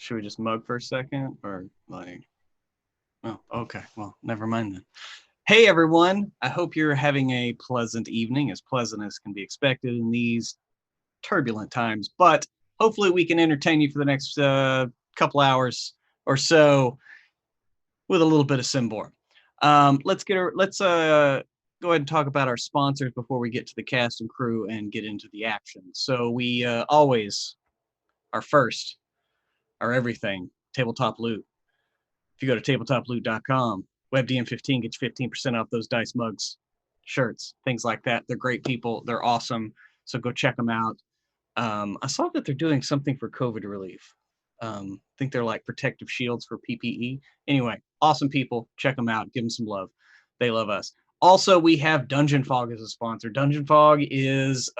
should we just mug for a second, or like? Oh, okay. Well, never mind then. Hey everyone! I hope you're having a pleasant evening, as pleasant as can be expected in these turbulent times. But hopefully, we can entertain you for the next couple hours or so with a little bit of Symbaroum. Let's go ahead and talk about our sponsors before we get to the cast and crew and get into the action. So we always are first, our everything, Tabletop Loot. If you go to tabletoploot.com, WebDM15 gets you 15% off those dice mugs, shirts, things like that. They're great people. They're awesome. So go check them out. I saw that they're doing something for COVID relief. I think they're like protective shields for PPE. Anyway, awesome people. Check them out. Give them some love. They love us. Also, we have Dungeon Fog as a sponsor. Dungeon Fog is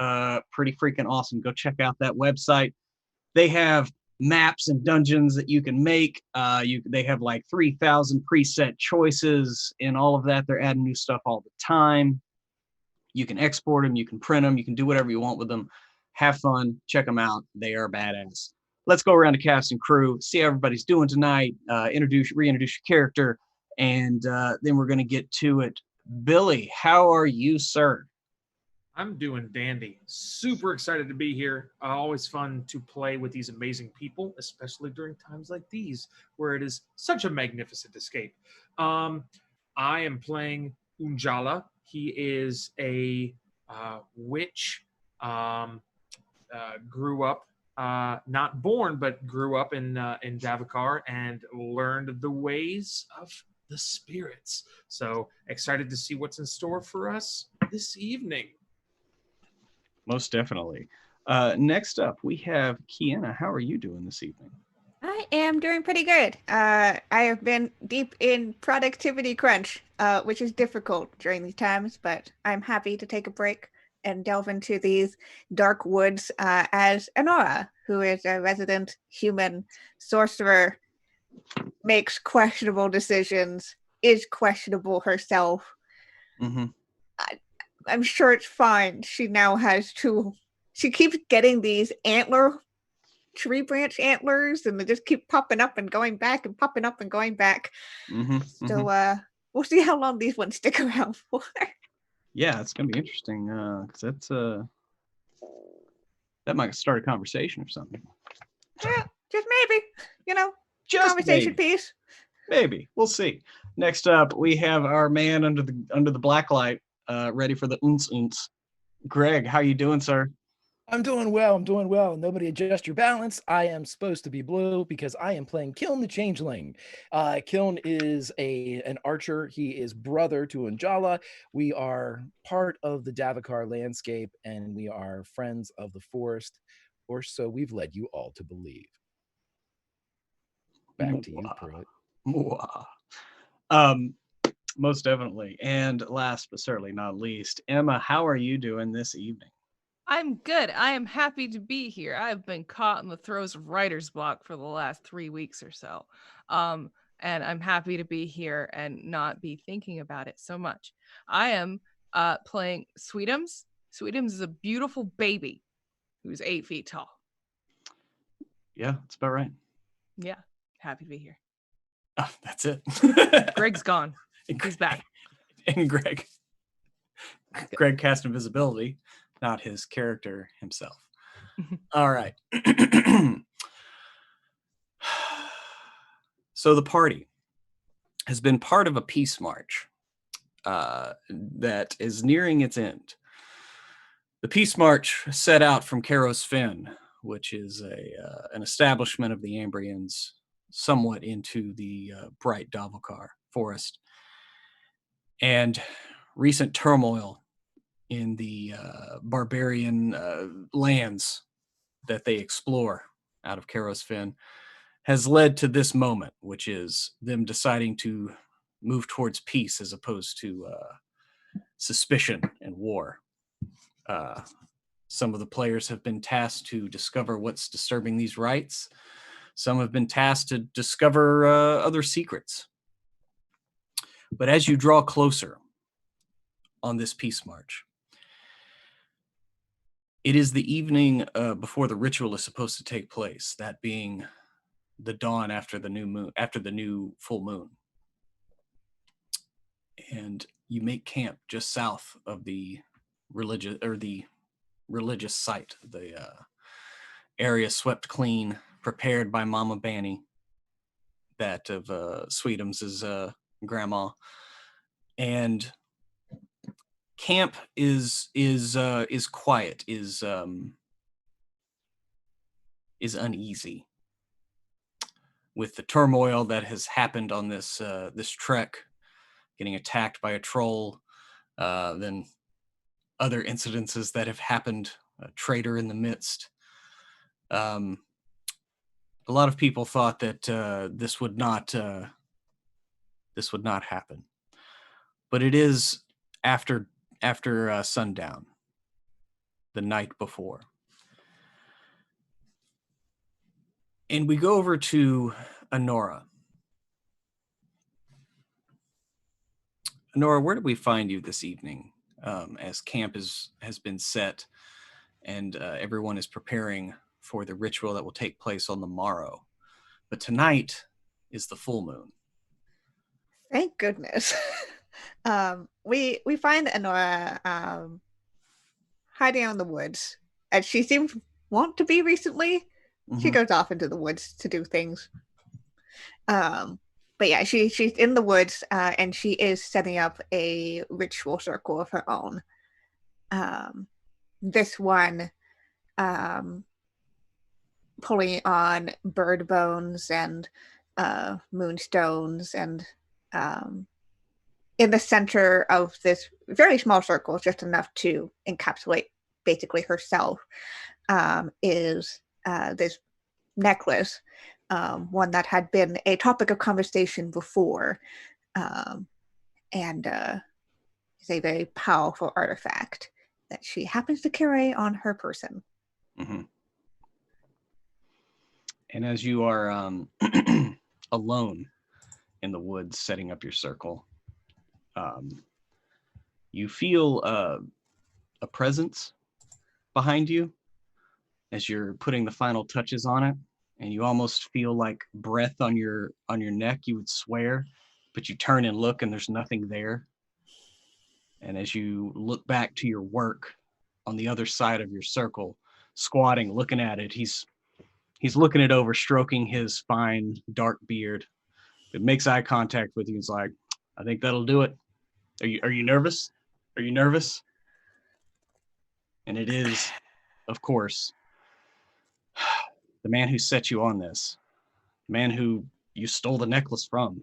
pretty freaking awesome. Go check out that website. They have maps and dungeons that you can make. They have like 3,000 preset choices and all of that. They're adding new stuff all the time. You can export them, you can print them, you can do whatever you want with them. Have fun, check them out. They are badass. Let's go around to cast and crew, see how everybody's doing tonight, reintroduce your character, and then we're going to get to it. Billy, how are you, sir? I'm doing dandy. Super excited to be here. Always fun to play with these amazing people, especially during times like these, where it is such a magnificent escape. I am playing Unjala. He is a witch. Grew up, not born, but grew up in Davokar and learned the ways of the spirits. So excited to see what's in store for us this evening. Most definitely. Next up, we have Kiana. How are you doing this evening? I am doing pretty good. I have been deep in productivity crunch, which is difficult during these times, but I'm happy to take a break and delve into these dark woods as Honora, who is a resident human sorcerer, makes questionable decisions, is questionable herself. Mm-hmm. I'm sure it's fine. She now has two. She keeps getting these tree branch antlers, and they just keep popping up and going back and popping up and going back. Mm-hmm. So we'll see how long these ones stick around for. Yeah, it's gonna be interesting because that might start a conversation or something. Yeah, just maybe, Just conversation maybe. piece. Maybe we'll see. Next up, we have our man under the black light, ready for the unts. Greg, how you doing, sir? I'm doing well. I'm doing well. Nobody adjust your balance. I am supposed to be blue because I am playing Kiln the Changeling. Kiln is an archer. He is brother to Anjala. We are part of the Davokar landscape, and we are friends of the forest, or so we've led you all to believe. Back to you, Pruitt. Most definitely. And last but certainly not least, Emma, how are you doing this evening? I'm good. I am happy to be here. I've been caught in the throes of writer's block for the last 3 weeks or so. And I'm happy to be here and not be thinking about it so much. I am playing Sweetums. Sweetums is a beautiful baby who's 8 feet tall. Yeah, that's about right. Yeah, happy to be here. Oh, that's it. Greg's gone. He's back. And Greg cast invisibility, not his character himself. All right. So the party has been part of a peace march that is nearing its end. The peace march set out from Karos Fen, which is an establishment of the Ambrians, somewhat into the bright Davokar forest. And recent turmoil in the barbarian lands that they explore out of Karos Fen has led to this moment, which is them deciding to move towards peace as opposed to suspicion and war. Some of the players have been tasked to discover what's disturbing these rites. Some have been tasked to discover other secrets. But as you draw closer on this peace march, it is the evening before the ritual is supposed to take place, that being the dawn after the new full moon. And you make camp just south of the religious site, the area swept clean, prepared by Mama Banny, that of Sweetums' grandma. And camp is quiet, is uneasy with the turmoil that has happened on this trek, getting attacked by a troll, then other incidences that have happened, a traitor in the midst. A lot of people thought that this would not happen, but it is after sundown, the night before. And we go over to Honora. Honora, where did we find you this evening? As camp has been set and everyone is preparing for the ritual that will take place on the morrow. But tonight is the full moon. Thank goodness. We find Honora hiding out in the woods, and she seems to want to be recently. She goes off into the woods to do things. But yeah, she's in the woods, and she is setting up a ritual circle of her own. This one, pulling on bird bones and moonstones, and in the center of this very small circle, just enough to encapsulate basically herself, is this necklace, one that had been a topic of conversation before, and is a very powerful artifact that she happens to carry on her person. Mm-hmm. And as you are alone in the woods setting up your circle, you feel a presence behind you as you're putting the final touches on it, and you almost feel like breath on your neck, you would swear, but you turn and look and there's nothing there. And as you look back to your work on the other side of your circle, squatting, looking at it, he's looking it over, stroking his fine dark beard. It makes eye contact with you. He's like, I think that'll do it. Are you nervous? Are you nervous? And it is, of course, the man who set you on this, the man who you stole the necklace from,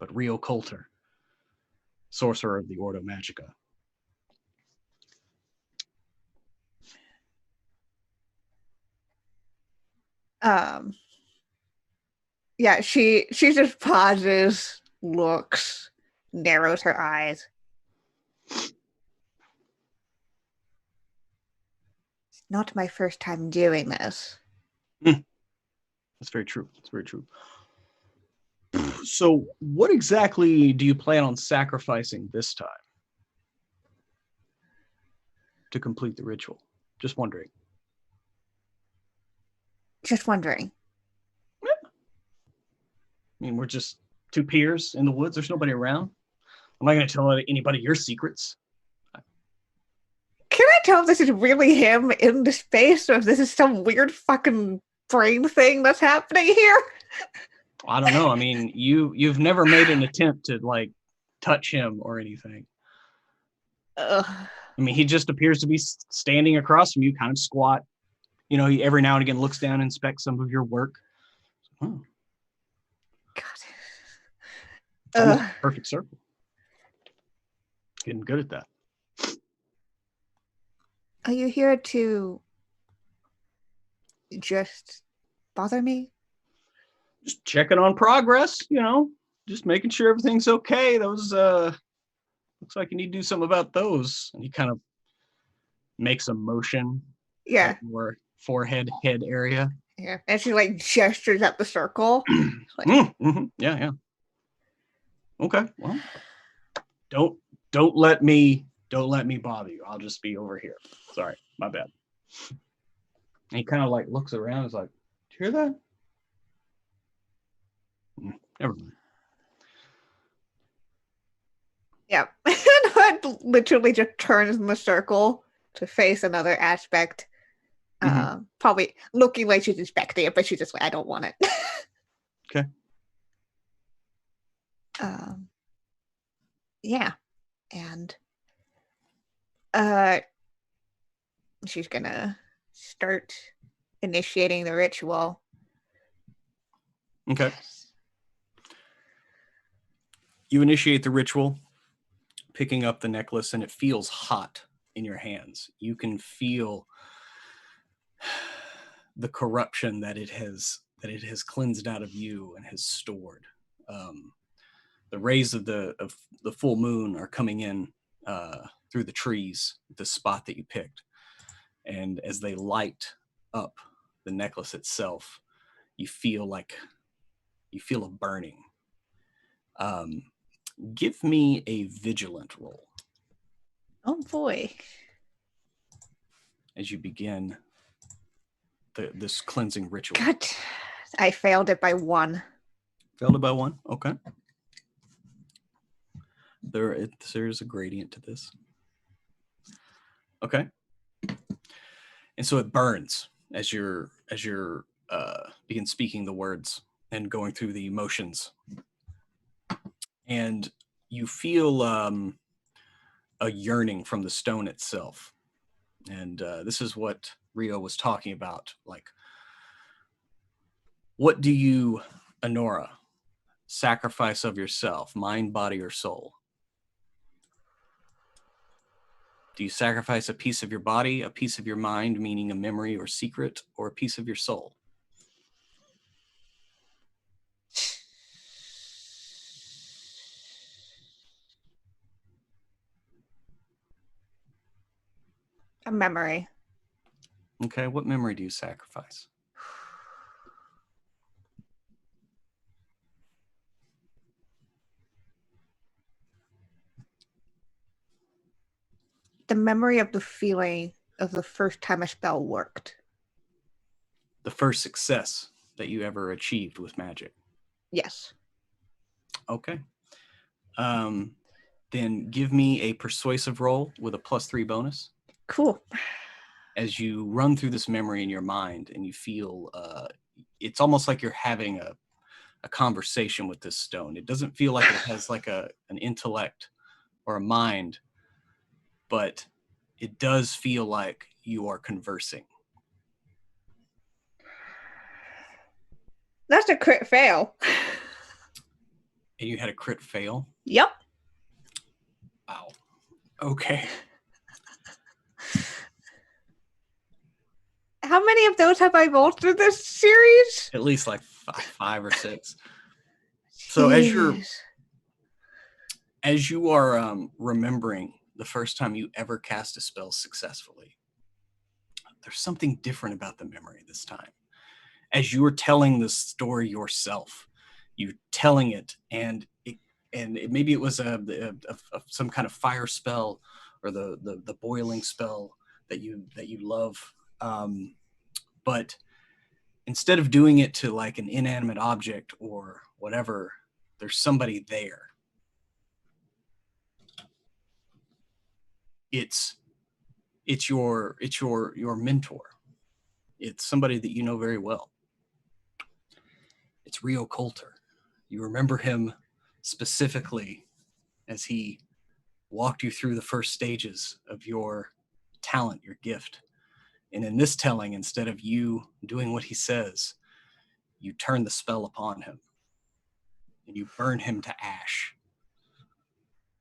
but Rio Coulter, sorcerer of the Ordo Magica. Yeah, she just pauses, looks, narrows her eyes. It's not my first time doing this. That's very true. That's very true. So what exactly do you plan on sacrificing this time to complete the ritual? Just wondering. Just wondering. I mean, we're just two peers in the woods. There's nobody around. I'm not going to tell anybody your secrets. Can I tell if this is really him in the space, or if this is some weird fucking brain thing that's happening here? I don't know. I mean, you've never made an attempt to like touch him or anything. Ugh. I mean, he just appears to be standing across from you, kind of squat. You know, he every now and again looks down and inspects some of your work. Oh. God. It's almost a perfect circle. Getting good at that. Are you here to just bother me? Just checking on progress, you know, just making sure everything's okay. Those looks like you need to do something about those. And he kind of makes a motion. Yeah. At your forehead head area. Yeah. And she like gestures at the circle. Like, mm-hmm. Yeah. Okay. Well, don't let me bother you. I'll just be over here. Sorry, my bad. And he kind of like looks around. Is like, "Do you hear that? Never mind. Yeah. And it literally just turns in the circle to face another aspect. Probably looking like she's expecting it, but she's just like, I don't want it. Okay. Yeah. And she's gonna start initiating the ritual. Okay. You initiate the ritual, picking up the necklace, and it feels hot in your hands. You can feel the corruption that it has cleansed out of you and has stored. The rays of the full moon are coming in through the trees, the spot that you picked, and as they light up the necklace itself, you feel a burning. Give me a vigilant roll Oh boy. as you begin this cleansing ritual. God, I failed it by 1. Failed it by 1. Okay. There's a gradient to this. Okay. And so it burns as you're begin speaking the words and going through the emotions. And you feel a yearning from the stone itself. And this is what Rio was talking about. Like, what do you, Honora, sacrifice of yourself, mind, body, or soul? Do you sacrifice a piece of your body, a piece of your mind, meaning a memory or secret, or a piece of your soul? A memory. Okay, what memory do you sacrifice? The memory of the feeling of the first time a spell worked. The first success that you ever achieved with magic. Yes. Okay. Then give me a persuasive roll with a +3 bonus. Cool. As you run through this memory in your mind and you feel it's almost like you're having a conversation with this stone. It doesn't feel like it has like an intellect or a mind, but it does feel like you are conversing. That's a crit fail. And you had a crit fail? Yep. Wow. Okay. How many of those have I rolled through this series? At least like 5 or 6. So as you are remembering the first time you ever cast a spell successfully, there's something different about the memory this time. As you were telling the story yourself, you telling it, and maybe it was some kind of fire spell or the boiling spell that you love, but instead of doing it to like an inanimate object or whatever, there's somebody there. It's your mentor. It's somebody that you know very well. It's Rio Coulter. You remember him specifically as he walked you through the first stages of your talent, your gift. And in this telling, instead of you doing what he says, you turn the spell upon him and you burn him to ash.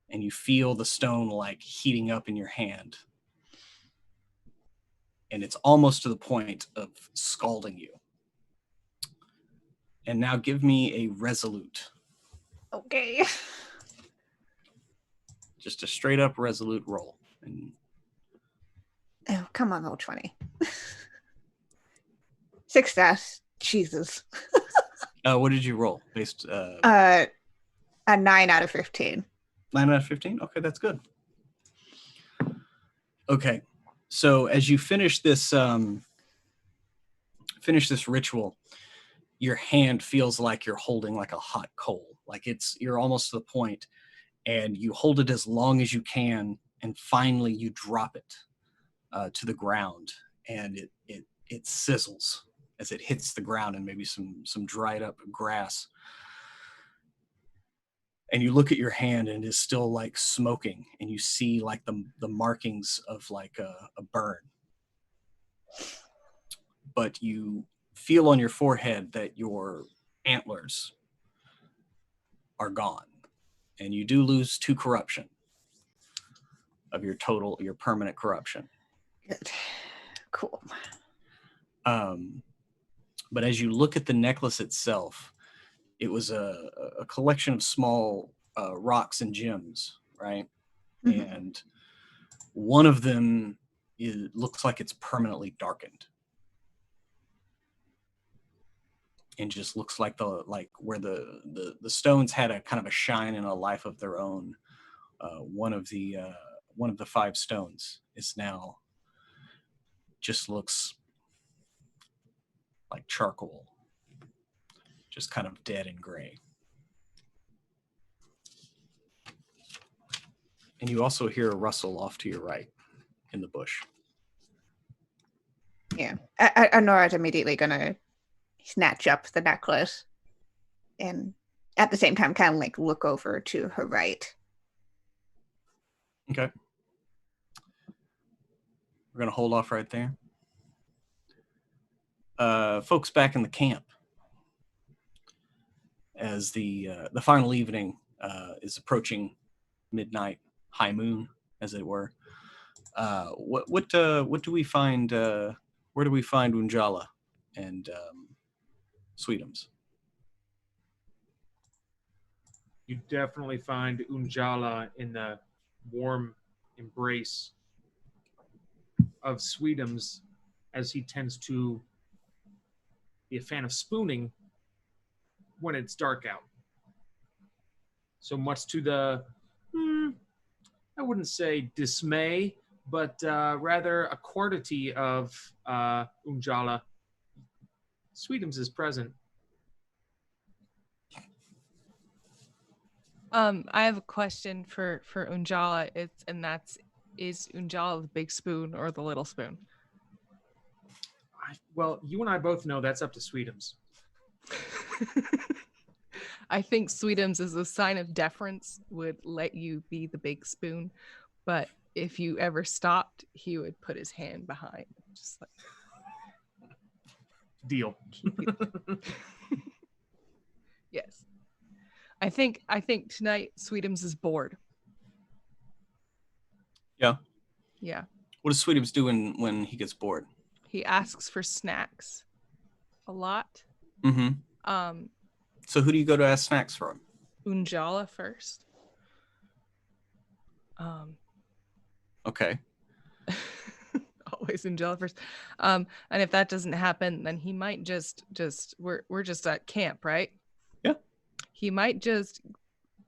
And you feel the stone like heating up in your hand. And it's almost to the point of scalding you. And now give me a resolute. Okay. Just a straight up resolute roll. And Oh, come on, roll 20. Success. Jesus. what did you roll? Based A 9 out of 15. 9 out of 15? Okay, that's good. Okay, so as you finish this ritual, your hand feels like you're holding like a hot coal. Like you're almost to the point, and you hold it as long as you can, and finally you drop it to the ground, and it sizzles as it hits the ground and maybe some dried up grass. And you look at your hand and it's still like smoking, and you see like the markings of like a burn. But you feel on your forehead that your antlers are gone, and you do lose 2 corruption of your permanent corruption. Good. Cool. But as you look at the necklace itself, it was a collection of small rocks and gems, right? Mhm. And one of them looks like it's permanently darkened, and just looks like where the stones had a kind of a shine and a life of their own. One of the 5 stones is now just looks like charcoal, just kind of dead and gray. And you also hear a rustle off to your right in the bush. Yeah. Nora's immediately gonna snatch up the necklace and at the same time kind of like look over to her right. Okay. We're going to hold off right there. Folks back in the camp, as the final evening is approaching midnight, high moon, as it were. What do we find? Where do we find Unjala and Sweetums? You definitely find Unjala in the warm embrace of Sweetums, as he tends to be a fan of spooning when it's dark out. So much to the, I wouldn't say dismay, but rather a quantity of Unjala, Sweetums is present. I have a question for Unjala. Is Unjala the big spoon or the little spoon? Well, you and I both know that's up to Sweetums. I think Sweetums, as a sign of deference, would let you be the big spoon, but if you ever stopped, he would put his hand behind, just like Deal. Yes. I think tonight Sweetums is bored. Yeah. Yeah. What does Sweetums do when he gets bored? He asks for snacks a lot. Mm-hmm. So who do you go to ask snacks from? Unjala first. Okay. Always Unjala first. And if that doesn't happen, then he might just we're just at camp, right? Yeah. He might just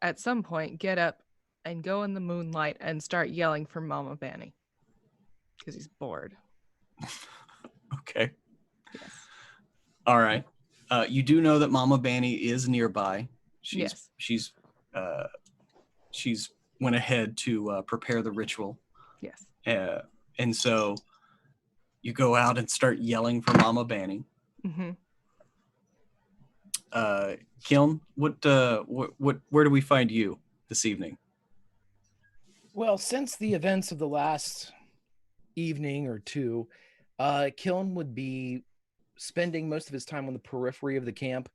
at some point get up and go in the moonlight and start yelling for Mama Banny because he's bored. Okay. Yes. All right. You do know that Mama Banny is nearby. Yes. She's went ahead to prepare the ritual. Yes. And so you go out and start yelling for Mama Banny. Mm-hmm. Kiln, where do we find you this evening? Well, since the events of the last evening or two, Kiln would be spending most of his time on the periphery of the camp,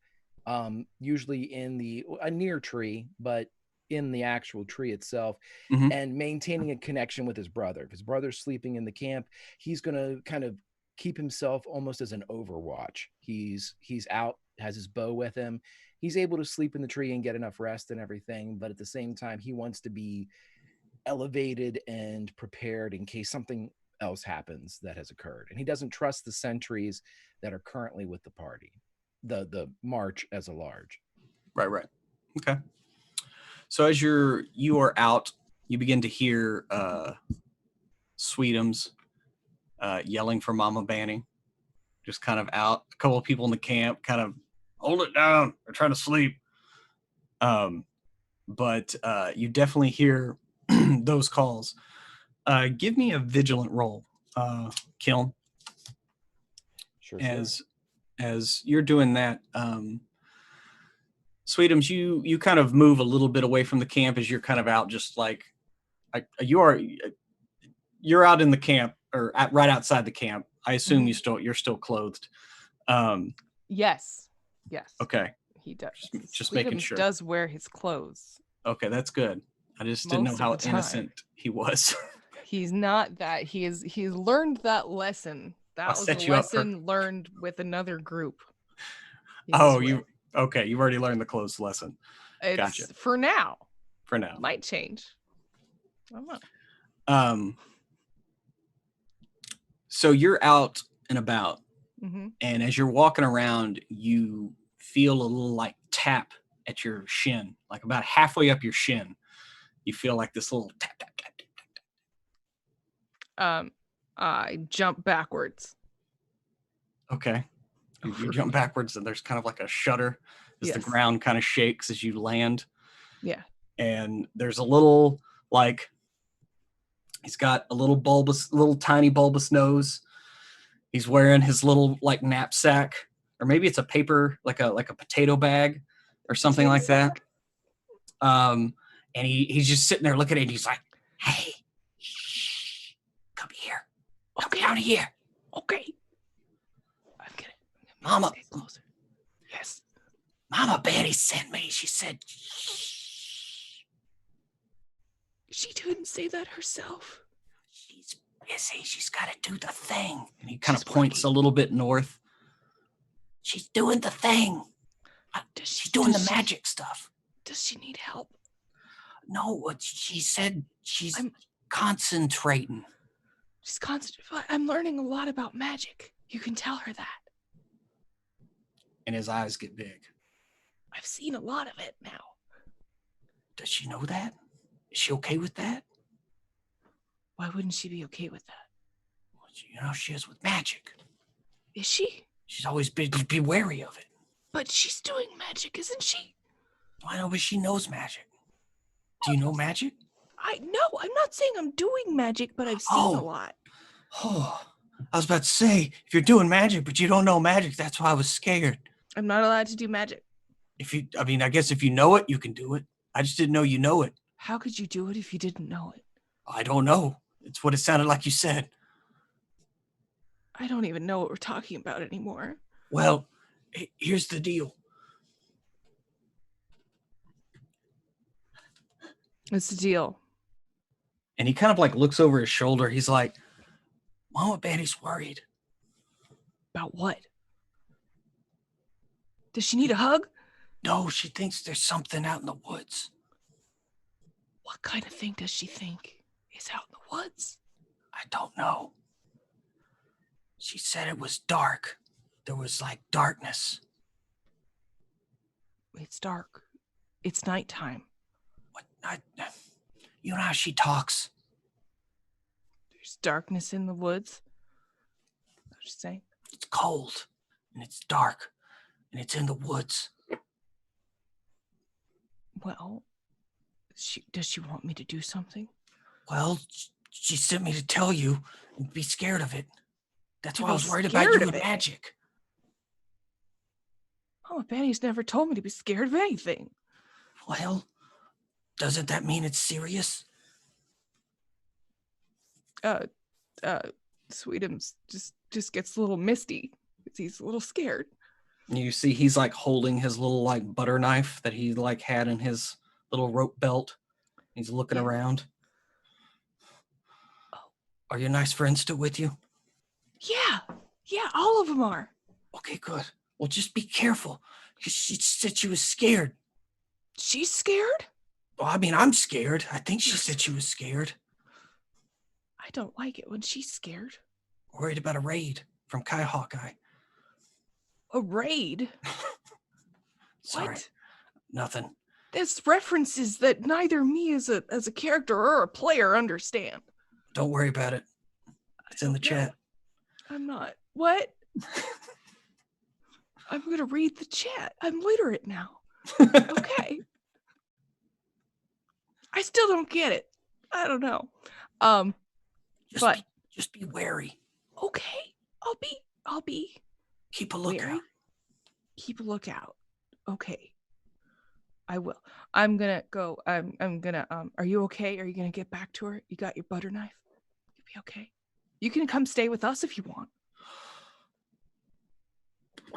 usually in a near tree, but in the actual tree itself, Mm-hmm. and maintaining a connection with his brother. If his brother's sleeping in the camp, he's going to kind of keep himself almost as an overwatch. He's out, has his bow with him. He's able to sleep in the tree and get enough rest and everything, but at the same time, he wants to be elevated and prepared in case something else happens that has occurred. And he doesn't trust the sentries that are currently with the party, the march as a large. Right. Okay. So as you are out, you begin to hear Sweetums yelling for Mama Banny, just kind of out. A couple of people in the camp kind of hold it down. They're trying to sleep. But you definitely hear those calls. Give me a vigilant roll, Kiln. Sure. As you're doing that, Sweetums, you kind of move a little bit away from the camp as you're kind of out, just like you're out in the camp or right outside the camp. I assume you're still clothed. Yes. Okay. He does. Just making Sweetums sure. does wear his clothes. Okay, that's good. I just didn't know Most of how the time. innocent he was. He's not that. He's learned that lesson. That I'll was set a you up for- lesson learned with another group. Oh, you've already learned the clothes lesson. It's Gotcha. for now. For now. Might change. I don't know. So you're out and about, Mm-hmm. and as you're walking around, you feel a little like tap at your shin, like about halfway up your shin. You feel like this little tap, tap, tap, tap, tap. I jump backwards. Okay. You jump backwards, and there's kind of like a shudder as the Yes. ground kind of shakes as you land. Yeah. And there's a little like he's got a little tiny bulbous nose. He's wearing his little like knapsack, or maybe it's a paper, like a potato bag or something like that. And he's just sitting there looking at it. And he's like, "Hey, shh, come here, come down here." Okay. I'm gonna Mama. stay closer. Yes. Mama Betty sent me. She said, "Shh." She didn't say that herself. She's busy. She's got to do the thing. And he kind of points a little bit north. She's doing the thing. She's doing the magic stuff. Does she need help? No, she said she's concentrating. She's concentrating. I'm learning a lot about magic. You can tell her that. And his eyes get big. I've seen a lot of it now. Does she know that? Is she okay with that? Why wouldn't she be okay with that? Well, you know, she is with magic. Is she? She's always be wary of it. But she's doing magic, isn't she? I know, but she knows magic. Do you know magic? No, I'm not saying I'm doing magic, but I've seen a lot. Oh, I was about to say, if you're doing magic, but you don't know magic, that's why I was scared. I'm not allowed to do magic. I guess if you know it, you can do it. I just didn't know you know it. How could you do it if you didn't know it? I don't know. It's what it sounded like you said. I don't even know what we're talking about anymore. Well, here's the deal. What's the deal? And he kind of like looks over his shoulder. He's like, Mama Betty's worried. About what? Does she need a hug? No, she thinks there's something out in the woods. What kind of thing does she think is out in the woods? I don't know. She said it was dark. There was like darkness. It's dark. It's nighttime. You know how she talks? There's darkness in the woods. I was just saying. It's cold, and it's dark, and it's in the woods. Well, does she want me to do something? Well, she sent me to tell you and be scared of it. That's why I was worried about scared you of and it? magic. Mama Betty's never told me to be scared of anything. Well, doesn't that mean it's serious? Sweetums just gets a little misty. He's a little scared. You see he's like holding his little like butter knife that he like had in his little rope belt. He's looking around. Oh. Are your nice friends still with you? Yeah, all of them are. Okay, good. Well, just be careful. She said she was scared. She's scared? Well, I mean, I'm scared. I think she said she was scared. I don't like it when she's scared. Worried about a raid from Kai Hawkeye. A raid? Sorry. What? Nothing. There's references that neither me as a character or a player understand. Don't worry about it. It's in the chat. I'm not. What? I'm going to read the chat. I'm literate now. Okay. I still don't get it. I don't know. Just be wary. Okay. I'll be Keep a wary. lookout. Keep a lookout. Okay. I will. I'm gonna go. I'm gonna are you okay? Are you gonna get back to her? You got your butter knife? You'll be okay. You can come stay with us if you want.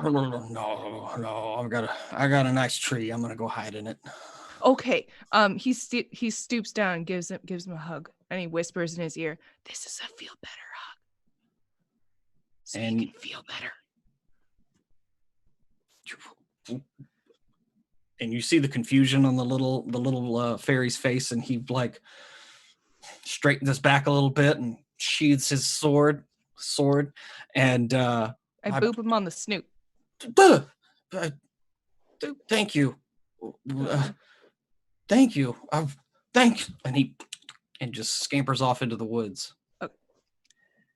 No. I got a nice tree. I'm gonna go hide in it. Okay. He stoops down and gives him a hug, and he whispers in his ear, "This is a feel better hug, so And you can feel better." And you see the confusion on the little fairy's face, and he like straightens his back a little bit and sheathes his sword, and I boop him on the snoot. Thank you. Thank you. And just scampers off into the woods. Okay.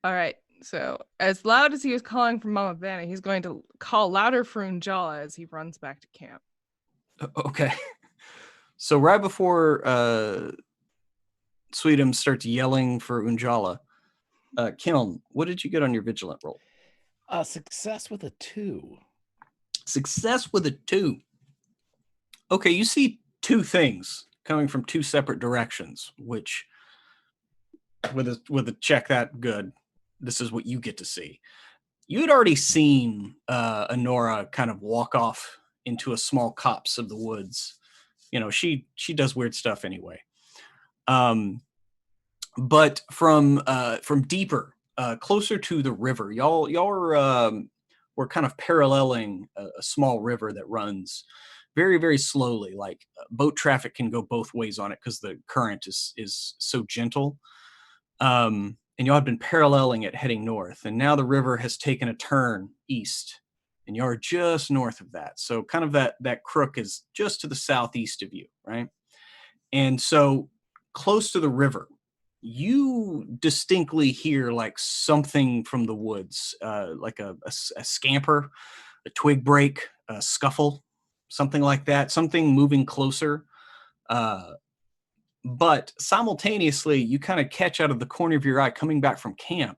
All right. So as loud as he was calling for Mama Vanna, he's going to call louder for Unjala as he runs back to camp. Okay. So right before Sweetums starts yelling for Unjala, Kiln, what did you get on your vigilant roll? Success with a 2. Success with a 2. Okay, you see two things coming from two separate directions, which with a check that good, this is what you get to see. You had already seen Honora kind of walk off into a small copse of the woods. You know, she does weird stuff anyway. But from deeper, closer to the river, y'all were kind of paralleling a small river that runs very, very slowly. Like boat traffic can go both ways on it because the current is so gentle. And y'all had been paralleling it heading north, and now the river has taken a turn east, and y'all are just north of that. So kind of that crook is just to the southeast of you, right? And so close to the river, you distinctly hear like something from the woods, like a scamper, a twig break, a scuffle, something like that, something moving closer. But simultaneously, you kind of catch out of the corner of your eye, coming back from camp,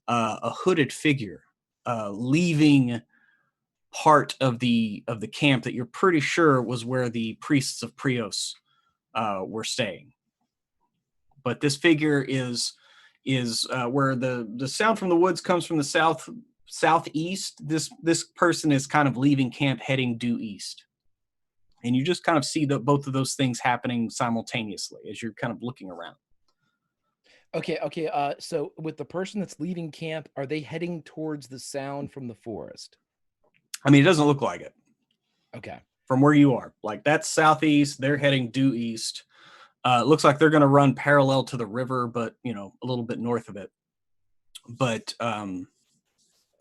a hooded figure leaving part of the camp that you're pretty sure was where the priests of Prios were staying. But this figure is where the sound from the woods comes from the southeast. This person is kind of leaving camp, heading due east, and you just kind of see both of those things happening simultaneously as you're kind of looking around. Okay. So with the person that's leaving camp, are they heading towards the sound from the forest? I mean, it doesn't look like it. Okay. From where you are, like that's southeast. They're heading due east. It looks like they're going to run parallel to the river, but a little bit north of it. But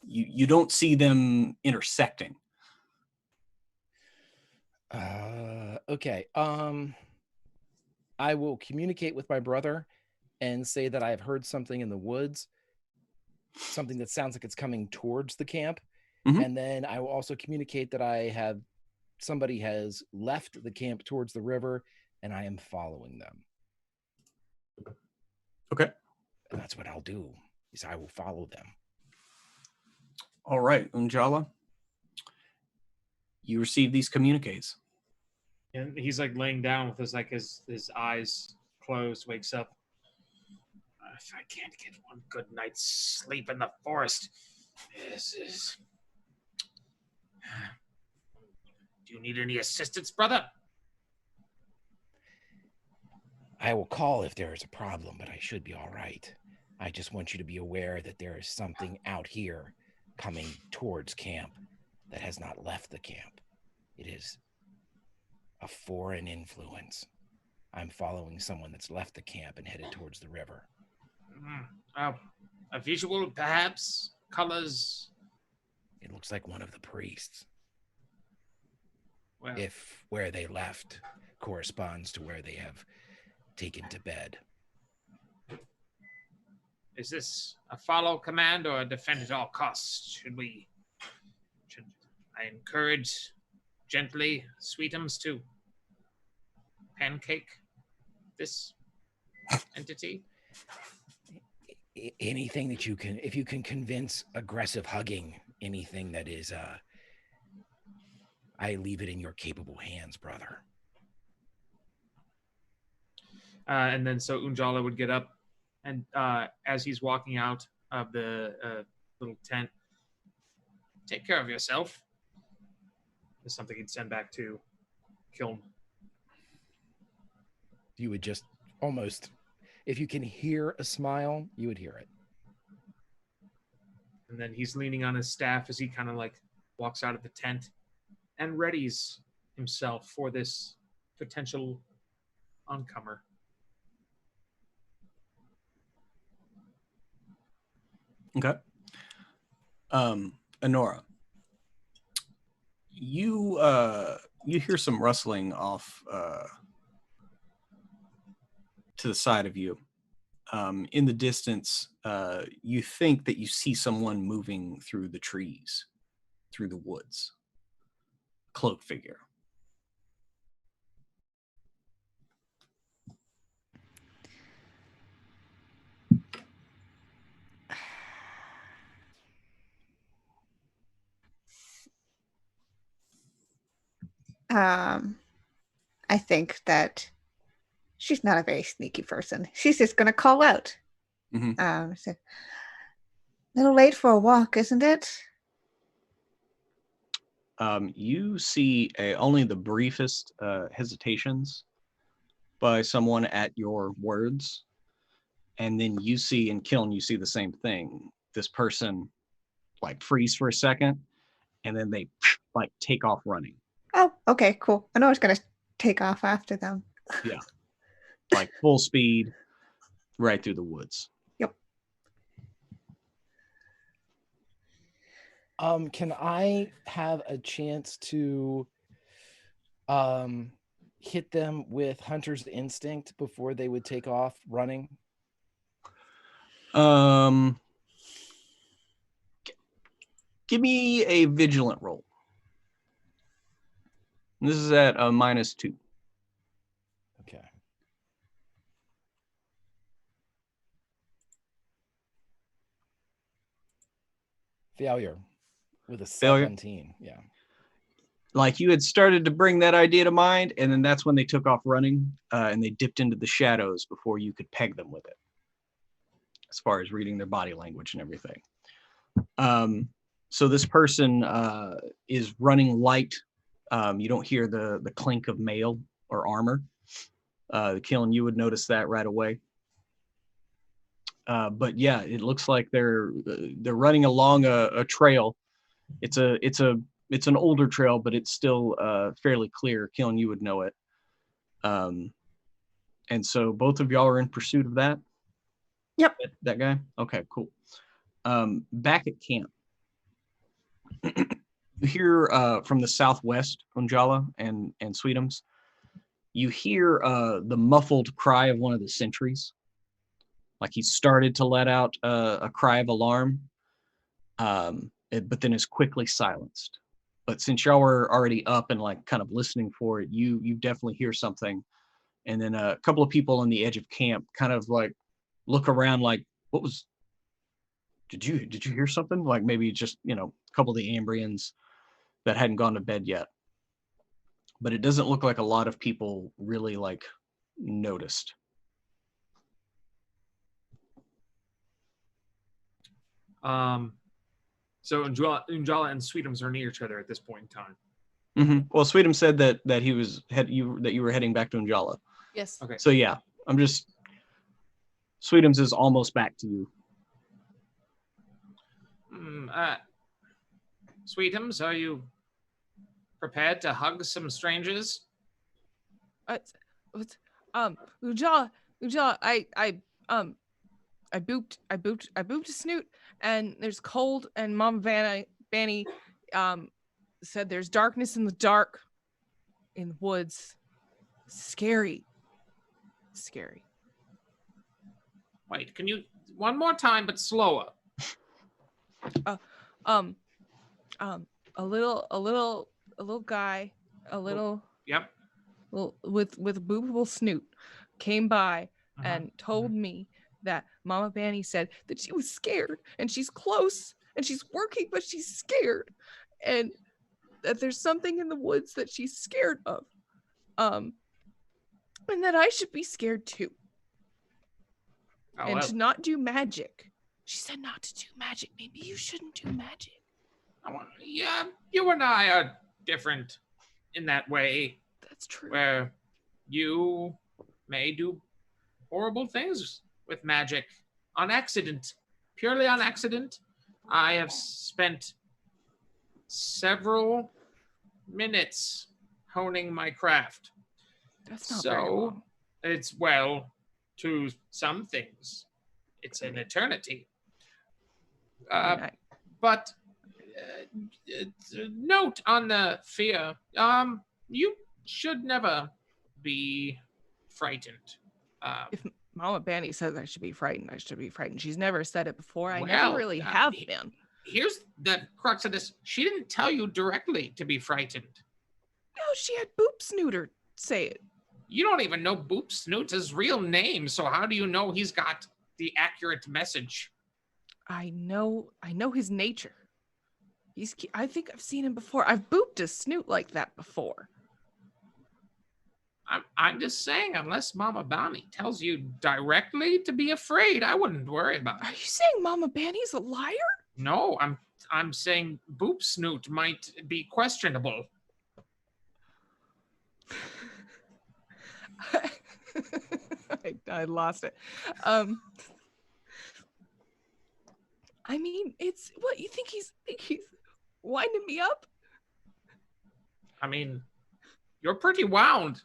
you don't see them intersecting. Okay. I will communicate with my brother and say that I have heard something in the woods, something that sounds like it's coming towards the camp. Mhm. And then I will also communicate that somebody has left the camp towards the river, and I am following them. Okay. And that's what I'll do, is I will follow them. All right, Unjala, you receive these communiques. And he's like laying down with his eyes closed, wakes up. If I can't get one good night's sleep in the forest, this is. Do you need any assistance, brother? I will call if there is a problem, but I should be all right. I just want you to be aware that there is something out here coming towards camp that has not left the camp. It is a foreign influence. I'm following someone that's left the camp and headed towards the river. A visual, perhaps? Colors? It looks like one of the priests. Well, If where they left corresponds to where they have taken to bed. is this a follow command or a defend at all costs? I encourage gently Sweetums to pancake this entity. Anything that you can, if you can convince aggressive hugging, anything that is, I leave it in your capable hands, brother. And then so Unjala would get up, and as he's walking out of the little tent, take care of yourself. Is something he'd send back to Kiln. You would just almost, if you can hear a smile, you would hear it. And then he's leaning on his staff as he kind of like walks out of the tent and readies himself for this potential oncomer. Okay. Honora, you hear some rustling off to the side of you. In the distance, you think that you see someone moving through the trees, through the woods. Cloak figure. I think that she's not a very sneaky person. She's just going to call out. Mm-hmm. So, little late for a walk, isn't it? You see only the briefest hesitations by someone at your words. And then you see in Kiln, you see the same thing. This person like freeze for a second, and then they like take off running. Oh, okay, cool. I know I was going to take off after them. Yeah. Like full speed right through the woods. Yep. Can I have a chance to hit them with Hunter's Instinct before they would take off running? Give me a vigilant roll. This is at a -2. Okay. Failure with a 17. Yeah. Like you had started to bring that idea to mind, and then that's when they took off running, and they dipped into the shadows before you could peg them with it, as far as reading their body language and everything. So this person is running light. You don't hear the clink of mail or armor. Kiln, you would notice that right away. But yeah, it looks like they're running along a trail. It's an older trail, but it's still fairly clear. Kiln, you would know it. And so both of y'all are in pursuit of that. Yep. That guy. Okay, cool. Back at camp, you hear from the southwest, Unjala and Sweetums, you hear the muffled cry of one of the sentries. Like he started to let out a cry of alarm, but then is quickly silenced. But since y'all were already up and like kind of listening for it, you definitely hear something. And then a couple of people on the edge of camp kind of like look around like, what was, did you hear something? Like maybe just, a couple of the Ambrians that hadn't gone to bed yet. But it doesn't look like a lot of people really like noticed. So Unjala and Sweetums are near each other at this point in time. Mm-hmm. Well, Sweetums said that you were heading back to Unjala. Yes. Okay. So yeah, Sweetums is almost back to you. Sweetums, are you prepared to hug some strangers? Ujala, I booped a snoot, and there's cold, and Mom Vanny said there's darkness in the dark in the woods. Scary. Wait, can you one more time but slower? a little guy, a little Yep. with a boopable snoot came by Uh-huh. and told me that Mama Banny said that she was scared and she's close and she's working but she's scared and that there's something in the woods that she's scared of. And that I should be scared too. Oh, And well, to not do magic. She said not to do magic. Maybe you shouldn't do magic. yeah, you and I are different in that way, That's true. where you may do horrible things with magic on accident, purely on accident. I have spent several minutes honing my craft. That's not very So long. it's, well, to some things, it's an eternity. I mean, But note on the fear. You should never be frightened. if Mama Banny says I should be frightened, I should be frightened. She's never said it before. I Well, never really have been. Here's the crux of this. She didn't tell you directly to be frightened. No, she had Boop Snooter say it. You don't even know Boop Snoot's real name, so how do you know he's got the accurate message? I know his nature. I think I've seen him before. I've booped a snoot like that before. I'm just saying, unless Mama Bounty tells you directly to be afraid, I wouldn't worry about Are it. you saying Mama Banny's a liar? No, I'm saying Boop Snoot might be questionable. I lost it. I mean, it's what you think he's winding me up? I mean, you're pretty wound.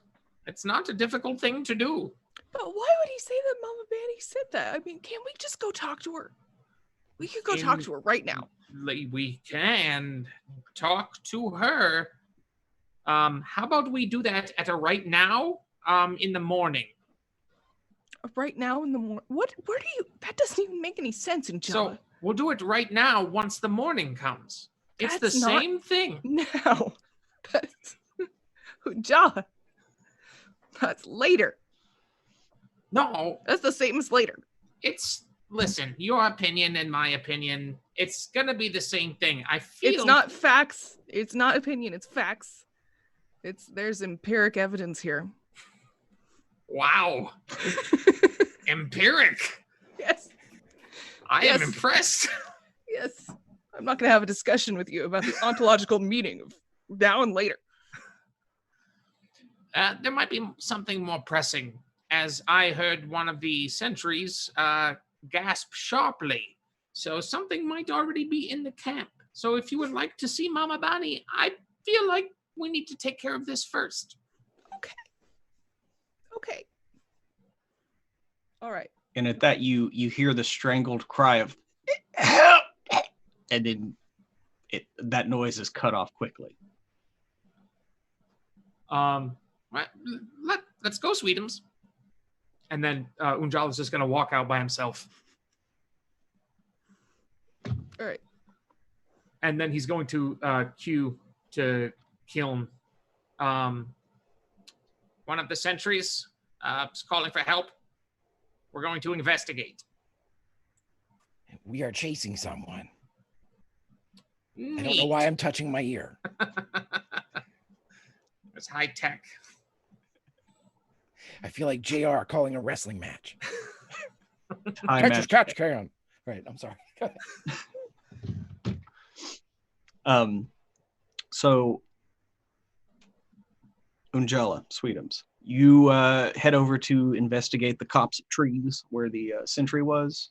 It's not a difficult thing to do. But why would he say that Mama Banny said that? I mean, can't we just go talk to her? We could go talk to her right now. We can talk to her. How about we do that at a right now? In the morning. Right now in the morning. Where do you? That doesn't even make any sense, Angela. So we'll do it right now once the morning comes. It's That's the not- same thing. No, that's Angela. That's later. No, That's the same as later. listen, your opinion and my opinion, it's gonna be the same thing. I feel It's not facts. It's not opinion. It's facts. There's empiric evidence here. Wow. Empiric. Yes. I am Yes. impressed. Yes. I'm not going to have a discussion with you about the ontological meaning of now and later. There might be something more pressing, as I heard one of the sentries gasp sharply. So something might already be in the camp. So if you would like to see Mama Bonnie, I feel like we need to take care of this first. Okay. All right. And at that, you hear the strangled cry of help, and then that noise is cut off quickly. Let's go, Sweetums. And then Unjala's just gonna walk out by himself. All right. And then he's going to cue to Kiln. One of the sentries is calling for help. We're going to investigate. We are chasing someone. I don't know Neat. why I'm touching my ear. It's high tech. I feel like JR calling a wrestling match. Time Catch as at- catch can. Right, I'm sorry. Go ahead. So Unjala, Sweetums, you head over to investigate the copse of trees where the sentry was.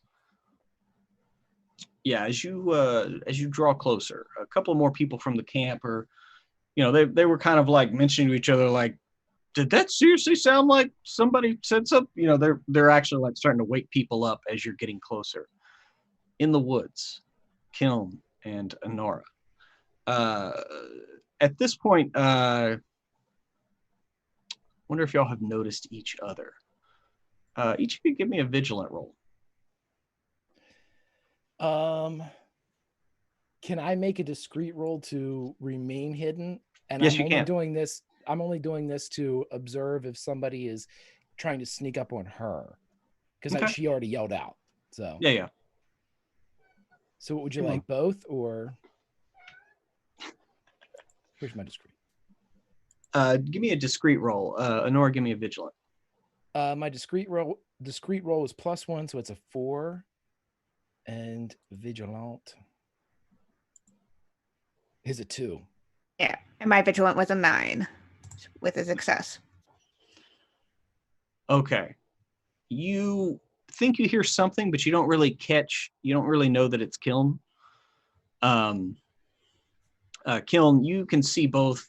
Yeah, as you draw closer, a couple more people from the camp are, they were kind of like mentioning to each other, like, did that seriously sound like somebody said something? They're actually like starting to wake people up as you're getting closer. In the woods, Kiln and Honora. At this point, wonder if y'all have noticed each other. Each of you give me a vigilant roll. Can I make a discreet roll to remain hidden? And Yes, I'm you only can. doing this. I'm only doing this to observe if somebody is trying to sneak up on her, because Okay. she already yelled out. So Yeah. So what would you Come on. like, both or? Here's my discreet. Give me a discreet roll. Honora, give me a vigilant. My discreet roll is +1, so it's a 4. And vigilant is a 2. Yeah, and my vigilant was a 9 with a success. Okay. You think you hear something, but you don't really know that it's Kiln. Kiln, you can see both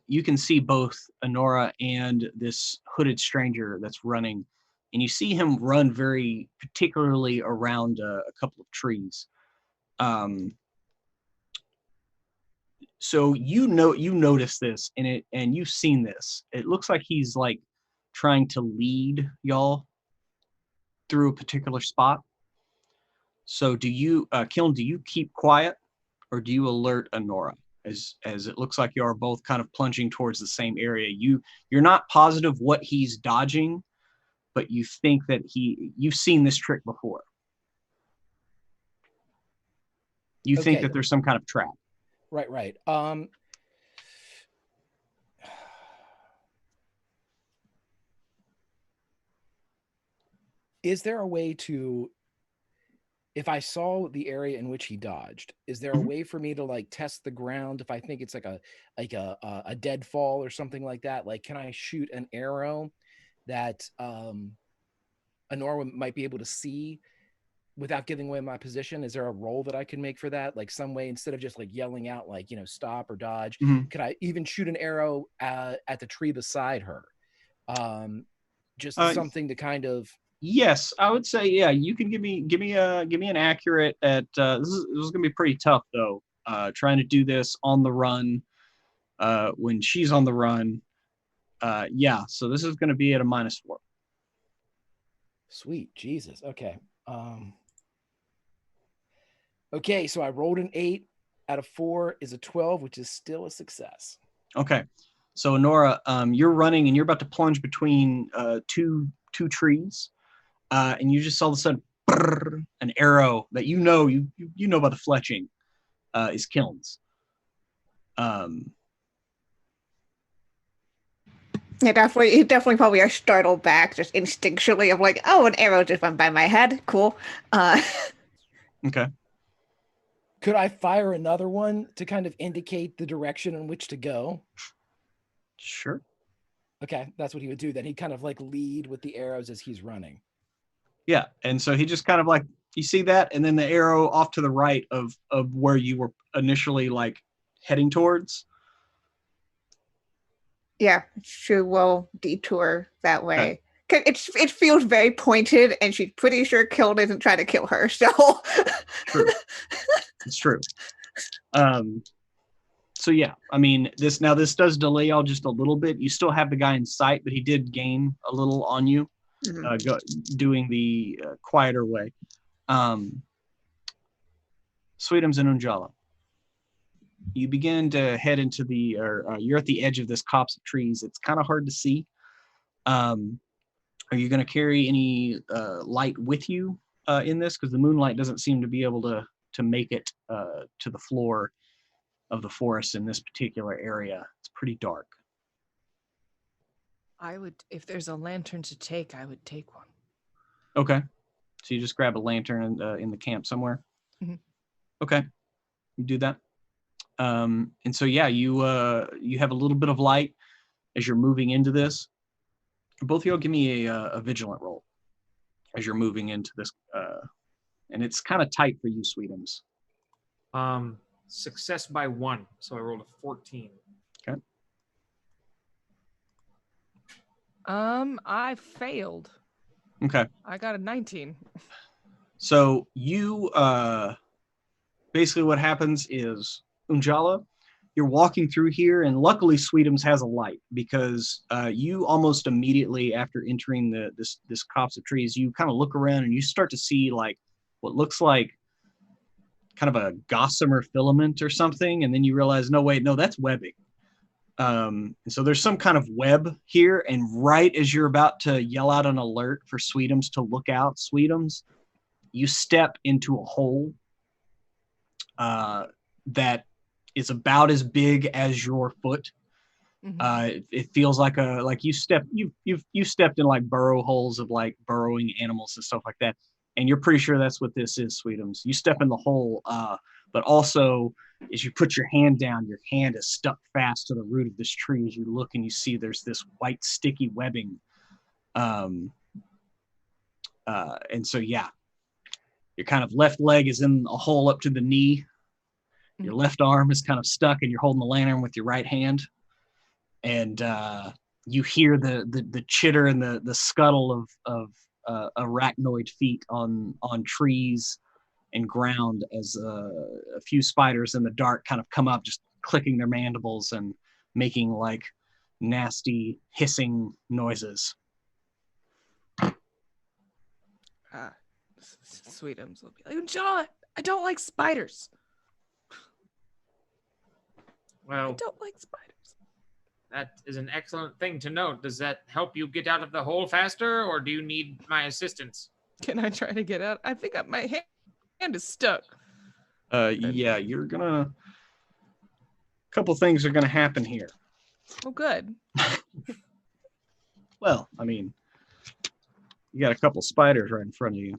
you can see both Honora and this hooded stranger that's running, and you see him run very particularly around a couple of trees. So you notice this, and you've seen this. It looks like he's like trying to lead y'all through a particular spot. So do you, Kiln, do you keep quiet, or do you alert Honora? As it looks like you are both kind of plunging towards the same area. You're not positive what he's dodging, but you think that you've seen this trick before. You think Okay. that there's some kind of trap. Right. Is there a way to, if I saw the area in which he dodged, is there a way for me to like test the ground if I think it's like a deadfall or something like that? Like, can I shoot an arrow that Honora might be able to see without giving away my position? Is there a roll that I can make for that? Like some way, instead of just like yelling out like, stop or dodge, could I even shoot an arrow at the tree beside her? Just something to kind of. Yes, I would say, yeah, you can give me an accurate at this is gonna be pretty tough though. Trying to do this on the run when she's on the run. Yeah, so this is gonna be at a -4. Sweet Jesus. Okay. Okay, so I rolled an 8 out of 4 is a 12, which is still a success. Okay. So Nora, you're running and you're about to plunge between two trees. And you just all of a sudden an arrow that you know by the fletching is Kiln's. Yeah, definitely. You definitely probably are startled back, just instinctually of like, oh, an arrow just went by my head. Cool. Okay. Could I fire another one to kind of indicate the direction in which to go? Sure. Okay, that's what he would do. Then he'd kind of like lead with the arrows as he's running. Yeah, and so he just kind of like, you see that, and then the arrow off to the right of where you were initially like heading towards. Yeah, she will detour that way. Okay. It feels very pointed, and she's pretty sure Kiln isn't trying to kill her. So True. It's true. So yeah, I mean, this does delay y'all just a little bit. You still have the guy in sight, but he did gain a little on you, doing the quieter way. Sweetums and Unjala, you begin to head into you're at the edge of this copse of trees. It's kind of hard to see. Are you going to carry any light with you in this? Because the moonlight doesn't seem to be able to make it to the floor of the forest in this particular area. It's pretty dark. I would, if there's a lantern to take, I would take one. Okay. So you just grab a lantern in the camp somewhere? Mm-hmm. Okay. You do that. And so, yeah, you have a little bit of light as you're moving into this. Both of y'all give me a vigilant roll as you're moving into this. And it's kind of tight for you, Sweetums. Success by 1. So I rolled a 14. Okay. I failed. Okay. I got a 19. So you basically what happens is Unjala, you're walking through here, and luckily Sweetums has a light, because you almost immediately after entering this copse of trees, you kind of look around and you start to see like what looks like kind of a gossamer filament or something, and then you realize, no, wait, no, that's webbing. And so there's some kind of web here, and right as you're about to yell out an alert for Sweetums to look out, Sweetums, you step into a hole that is about as big as your foot. It feels like you stepped in like burrow holes of like burrowing animals and stuff like that, and you're pretty sure that's what this is, Sweetums. You step in the hole, but also as you put your hand down, your hand is stuck fast to the root of this tree. As you look and you see there's this white sticky webbing, and so yeah, your kind of left leg is in a hole up to the knee. Your left arm is kind of stuck, and you're holding the lantern with your right hand. And you hear the chitter and the scuttle of arachnoid feet on trees and ground as a few spiders in the dark kind of come up, just clicking their mandibles and making like nasty hissing noises. Sweetums will be like, John, I don't like spiders. Well, I don't like spiders. that is an excellent thing to note. Does that help you get out of the hole faster, or do you need my assistance? Can I try to get out? I think my hand is stuck. Yeah, you're gonna. A couple things are gonna happen here. Oh, good. Well, I mean, you got a couple spiders right in front of you.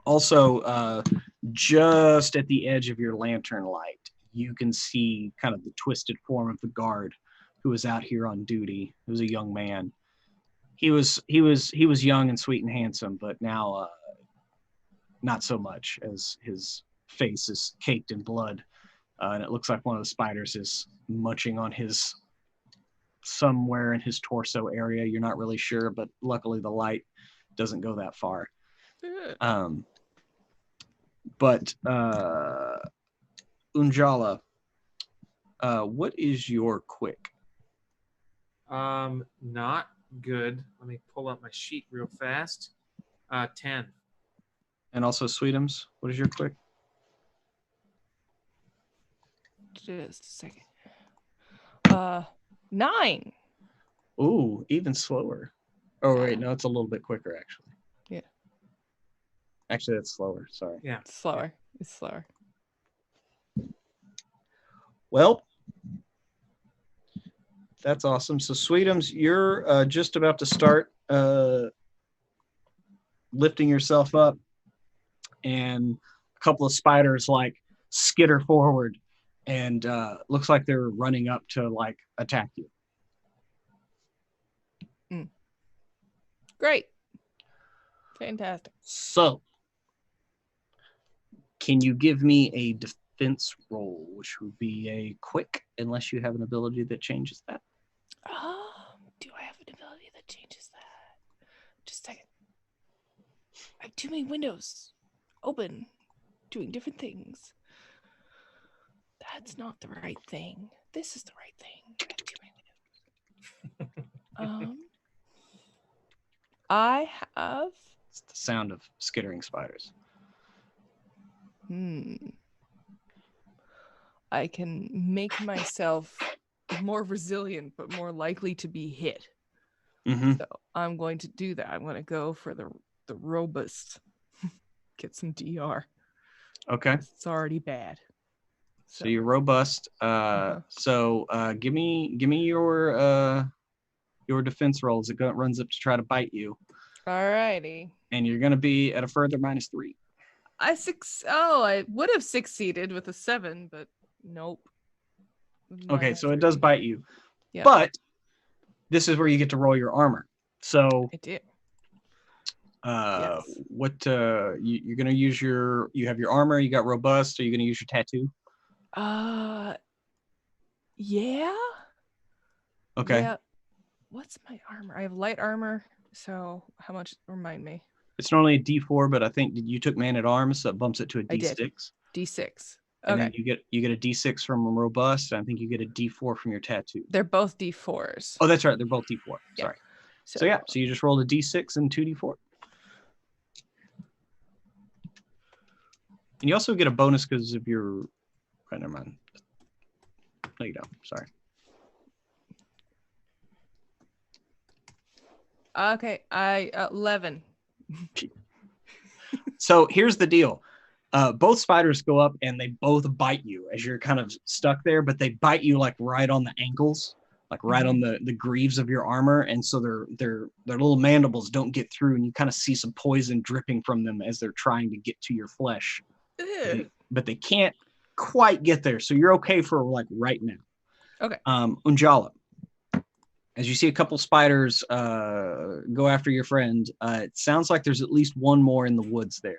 Also, just at the edge of your lantern light, you can see kind of the twisted form of the guard who was out here on duty. He was a young man. He was young and sweet and handsome, but now not so much, as his face is caked in blood, and it looks like one of the spiders is munching on his somewhere in his torso area. You're not really sure, but luckily the light doesn't go that far. But Unjala, what is your quick? Not good. Let me pull up my sheet real fast. 10. And also Sweetums, what is your quick? Just a second. 9. Ooh, even slower. Oh wait, no, it's a little bit quicker actually. Yeah. Actually, that's slower. Sorry. Yeah. It's slower. It's slower. Well, that's awesome. So Sweetums, you're just about to start lifting yourself up, and a couple of spiders like skitter forward, and looks like they're running up to like attack you. Great. Fantastic. So, can you give me a defense roll, which would be a quick, unless you have an ability that changes that? Do I have an ability that changes that? Just a second. I have too many windows open, doing different things. That's not the right thing. This is the right thing. I have too many windows. I have. It's the sound of skittering spiders. I can make myself more resilient, but more likely to be hit. So I'm going to do that. I'm going to go for the robust. Get some DR. Okay. It's already bad. So you're robust. So give me your defense roll as it runs up to try to bite you. Alrighty. And you're going to be at a further -3. I would have succeeded with a 7, but nope. Okay, so it does bite you. Yeah. But this is where you get to roll your armor. So I do. Yes. What you're going to use you have your armor, you got robust, are you going to use your tattoo? Yeah. Okay. Yeah. What's my armor? I have light armor. So how much? Remind me. It's normally a D4, but I think you took man at arms, so it bumps it to a D6. D6. And then Okay. you get a D6 from robust. And I think you get a D4 from your tattoo. They're both D4s. Oh, that's right. They're both D4. Yeah. Sorry. So yeah, so you just rolled a D6 and 2D4. And you also get a bonus because of your. Oh, never mind. No, you don't. Sorry. Okay, 11. So here's the deal. Both spiders go up and they both bite you as you're kind of stuck there, but they bite you like right on the ankles, like right on the greaves of your armor, and so their little mandibles don't get through, and you kind of see some poison dripping from them as they're trying to get to your flesh, but they can't quite get there. So you're okay for like right now. Okay. Unjala, as you see a couple spiders go after your friend, it sounds like there's at least one more in the woods there.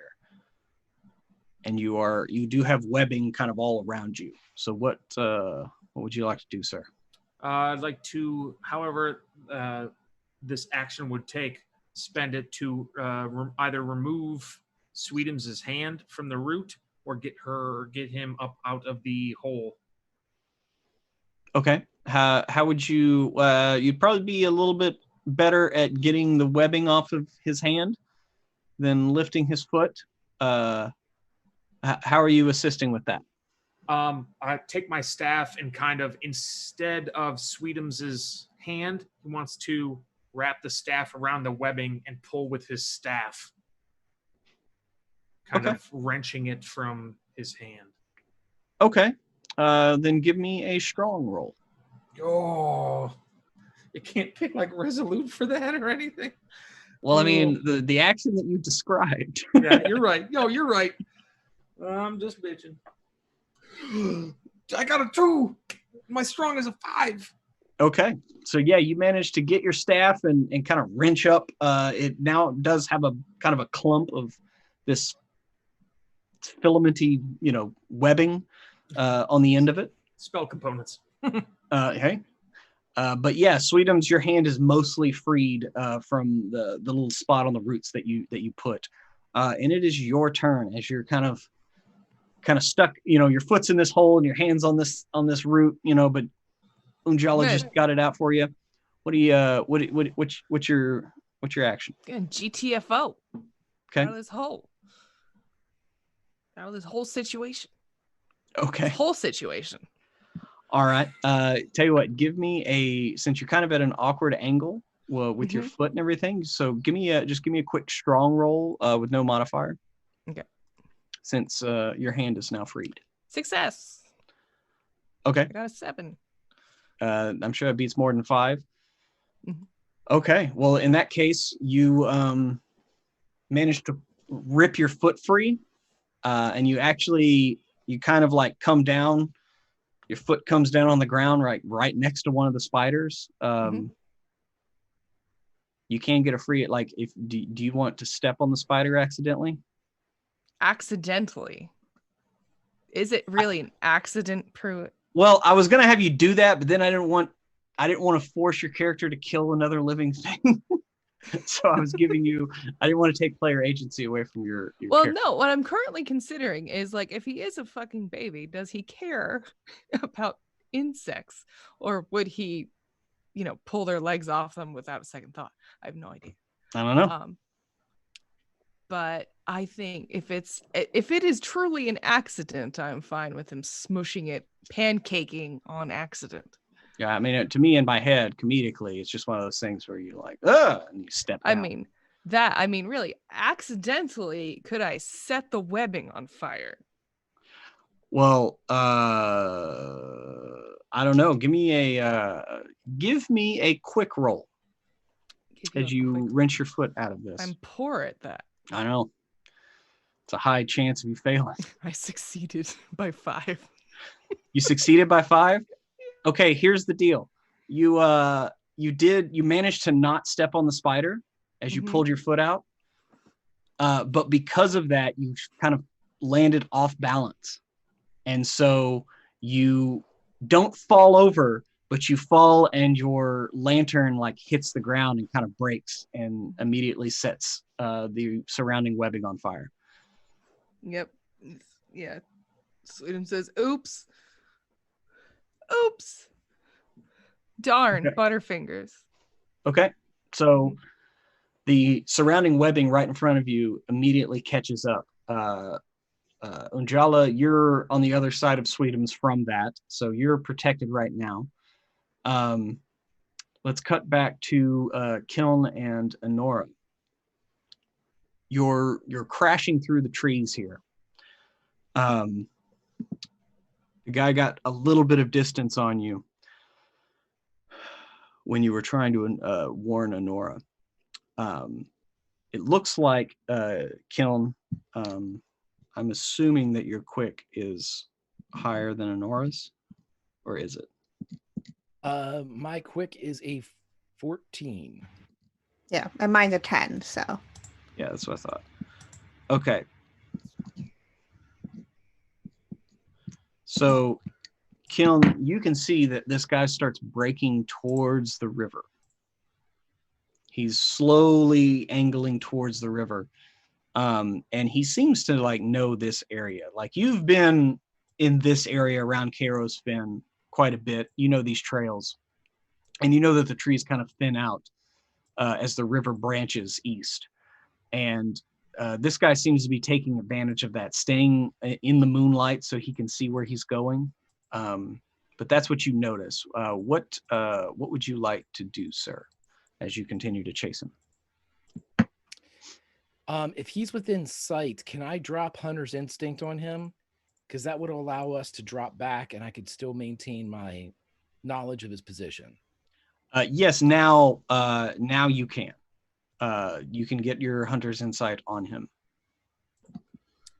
And you do have webbing kind of all around you. So what would you like to do, sir? I'd like to, however this action would take, spend it to either remove Sweetums' hand from the root or get him up out of the hole. Okay. How would you? You'd probably be a little bit better at getting the webbing off of his hand than lifting his foot. How are you assisting with that? I take my staff and kind of, instead of Sweetums' hand, he wants to wrap the staff around the webbing and pull with his staff, kind of wrenching it from his hand. Okay. Then give me a strong roll. Oh, you can't pick like Resolute for that or anything. Well, I mean, the action that you described. Yeah, you're right. No, you're right. I'm just bitching. I got a 2. My strong is a 5. Okay. So yeah, you managed to get your staff and kind of wrench up. It now does have a kind of a clump of this filamenty, webbing on the end of it. Spell components. Hey. But yeah, Sweetums, your hand is mostly freed from the little spot on the roots that you put. And it is your turn as you're kind of stuck, your foot's in this hole and your hand's on this root, but Unjala just got it out for you. What do you what's your action? GTFO. Okay. Out of this whole situation. Okay. This whole situation. All right. Tell you what, give me since you're kind of at an awkward angle with your foot and everything. So give me a quick strong roll with no modifier. Okay. Since your hand is now freed. Success. Okay. I got a 7. I'm sure it beats more than 5. Mm-hmm. Okay. Well, in that case, you managed to rip your foot free, and you kind of like come down. Your foot comes down on the ground right next to one of the spiders. You can get a free. Like, do you want to step on the spider accidentally? Accidentally? Is it really an accident, Pruitt? Well, I was gonna have you do that, but then I didn't want to force your character to kill another living thing. So I was giving you. I didn't want to take player agency away from your well, character. No. What I'm currently considering is like, if he is a fucking baby, does he care about insects, or would he, pull their legs off them without a second thought? I have no idea. I don't know. But I think if it is truly an accident, I'm fine with him smushing it, pancaking on accident. Yeah, I mean, to me in my head, comedically, it's just one of those things where you like, and you step down. I mean, really, accidentally, could I set the webbing on fire? Well, I don't know. Give me a quick roll as you wrench your foot out of this. I'm poor at that. I know. It's a high chance of you failing. I succeeded by 5. You succeeded by 5? Okay, here's the deal. You managed to not step on the spider as you pulled your foot out. But because of that, you kind of landed off balance. And so you don't fall over, but you fall and your lantern like hits the ground and kind of breaks and immediately sets the surrounding webbing on fire. Yep. Yeah. Sweetums says, oops. Oops. Darn, Okay. Butterfingers. Okay. So the surrounding webbing right in front of you immediately catches up. Unjala, you're on the other side of Sweetums from that, so you're protected right now. Let's cut back to Kiln and Honora. You're crashing through the trees here. The guy got a little bit of distance on you when you were trying to warn Honora. It looks like Kiln. I'm assuming that your quick is higher than Honora's, or is it? My quick is a 14. Yeah, and mine's a 10, so. Yeah, that's what I thought. Okay. So, Kiln, you can see that this guy starts breaking towards the river. He's slowly angling towards the river. And he seems to like know this area. Like you've been in this area around Kairos Fen quite a bit. You know these trails. And you know that the trees kind of thin out as the river branches east. And this guy seems to be taking advantage of that, staying in the moonlight so he can see where he's going. But that's what you notice. What would you like to do, sir, as you continue to chase him? If he's within sight, can I drop Hunter's Instinct on him? Because that would allow us to drop back and I could still maintain my knowledge of his position. Yes, now you can. You can get your Hunter's Insight on him.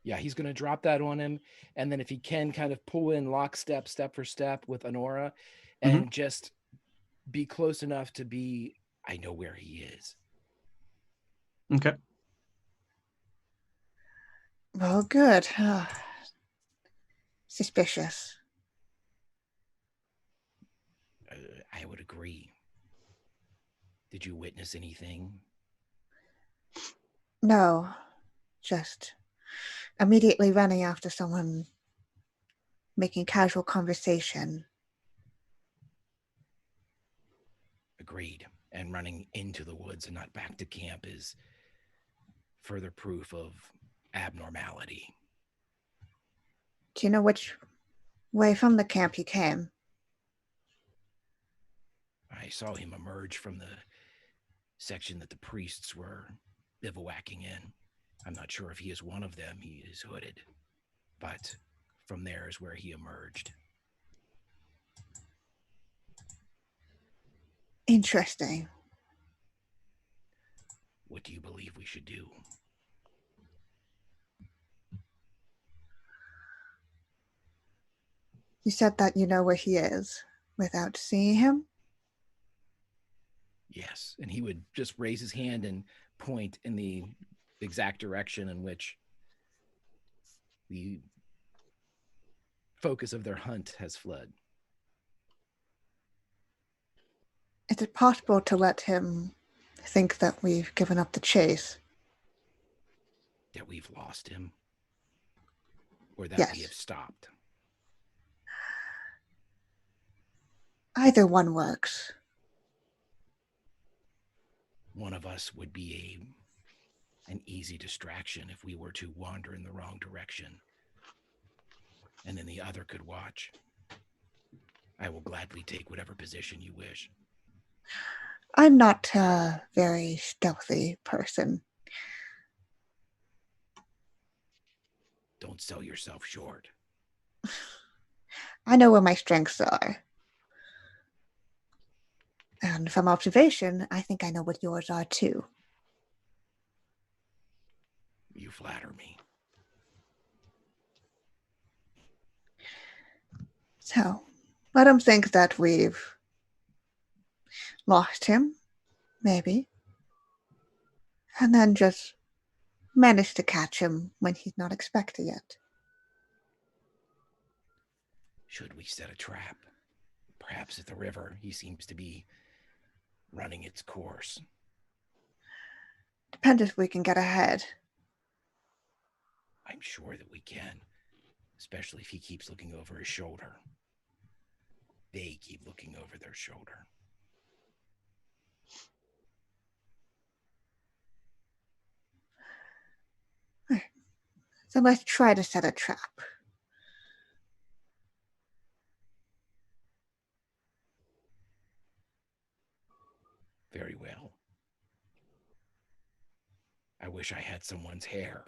Yeah, he's going to drop that on him. And then if he can kind of pull in lockstep, step for step with Honora and just be close enough to be, I know where he is. Okay. Well, good. Suspicious. I would agree. Did you witness anything? No, just immediately running after someone, making casual conversation. Agreed. And running into the woods and not back to camp is further proof of abnormality. Do you know which way from the camp he came? I saw him emerge from the section that the priests were bivouacking in. I'm not sure if he is one of them. He is hooded. But from there is where he emerged. Interesting. What do you believe we should do? You said that you know where he is without seeing him? Yes. And he would just raise his hand and point in the exact direction in which the focus of their hunt has fled. Is it possible to let him think that we've given up the chase? That we've lost him? Or that Yes. we have stopped? Either one works. One of us would be an easy distraction if we were to wander in the wrong direction. And then the other could watch. I will gladly take whatever position you wish. I'm not a very stealthy person. Don't sell yourself short. I know where my strengths are. And from observation, I think I know what yours are too. You flatter me. So, let him think that we've lost him, maybe. And then just manage to catch him when he's not expecting it. Should we set a trap? Perhaps at the river, he seems to be running its course. Depends if we can get ahead. I'm sure that we can. especially if he keeps looking over his shoulder. They keep looking over their shoulder. So let's try to set a trap. Very well. I wish I had someone's hair.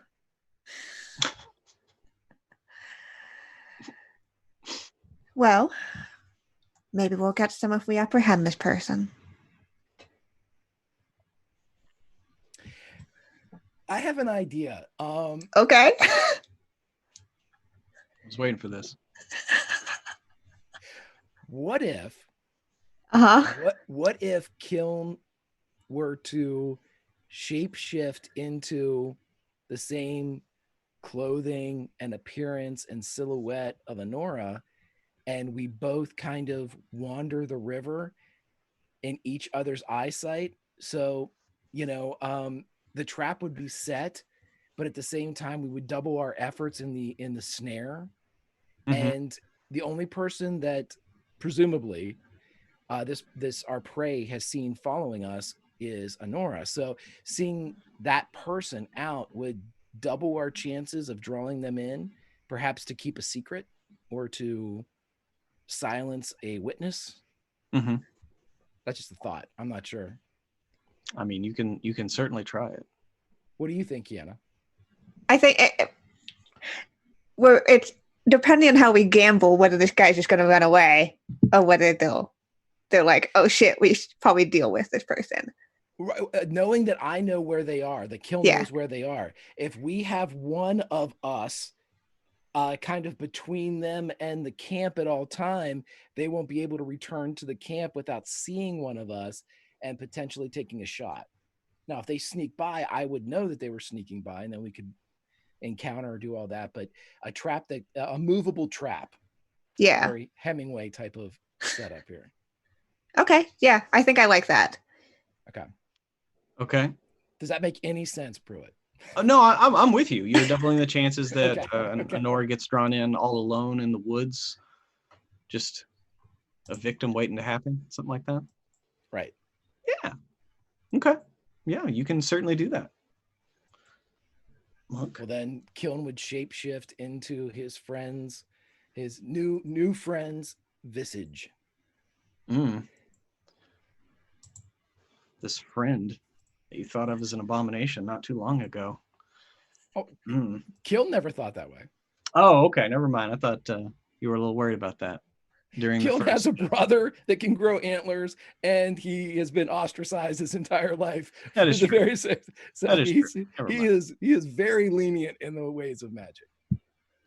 Well, maybe we'll get some if we apprehend this person. I have an idea. Okay. I was waiting for this. What if what if Kiln were to shapeshift into the same clothing and appearance and silhouette of Honora, and we both kind of wander the river in each other's eyesight? So, the trap would be set, but at the same time we would double our efforts in the snare. Mhm. And the only person that presumably this our prey has seen following us is Honora. So seeing that person out would double our chances of drawing them in, perhaps to keep a secret or to silence a witness. Mhm. That's just a thought. I'm not sure. I mean, you can certainly try it. What do you think, Kiana? I think it's depending on how we gamble, whether this guy's just going to run away or whether they're like, oh shit, we should probably deal with this person. Right, knowing that I know where they are, the kill knows where they are. If we have one of us kind of between them and the camp at all time, they won't be able to return to the camp without seeing one of us and potentially taking a shot. Now, if they sneak by, I would know that they were sneaking by, and then we could encounter or do all that. But a movable trap. Yeah. Very Hemingway type of setup here. Okay. Yeah, I think I like that. Okay. Does that make any sense, Pruitt? No, I'm with you. You're doubling the chances that Okay. Honora gets drawn in all alone in the woods. Just a victim waiting to happen, something like that. Right. Yeah. Okay. Yeah, you can certainly do that. Look. Well, then Kiln would shapeshift into his new friend's visage. This friend that you thought of as an abomination not too long ago. Oh, Kiln never thought that way. Oh, okay. Never mind. I thought you were a little worried about that. Kiln has a brother that can grow antlers, and he has been ostracized his entire life. That is true. So he is very lenient in the ways of magic.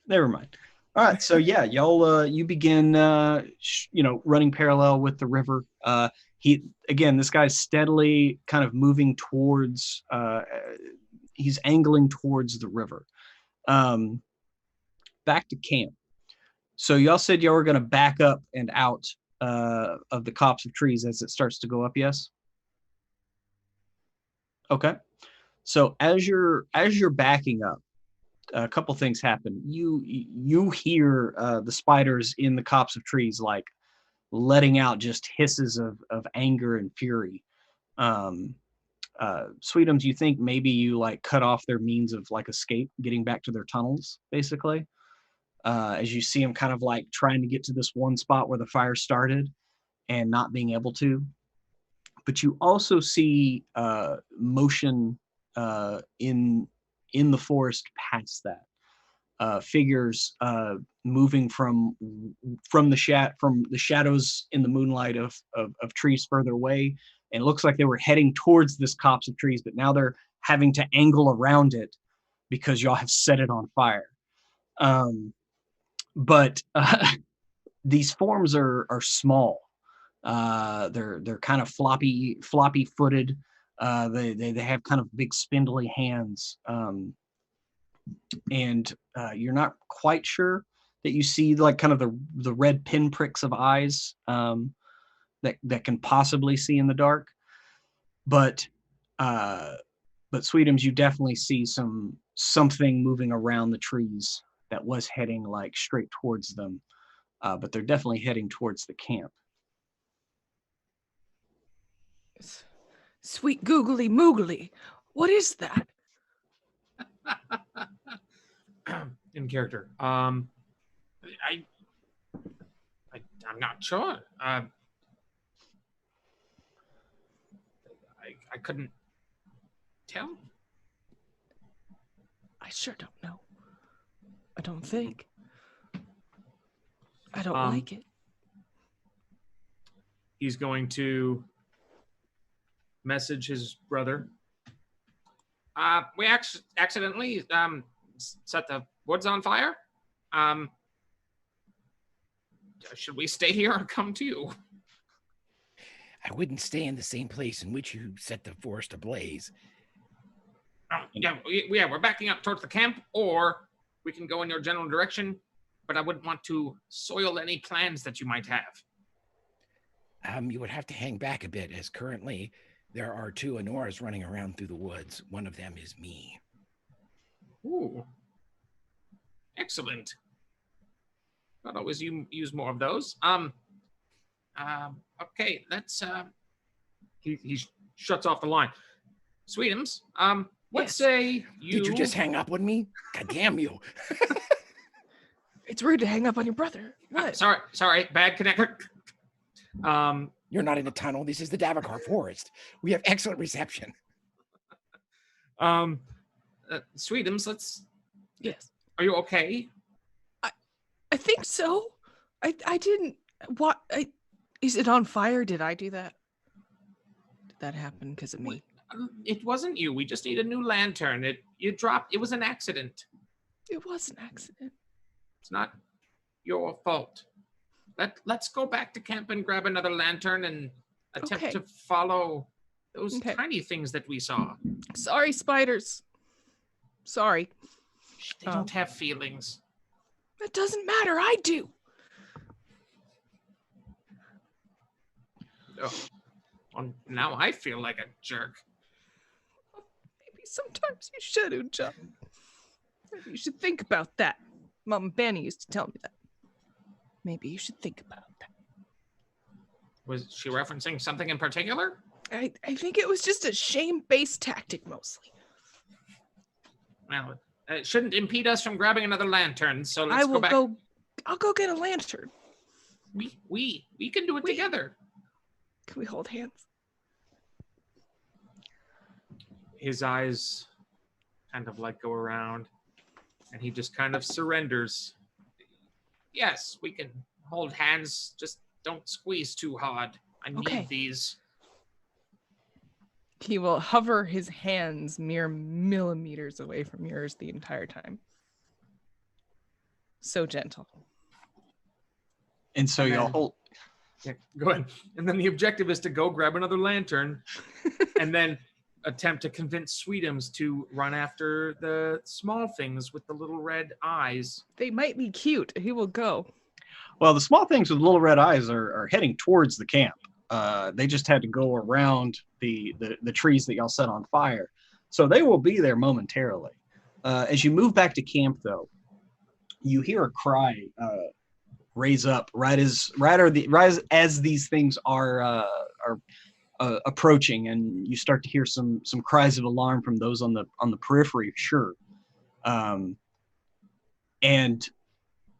Never mind. All right. So yeah, y'all you begin running parallel with the river. This guy's steadily kind of moving towards he's angling towards the river. Back to camp. So y'all said y'all were going to back up and out of the copse of trees as it starts to go up, yes? Okay. So as you're backing up, a couple things happen. You hear the spiders in the copse of trees like letting out just hisses of anger and fury. Sweetums, you think maybe you like cut off their means of like escape, getting back to their tunnels, basically. As you see them kind of like trying to get to this one spot where the fire started and not being able to. But you also see motion in the forest past that. Figures moving from the shadows in the moonlight of trees further away, and it looks like they were heading towards this copse of trees, but now they're having to angle around it because y'all have set it on fire. But these forms are small. They're kind of floppy footed. They have kind of big spindly hands. And you're not quite sure that you see like kind of the red pinpricks of eyes that can possibly see in the dark. But Sweetums, you definitely see something moving around the trees that was heading like straight towards them, but they're definitely heading towards the camp. Sweet googly moogly. What is that? In character. I'm not sure. I couldn't tell. I sure don't know. I don't think. I don't like it. He's going to message his brother. We accidentally set the woods on fire. Should we stay here or come to you? I wouldn't stay in the same place in which you set the forest ablaze. We're backing up towards the camp, or we can go in your general direction, but I wouldn't want to soil any plans that you might have. You would have to hang back a bit, as currently there are 2 Honoras running around through the woods. One of them is me. Ooh. Excellent. Not always use more of those. Okay, let's he shuts off the line. Sweetums, let's say you Did you just hang up on me? God damn you. It's rude to hang up on your brother. What? Sorry, bad connection. You're not in a tunnel. This is the Davakar Forest. We have excellent reception. Sweetums, let's. Yes. Are you okay? I think so. I didn't. What? Is it on fire? Did I do that? Did that happen because of me? It wasn't you. We just need a new lantern. You dropped. It was an accident. It was an accident. It's not your fault. Let's go back to camp and grab another lantern and attempt to follow those tiny things that we saw. Sorry, spiders. Sorry. They don't have feelings. That doesn't matter. I do. Oh, now I feel like a jerk. Maybe sometimes you should, Unja. Maybe you should think about that. Mom and Benny used to tell me that. Maybe you should think about that. Was she referencing something in particular? I think it was just a shame-based tactic mostly. Well, it shouldn't impede us from grabbing another lantern, so let's go back. I'll go get a lantern. We can do it together. Can we hold hands? His eyes kind of like go around, and he just kind of surrenders. Yes, we can hold hands. Just don't squeeze too hard. I need these. He will hover his hands mere millimeters away from yours the entire time. So gentle. And so y'all hold. Yeah, go ahead. And then the objective is to go grab another lantern and then attempt to convince Sweetums to run after the small things with the little red eyes. They might be cute. He will go. Well, the small things with little red eyes are heading towards the camp. They just had to go around the trees that y'all set on fire. So they will be there momentarily. As you move back to camp, though, you hear a cry raise up right as these things are approaching, and you start to hear some cries of alarm from those on the periphery, sure.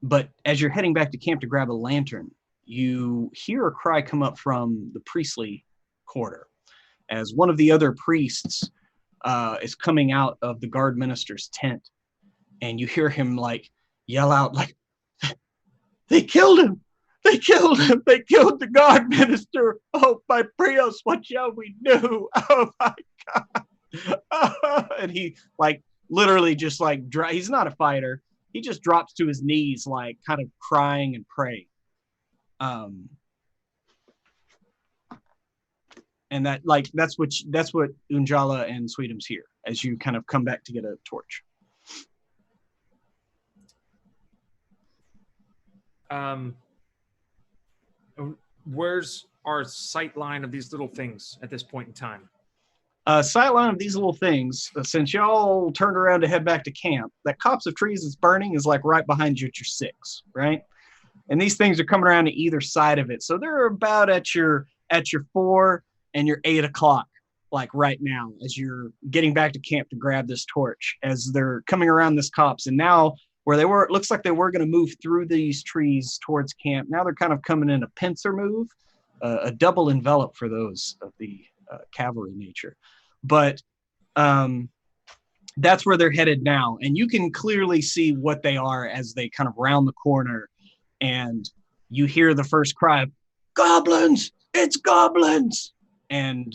But as you're heading back to camp to grab a lantern, you hear a cry come up from the priestly quarter as one of the other priests is coming out of the guard minister's tent, and you hear him like yell out like, "They killed him! They killed him! They killed the guard minister! Oh, my prios, what shall we do? Oh my God!" And he like literally just like he's not a fighter. He just drops to his knees, like kind of crying and praying. And that's what Unjala and Sweetums hear as you kind of come back to get a torch. Where's our sight line of these little things at this point in time? Sightline of these little things, since y'all turned around to head back to camp, that copse of trees that's burning is like right behind you at your 6, right? And these things are coming around to either side of it. So they're about at your 4 and your 8 o'clock, like right now, as you're getting back to camp to grab this torch, as they're coming around this copse. And now where they were, it looks like they were going to move through these trees towards camp. Now they're kind of coming in a pincer move, a double envelop for those of the cavalry nature. But that's where they're headed now. And you can clearly see what they are as they kind of round the corner. And you hear the first cry of, "Goblins! It's goblins!" And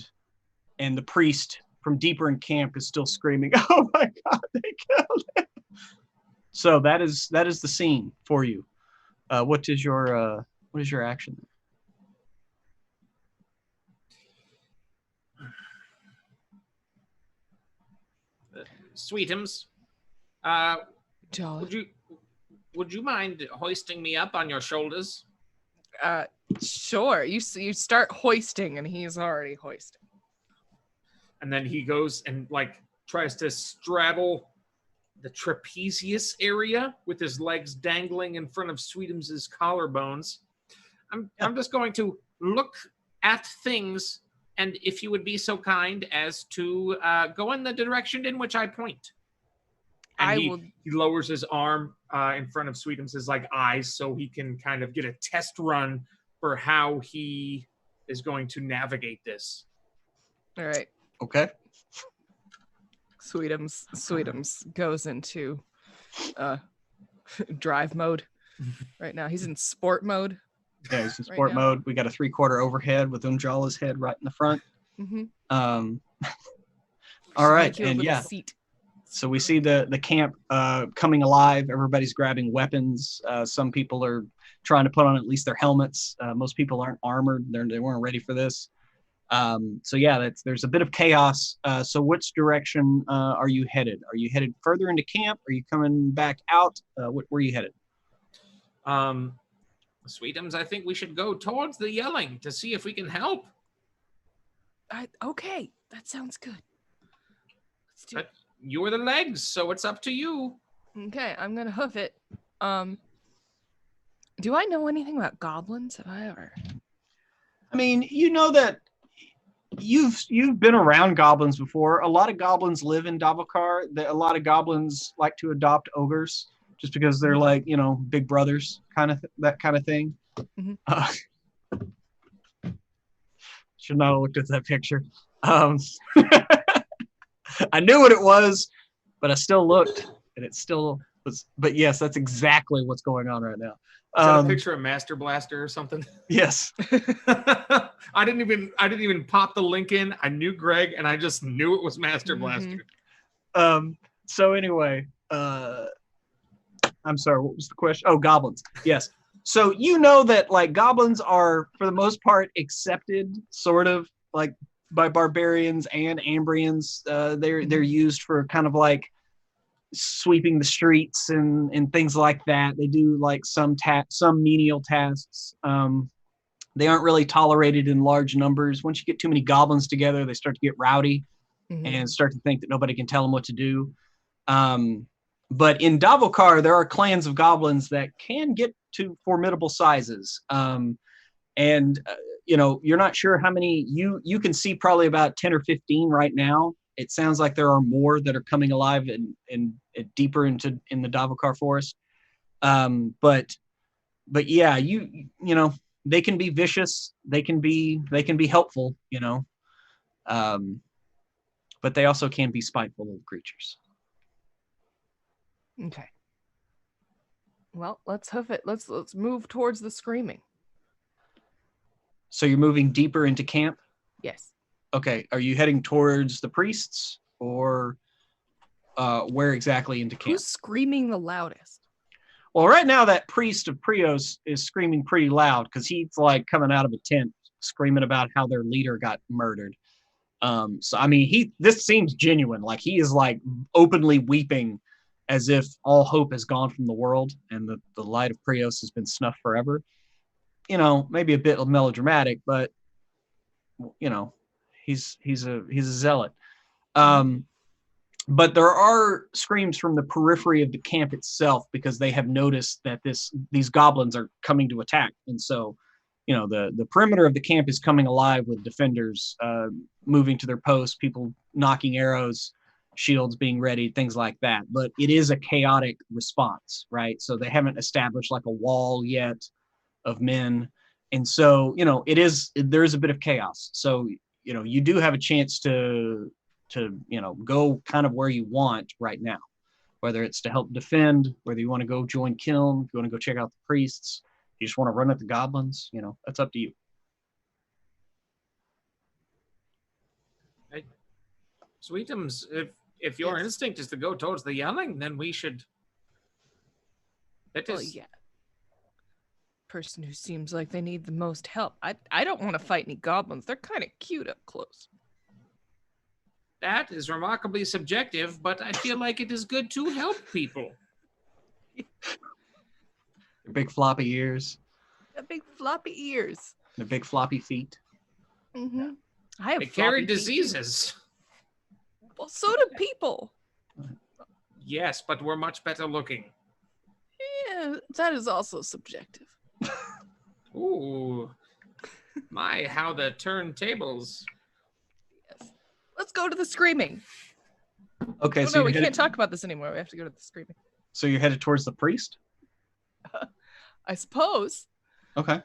the priest from deeper in camp is still screaming, "Oh my God, they killed him!" So that is the scene for you. What is your action? Sweetums, Jolly. would you mind hoisting me up on your shoulders? Sure. You start hoisting, and he's already hoisting. And then he goes and like tries to straddle the trapezius area with his legs dangling in front of Sweetums' collarbones. I'm just going to look at things, and if you would be so kind as to go in the direction in which I point. And he lowers his arm in front of Sweetums' like eyes so he can kind of get a test run for how he is going to navigate this. All right. Okay. Sweetums goes into drive mode right now. He's in sport mode. Yeah, he's in sport mode. We got a 3/4 overhead with Unjala's head right in the front. Mm-hmm. All right, and yeah. Seat. So we see the camp coming alive. Everybody's grabbing weapons. Some people are trying to put on at least their helmets. Most people aren't armored. They weren't ready for this. So yeah, there's a bit of chaos. So which direction are you headed? Are you headed further into camp? Are you coming back out? Where are you headed? Sweetums, I think we should go towards the yelling to see if we can help. Okay, that sounds good. Let's do it. You're the legs, so it's up to you. Okay, I'm gonna hoof it. Do I know anything about goblins? Have I ever? I mean, you know that you've been around goblins before. A lot of goblins live in Davokar. A lot of goblins like to adopt ogres just because they're like, big brothers, that kind of thing. Mm-hmm. Should not have looked at that picture. I knew what it was, but I still looked, and it still was. But yes, that's exactly what's going on right now. Is that a picture of Master Blaster or something? Yes. I didn't even pop the link in. I knew Greg, and I just knew it was Master Blaster. So anyway, I'm sorry. What was the question? Oh, goblins. Yes. So you know that like goblins are for the most part accepted, sort of like by barbarians and Ambrians. They're used for kind of like sweeping the streets and things like that. They do like some menial tasks. They aren't really tolerated in large numbers. Once you get too many goblins together, they start to get rowdy and start to think that nobody can tell them what to do. But in Davokar, there are clans of goblins that can get to formidable sizes. You're not sure how many. You can see probably about 10 or 15 right now. It sounds like there are more that are coming alive and deeper in the Davokar forest. But yeah, they can be vicious. They can be helpful. But they also can be spiteful little creatures. Okay. Well, let's hoof it. Let's move towards the screaming. So you're moving deeper into camp? Yes. Okay. Are you heading towards the priests or where exactly into camp? Who's screaming the loudest? Well, right now that priest of Prios is screaming pretty loud because he's like coming out of a tent screaming about how their leader got murdered. So I mean, this seems genuine. Like he is like openly weeping as if all hope has gone from the world and the light of Prios has been snuffed forever. Maybe a bit melodramatic, but he's a zealot. But there are screams from the periphery of the camp itself because they have noticed that these goblins are coming to attack. And so, the perimeter of the camp is coming alive with defenders moving to their posts, people knocking arrows, shields being ready, things like that. But it is a chaotic response, right? So they haven't established like a wall yet of men. And so, there is a bit of chaos. So, you do have a chance to go kind of where you want right now, whether it's to help defend, whether you want to go join Kiln, you want to go check out the priests, you just want to run at the goblins, that's up to you. Sweetums, if your instinct is to go towards the yelling, then we should. Well, yeah. Person who seems like they need the most help. I don't want to fight any goblins. They're kind of cute up close. That is remarkably subjective, but I feel like it is good to help people. Their big floppy ears. The big floppy ears. Their big floppy feet. Mm-hmm. I have They carry diseases. Well, so do people. Yes, but we're much better looking. Yeah, that is also subjective. Ooh. My, how the turntables. Yes. Let's go to the screaming. Okay, no, we can't talk about this anymore. We have to go to the screaming. So you're headed towards the priest? I suppose. Okay.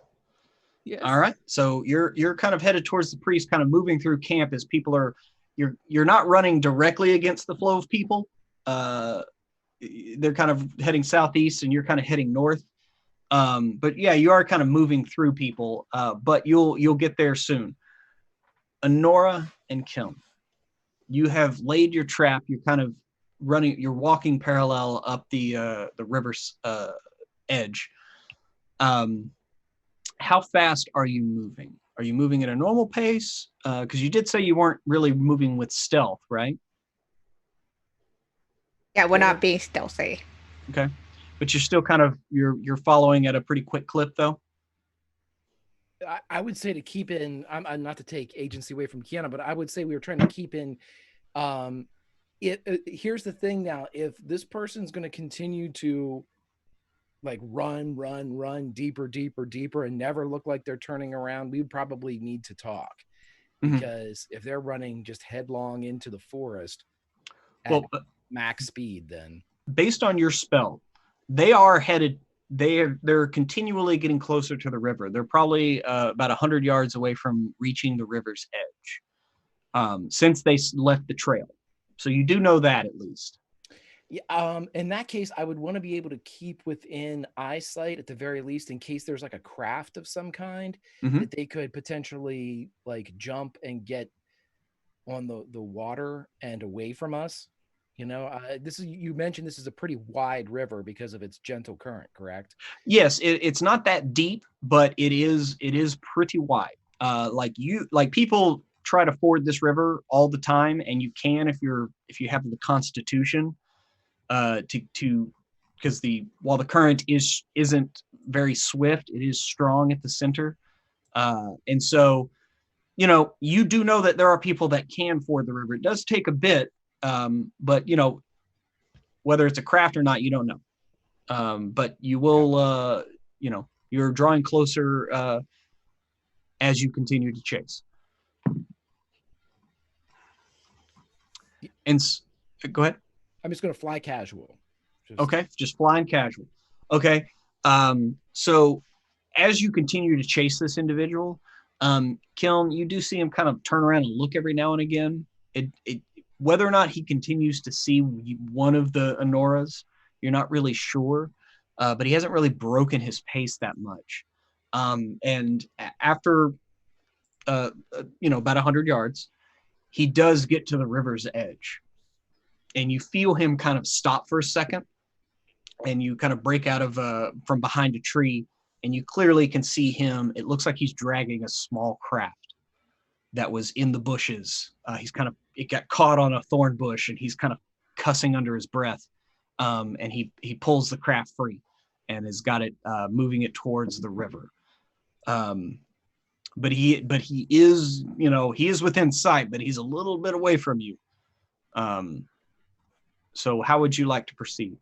Yes. All right. So you're kind of headed towards the priest, kind of moving through camp as people are. You're not running directly against the flow of people. They're kind of heading southeast, and you're kind of heading north. But yeah, you are kind of moving through people. But you'll get there soon. Honora and Kiln, you have laid your trap. You're kind of running. You're walking parallel up the river's edge. How fast are you moving? Are you moving at a normal pace? Because you did say you weren't really moving with stealth, right? Yeah, we're not being stealthy. Okay, but you're still kind of you're following at a pretty quick clip, though. I would say to keep in. I'm not to take agency away from Kiana, but I would say we were trying to keep in. Here's the thing now: if this person's going to continue to like run deeper and never look like they're turning around, we would probably need to talk, because if they're running just headlong into the forest at max speed, then based on your spell, they are headed. They're continually getting closer to the river. They're probably about 100 yards away from reaching the river's edge since they left the trail. So you do know that at least. Yeah, in that case, I would want to be able to keep within eyesight at the very least, in case there's like a craft of some kind that they could potentially like jump and get on the water and away from us. You mentioned this is a pretty wide river because of its gentle current, correct? Yes, it's not that deep, but it is pretty wide. Like people try to ford this river all the time, and you can if you have the constitution. Because while the current isn't very swift, it is strong at the center, and so you do know that there are people that can ford the river. It does take a bit, but whether it's a craft or not, you don't know. But you will, you're drawing closer as you continue to chase. And go ahead. I'm just going to fly casual. Okay, just flying casual. Okay, so as you continue to chase this individual, Kiln, you do see him kind of turn around and look every now and again. Whether or not he continues to see one of the Honoras, you're not really sure, but he hasn't really broken his pace that much. And after, about 100 yards, he does get to the river's edge. And you feel him kind of stop for a second, and you kind of break out of from behind a tree, and you clearly can see him. It looks like he's dragging a small craft that was in the bushes. It got caught on a thorn bush, and he's kind of cussing under his breath. And he pulls the craft free and has got it moving it towards the river. But he is, he is within sight, but he's a little bit away from you. So how would you like to proceed?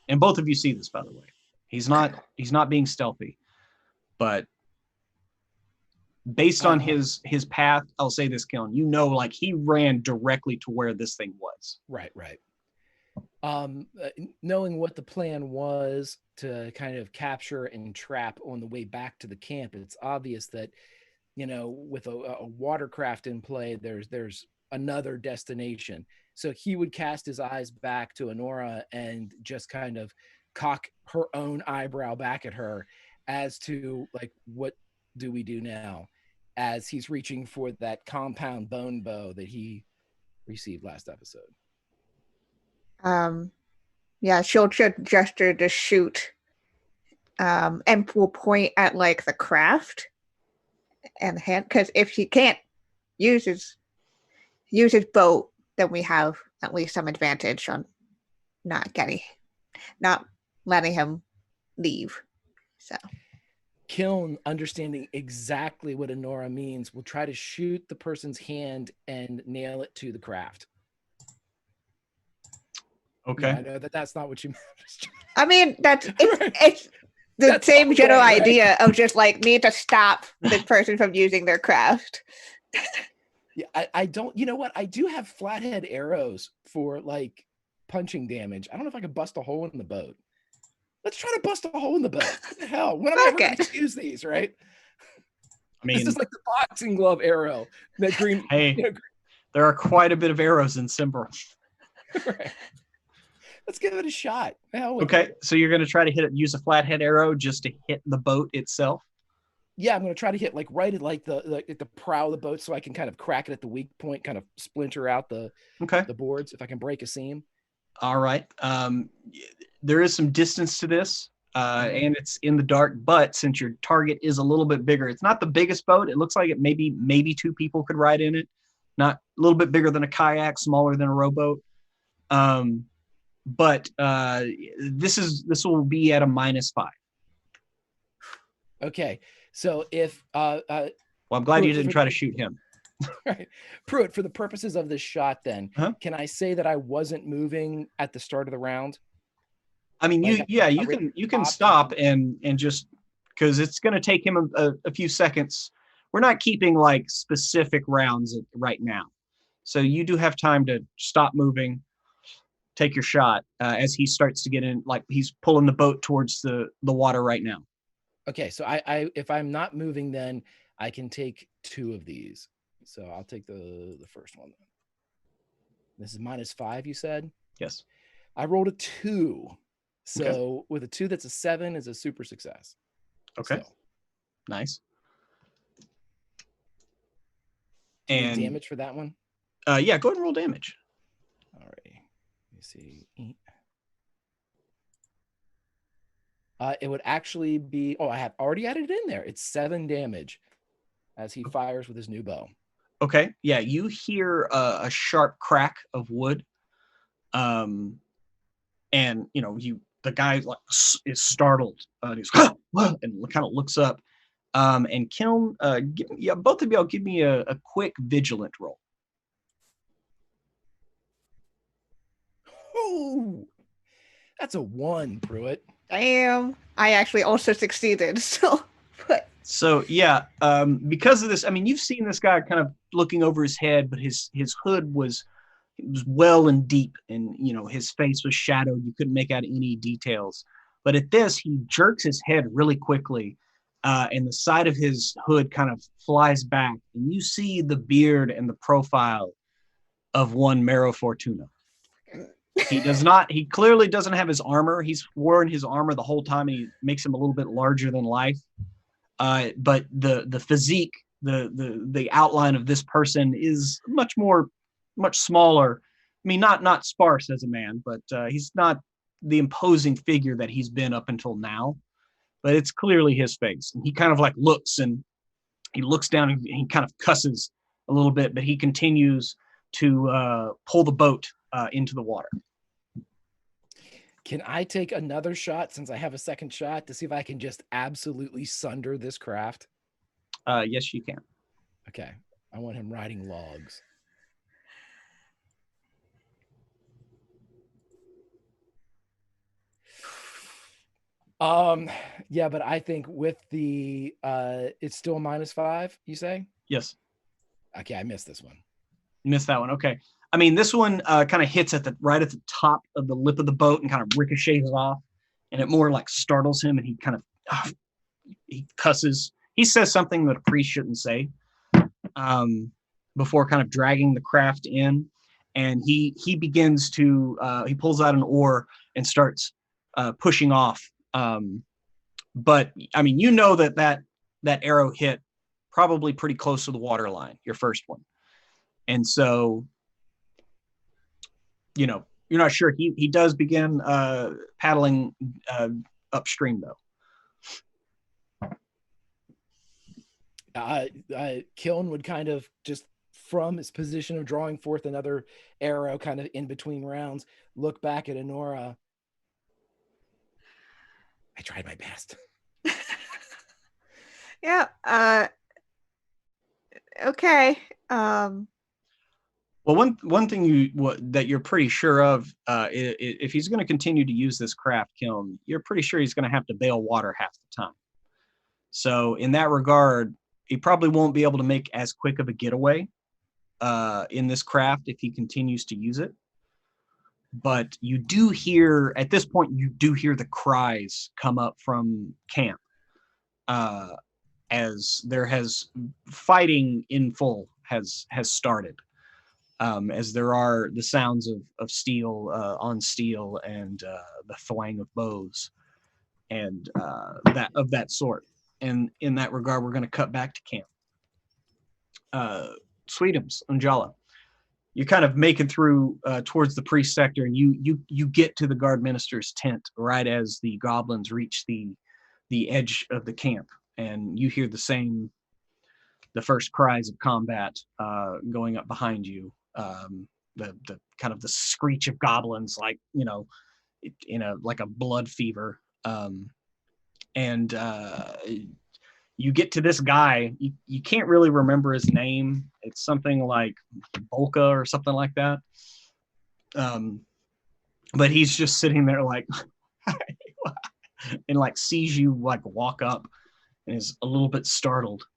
And both of you see this, by the way. He's not being stealthy, but based on his path, I'll say this, Kiln, you know, like he ran directly to where this thing was. Right. Knowing what the plan was to kind of capture and trap on the way back to the camp, it's obvious that, you know, with a watercraft in play, there's another destination. So he would cast his eyes back to Honora and just kind of cock her own eyebrow back at her as to like, what do we do now? As he's reaching for that compound bone bow that he received last episode. Yeah, she'll just gesture to shoot, and will point at like the craft and hand, because if she can't use his boat, then we have at least some advantage on not letting him leave. So Kiln, understanding exactly what Honora means, will try to shoot the person's hand and nail it to the craft. Okay. Yeah, I know that's not what you meant. I mean, it's the That's same okay, general right? idea of just like need to stop this person from using their craft. Yeah, I don't, you know what? I do have flathead arrows for like punching damage. I don't know if I could bust a hole in the boat. Let's try to bust a hole in the boat. What the hell? When am I ever going to use these, right? I mean, this is like the boxing glove arrow. That green. Hey, you know, there are quite a bit of arrows in Symbaroum. right. Let's give it a shot. Okay, so you're going to try to use a flathead arrow just to hit the boat itself? Yeah, I'm going to try to hit like right at like the prow of the boat so I can kind of crack it at the weak point, kind of splinter out the boards if I can break a seam. All right. There is some distance to this, and it's in the dark, but since your target is a little bit bigger, it's not the biggest boat. It looks like it maybe 2 people could ride in it. Not a little bit bigger than a kayak, smaller than a rowboat. But this will be at a -5. Okay, so if well, I'm glad you didn't try to shoot him. Right, Pruitt, for the purposes of this shot, then can I say that I wasn't moving at the start of the round? I mean, you can stop and just because it's going to take him a few seconds. We're not keeping like specific rounds right now, so you do have time to stop moving. Take your shot as he starts to get in, like he's pulling the boat towards the water right now. Okay, so I if I'm not moving, then I can take 2 of these. So I'll take the first one. This is -5, you said? Yes. I rolled a 2. So with a 2, that's a 7 is a super success. Okay. So. Nice. And damage for that one? Yeah, go ahead and roll damage. All right. Let me see. It would actually be, I have already added it in there. It's 7 damage as he fires with his new bow. Okay. Yeah, you hear a sharp crack of wood. And you know, the guy like is startled. And he's and kind of looks up. And Kiln, both of y'all give me a quick vigilant roll. Oh, that's a 1, Pruitt. Damn, I actually also succeeded. So yeah, because of this, I mean, you've seen this guy kind of looking over his head, but his hood was well and deep, and you know his face was shadowed. You couldn't make out any details. But at this, he jerks his head really quickly, and the side of his hood kind of flies back, and you see the beard and the profile of one Mero Fortuna. He does not. He clearly doesn't have his armor. He's worn his armor the whole time, and he makes him a little bit larger than life. But the physique, the outline of this person is much smaller. I mean, not sparse as a man, but he's not the imposing figure that he's been up until now. But it's clearly his face, and he kind of like looks, and he looks down, and he kind of cusses a little bit, but he continues to pull the boat into the water. Can I take another shot since I have a second shot to see if I can just absolutely sunder this craft? Yes, you can. Okay. I want him riding logs. Yeah, but I think with the it's still -5, you say? Yes. Okay, I missed this one. Missed that one. Okay. I mean, this one kind of hits right at the top of the lip of the boat and kind of ricochets off, and it more like startles him, and he kind of he cusses. He says something that a priest shouldn't say, before kind of dragging the craft in, and he begins to he pulls out an oar and starts pushing off. But I mean, you know that arrow hit probably pretty close to the water line, your first one, and so you know you're not sure. He does begin paddling upstream though. Kiln would kind of just from his position of drawing forth another arrow kind of in between rounds, look back at Honora. I tried my best. Yeah. Okay. Well, one thing that you're pretty sure of, if he's going to continue to use this craft kiln, you're pretty sure he's going to have to bail water half the time. So in that regard, he probably won't be able to make as quick of a getaway in this craft if he continues to use it. But you do hear, at this point, you do hear the cries come up from camp as there has fighting in full has started. As there are the sounds of steel on steel and the thwang of bows and that sort. And in that regard, we're going to cut back to camp. Sweetums, Anjala, you're kind of making through towards the priest sector, and you get to the guard minister's tent right as the goblins reach the edge of the camp, and you hear the first cries of combat going up behind you. The kind of the screech of goblins, like like a blood fever, and you get to this guy. You can't really remember his name. It's something like Volka or something like that. But he's just sitting there like, and like sees you like walk up, and is a little bit startled.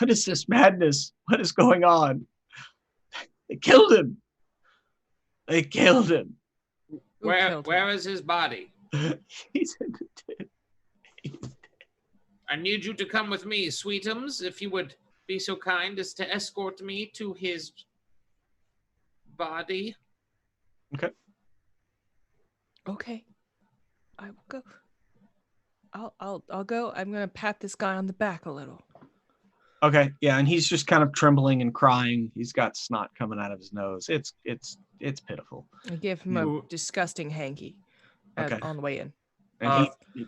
What is this madness? What is going on? They killed him. They killed him. Where is his body? He's in the tent. I need you to come with me, Sweetums, if you would be so kind as to escort me to his body. Okay. Okay. I will go. I'll go. I'm gonna pat this guy on the back a little. Okay, yeah, and he's just kind of trembling and crying. He's got snot coming out of his nose. It's pitiful. I give him a disgusting hanky on the way in. And he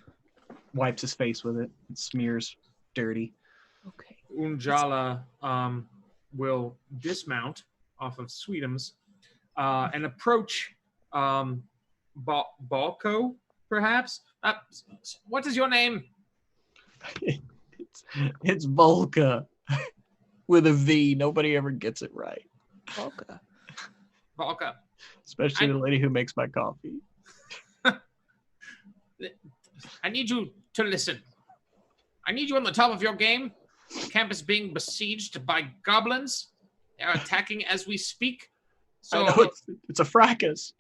wipes his face with it. It smears dirty. Okay. Unjala will dismount off of Sweetums and approach Balko, perhaps. What is your name? It's Volka with a V. Nobody ever gets it right. Volka. Especially the lady who makes my coffee. I need you to listen. I need you on the top of your game. The camp is being besieged by goblins. They are attacking as we speak. So I know it's a fracas.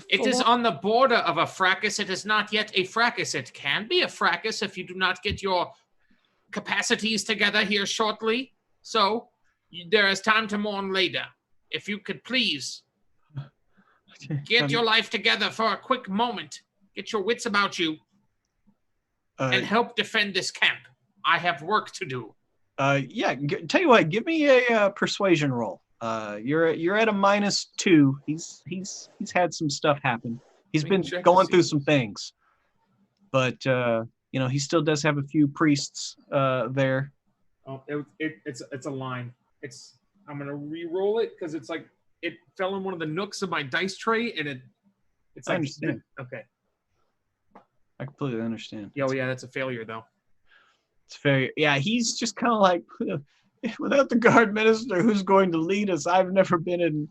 It is on the border of a fracas. It is not yet a fracas. It can be a fracas if you do not get your capacities together here shortly. So there is time to mourn later. If you could please get your life together for a quick moment. Get your wits about you. And help defend this camp. I have work to do. Yeah, tell you what, give me a persuasion roll. You're at a -2. He's had some stuff happen. He's been going through some things, but he still does have a few priests there. Oh, it's a line. I'm gonna re-roll it because it's like it fell in one of the nooks of my dice tray, and it's like, I understand. Okay. I completely understand. Yeah, that's a failure though. It's fair. Yeah, he's just kind of like, without the guard minister, who's going to lead us? I've never been in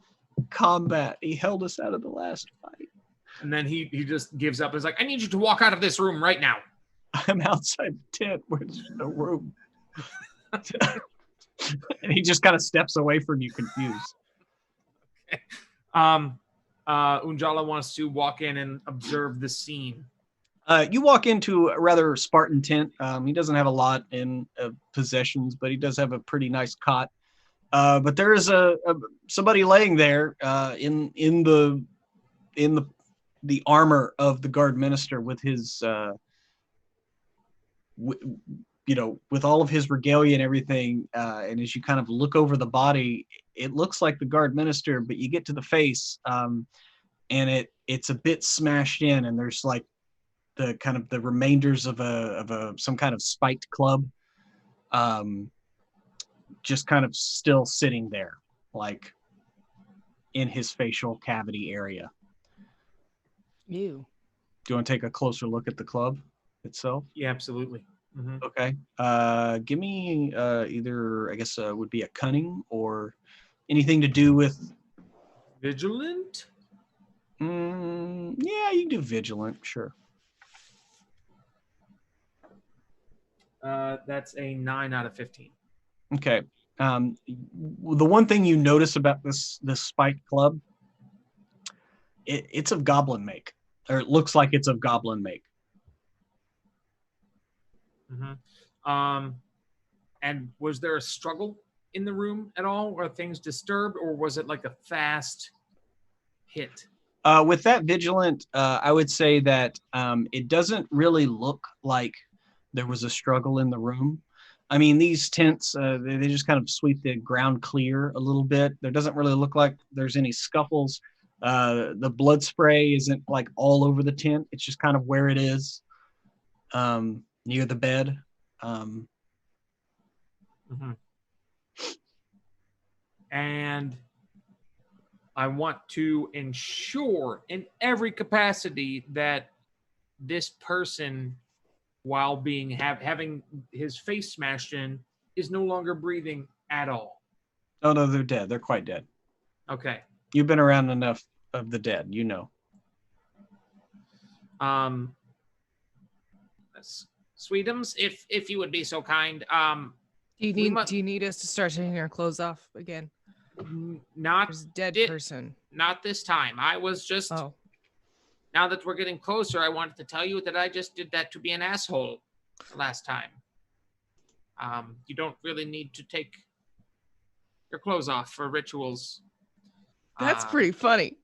combat. He held us out of the last fight. And then he just gives up. He's like, I need you to walk out of this room right now. I'm outside the tent where there's no room. And he just kind of steps away from you, confused. Okay. Unjala wants to walk in and observe the scene. You walk into a rather Spartan tent. He doesn't have a lot in possessions, but he does have a pretty nice cot. But there is somebody laying there in the armor of the guard minister with his with all of his regalia and everything. And as you kind of look over the body, it looks like the guard minister, but you get to the face, and it's a bit smashed in, and there's like the kind of the remainders of some kind of spiked club, just kind of still sitting there, like in his facial cavity area. You. Do you want to take a closer look at the club itself? Yeah, absolutely. Mm-hmm. Okay. Give me either, I guess, would be a cunning or anything to do with Vigilant? Yeah, you can do vigilant, sure. That's a 9 out of 15. Okay. The one thing you notice about this spiked club, it's of goblin make, or it looks like it's of goblin make. Mm-hmm. And was there a struggle in the room at all? Were things disturbed, or was it like a fast hit? With that vigilant, I would say that it doesn't really look like there was a struggle in the room. I mean, these tents, they just kind of sweep the ground clear a little bit. There doesn't really look like there's any scuffles. The blood spray isn't like all over the tent. It's just kind of where it is, near the bed. Mm-hmm. And I want to ensure in every capacity that this person, while being having his face smashed in, is no longer breathing at all. Oh, no, they're dead. They're quite dead. Okay. You've been around enough of the dead, you know. Sweetums, if you would be so kind. Do you need us to start taking our clothes off again? Not There's a dead person. Not this time. I was just. Oh. Now that we're getting closer, I wanted to tell you that I just did that to be an asshole last time. You don't really need to take your clothes off for rituals. That's pretty funny.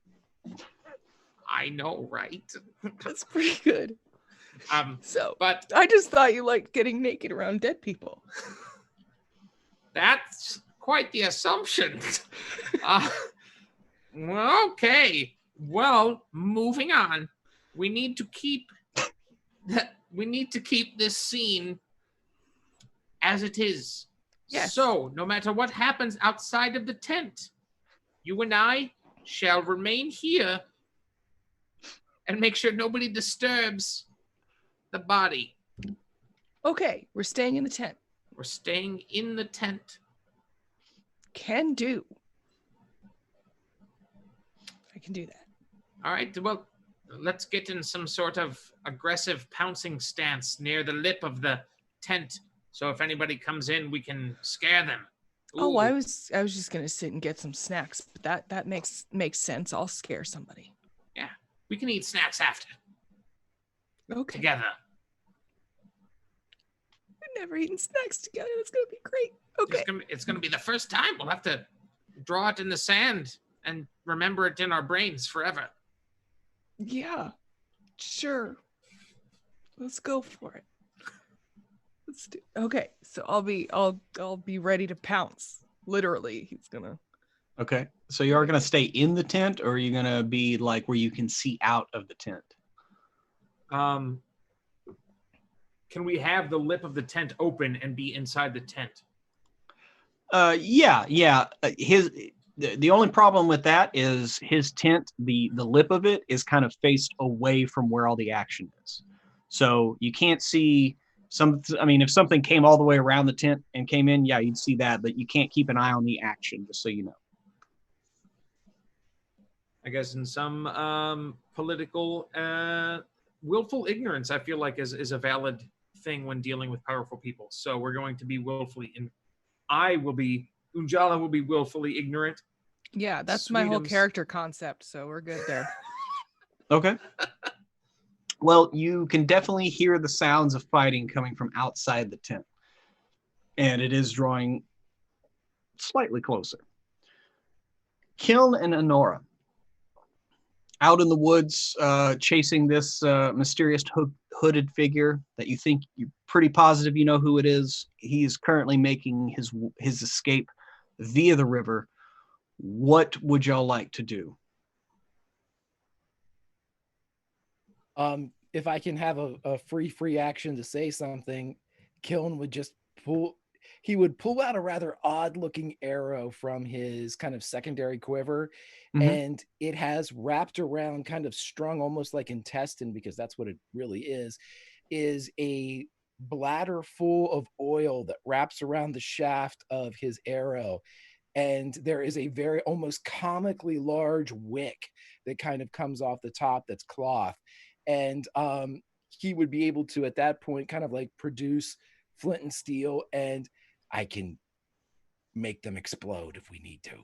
I know, right? That's pretty good. But I just thought you liked getting naked around dead people. That's quite the assumption. Okay. Well, moving on. We need to keep this scene as it is. Yes. So, no matter what happens outside of the tent, you and I shall remain here and make sure nobody disturbs the body. Okay, we're staying in the tent. We're staying in the tent. Can do. I can do that. All right, well, let's get in some sort of aggressive pouncing stance near the lip of the tent. So if anybody comes in, we can scare them. Ooh. Oh, I was just gonna sit and get some snacks, but that makes sense. I'll scare somebody. Yeah, we can eat snacks after. Okay. Together. We've never eaten snacks together. That's gonna be great. Okay. It's gonna be the first time. We'll have to draw it in the sand and remember it in our brains forever. Yeah, sure. Let's go for it. Let's do. Okay, so I'll be ready to pounce. Literally, he's gonna. Okay, so you are gonna stay in the tent, or are you gonna be like where you can see out of the tent? Can we have the lip of the tent open and be inside the tent? Yeah. The only problem with that is his tent, the lip of it is kind of faced away from where all the action is. So you can't see if something came all the way around the tent and came in, yeah, you'd see that, but you can't keep an eye on the action, just so you know. I guess in some political willful ignorance, I feel like is a valid thing when dealing with powerful people. So we're going to be willfully Unjala will be willfully ignorant. Yeah, that's my whole Sweetums. character concept, so we're good there. Okay. Well, you can definitely hear the sounds of fighting coming from outside the tent. And it is drawing slightly closer. Kiln and Honora, out in the woods, chasing this mysterious hooded figure that you think you're pretty positive you know who it is. He is currently making his escape via the river. What would y'all like to do? If I can have a free action to say something, Kiln would just pull out a rather odd looking arrow from his kind of secondary quiver, and it has wrapped around, kind of strung almost like intestine, because that's what it really is a bladder full of oil that wraps around the shaft of his arrow. And there is a very almost comically large wick that kind of comes off the top that's cloth. And he would be able to, at that point, kind of like produce flint and steel, and I can make them explode if we need to.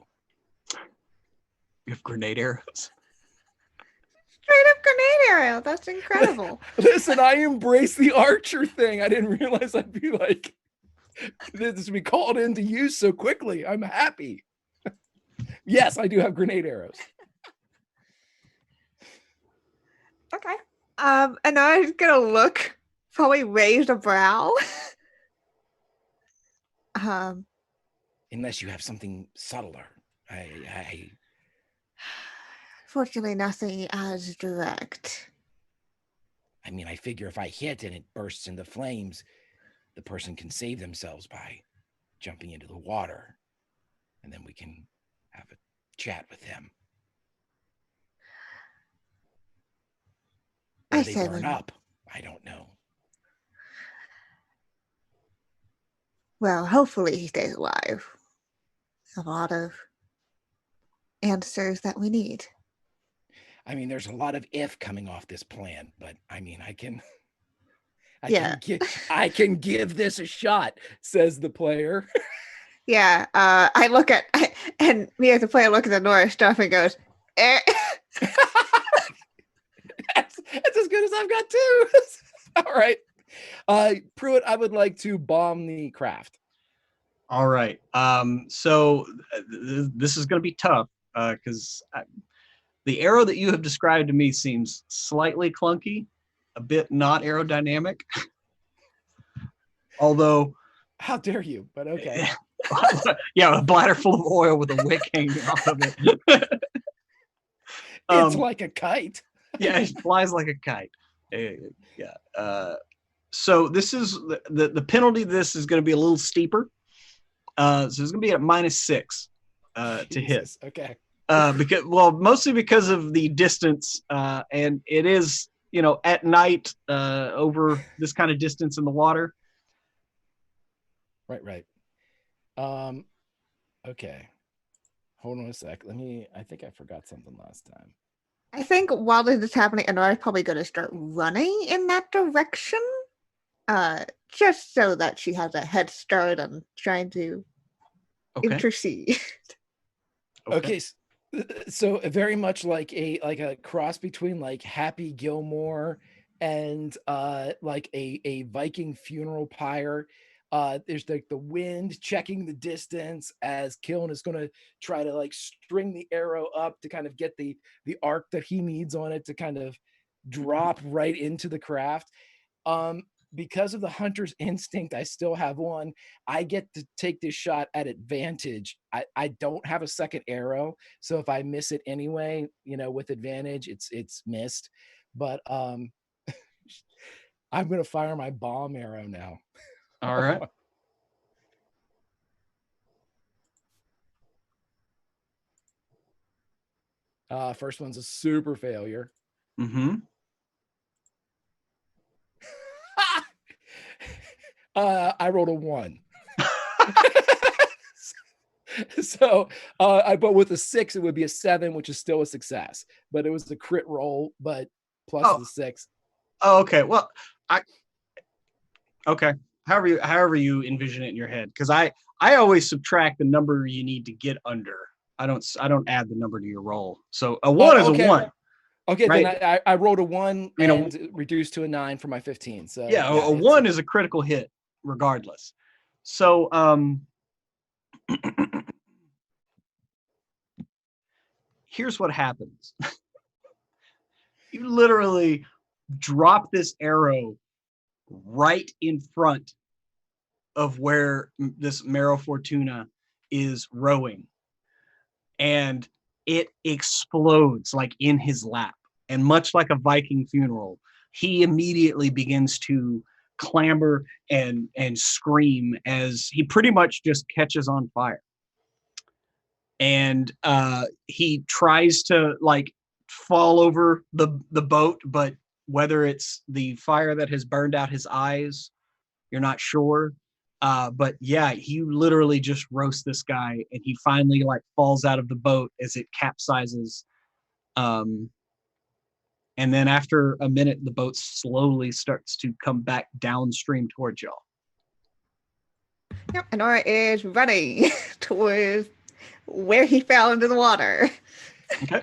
You have grenade arrows. Straight up grenade arrow. That's incredible. Listen, I embrace the archer thing. I didn't realize I'd be like, this would be called into use so quickly. I'm happy. Yes, I do have grenade arrows. Okay. And I was gonna look, probably raise a brow. Unless you have something subtler. I Fortunately, nothing as direct. I mean, I figure if I hit and it bursts into flames, the person can save themselves by jumping into the water, and then we can have a chat with them. Or they burn up. I don't know. Well, hopefully he stays alive. A lot of answers that we need. I mean, there's a lot of if coming off this plan, but I mean, I can give this a shot, says the player. Yeah, I look at, and me as a player look at the Nora stuff and goes, eh. That's as good as I've got too. All right. Pruitt, I would like to bomb the craft. All right. So this is going to be tough because the arrow that you have described to me seems slightly clunky, a bit not aerodynamic. Although, how dare you? But okay. Yeah, a bladder full of oil with a wick hanging off of it. It's like a kite. Yeah, it flies like a kite. Yeah. So this is the penalty. This is going to be a little steeper. So it's going to be at -6 to hit. Okay. Mostly because of the distance, and it is, at night over this kind of distance in the water. Right. Okay. Hold on a sec. I think I forgot something last time. I think while this is happening, Anora's probably going to start running in that direction, just so that she has a head start on trying to intercede. Okay. So very much like a cross between like Happy Gilmore and like a Viking funeral pyre. There's like the wind checking the distance as Kiln is going to try to like string the arrow up to kind of get the arc that he needs on it to kind of drop right into the craft. Because of the hunter's instinct, I still have one. I get to take this shot at advantage. I don't have a second arrow, so if I miss it anyway, with advantage, it's missed. But I'm going to fire my bomb arrow now. All right. First one's a super failure. Mm-hmm. I rolled a 1. So, but with a 6, it would be a 7, which is still a success. But it was a crit roll, but plus Oh. the 6. Oh, okay. Well, okay. However you envision it in your head, because I always subtract the number you need to get under. I don't add the number to your roll. So a 1 is okay. a 1. Okay, right? then I rolled a 1 You know- and reduced to a 9 for my 15. So Yeah, a it's 1 is a critical hit, regardless. So here's what happens. You literally drop this arrow right in front of where this Mero Fortuna is rowing, and it explodes like in his lap. And much like a Viking funeral, he immediately begins to clamber and scream as he pretty much just catches on fire. And he tries to like fall over the boat, but whether it's the fire that has burned out his eyes, you're not sure. But yeah, he literally just roasts this guy, and he finally like falls out of the boat as it capsizes. And then after a minute, the boat slowly starts to come back downstream towards y'all. Yep, Honora is running towards where he fell into the water. Okay.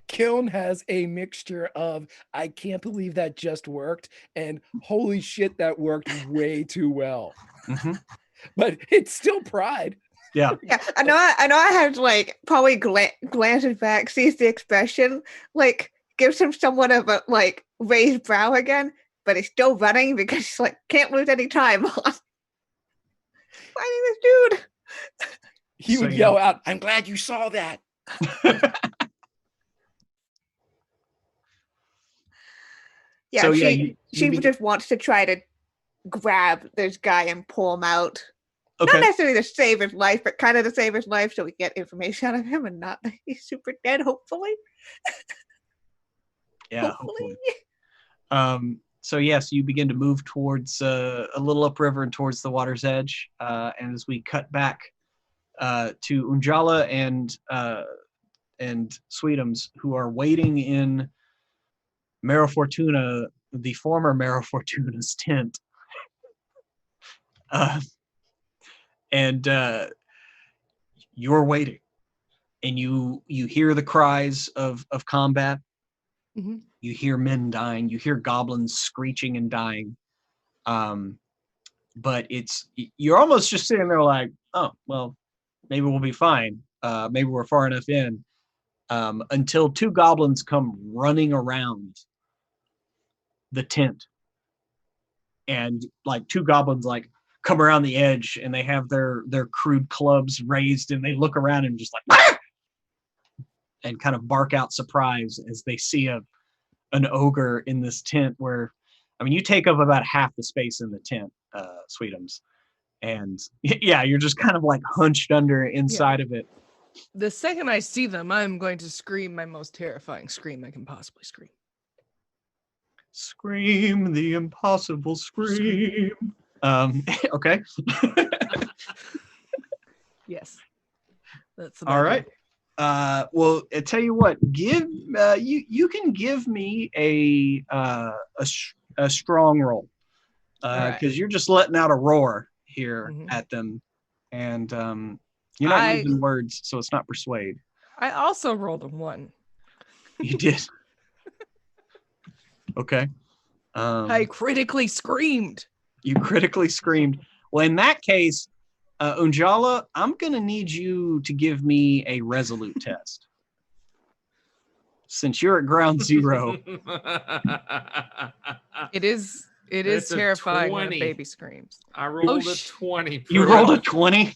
Kiln has a mixture of I can't believe that just worked and holy shit that worked way too well. Mm-hmm. But it's still pride. Yeah. Yeah, I know I had like probably glances back, sees the expression, like gives him somewhat of a like raised brow again, but he's still running because he's like can't lose any time on finding this dude. He So, would yeah. yell out, "I'm glad you saw that." Yeah, So, yeah, she you begin- just wants to try to grab this guy and pull him out. Okay. Not necessarily to save his life, but kind of to save his life so we get information out of him and not that he's super dead, hopefully. Yeah, hopefully. So yes, you begin to move towards a little upriver and towards the water's edge. And as we cut back to Unjala and Sweetums, who are waiting in Mero Fortuna, the former Mero Fortuna's tent. And you're waiting, and you hear the cries of combat. Mm-hmm. You hear men dying. You hear goblins screeching and dying. But you're almost just sitting there like, oh well, maybe we'll be fine. Maybe we're far enough in. Until 2 goblins come running around the tent, and like 2 goblins like come around the edge, and they have their crude clubs raised, and they look around and just like ah! And kind of bark out surprise as they see an ogre in this tent where, I mean, you take up about half the space in the tent, Sweetums, and yeah, you're just kind of like hunched under inside of it. The second I see them, I'm going to scream my most terrifying scream I can possibly scream. Scream the impossible scream. Okay. Yes. That's All right. Well, I tell you what, you can give me a strong roll, because you're just letting out a roar here at them, and you're not using words, so it's not persuade. I also rolled a 1. You did. Okay. I critically screamed. You critically screamed. Well, in that case, Unjala, I'm gonna need you to give me a resolute test. Since you're at ground zero. It is It's a terrifying when a 20. baby screams. I rolled a 20. You rolled a 20?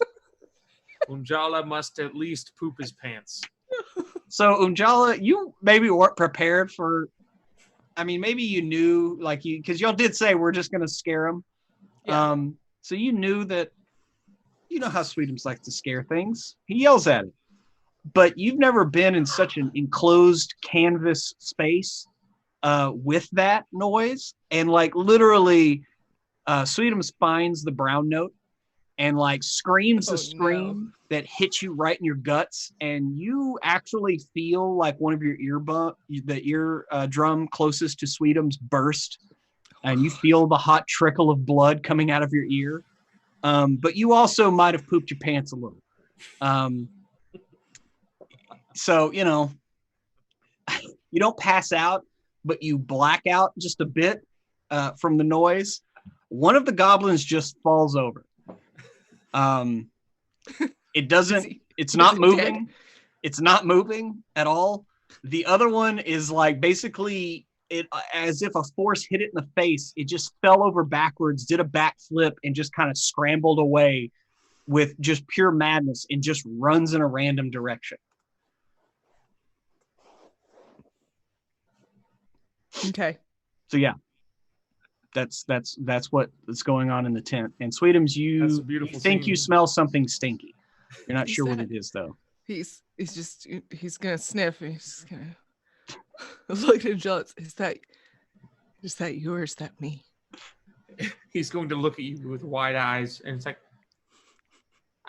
Unjala must at least poop his pants. So Unjala, you maybe weren't prepared for, I mean, maybe you knew, like, because y'all did say we're just gonna scare him. Yeah. So you knew that, you know how Sweetums likes to scare things. He yells at it. But you've never been in such an enclosed canvas space with that noise. And like literally, Sweetums finds the brown note and like screams Oh, a scream that hits you right in your guts, and you actually feel like one of your ear drum closest to Sweetums burst, and you feel the hot trickle of blood coming out of your ear. But you also might have pooped your pants a little. So, you know, you don't pass out, but you black out just a bit from the noise. One of the goblins just falls over. It doesn't, it's not moving. It's not moving at all. The other one is like basically it as if a force hit it in the face. It just fell over backwards, did a backflip, and just kind of scrambled away with just pure madness and just runs in a random direction. Okay. So yeah, that's what is going on in the tent. And Sweetums, you think you smell something stinky. You're not sure what it is though. He's gonna sniff. And he's just gonna look at Jones. Is that you or is that me? He's going to look at you with wide eyes, and it's like,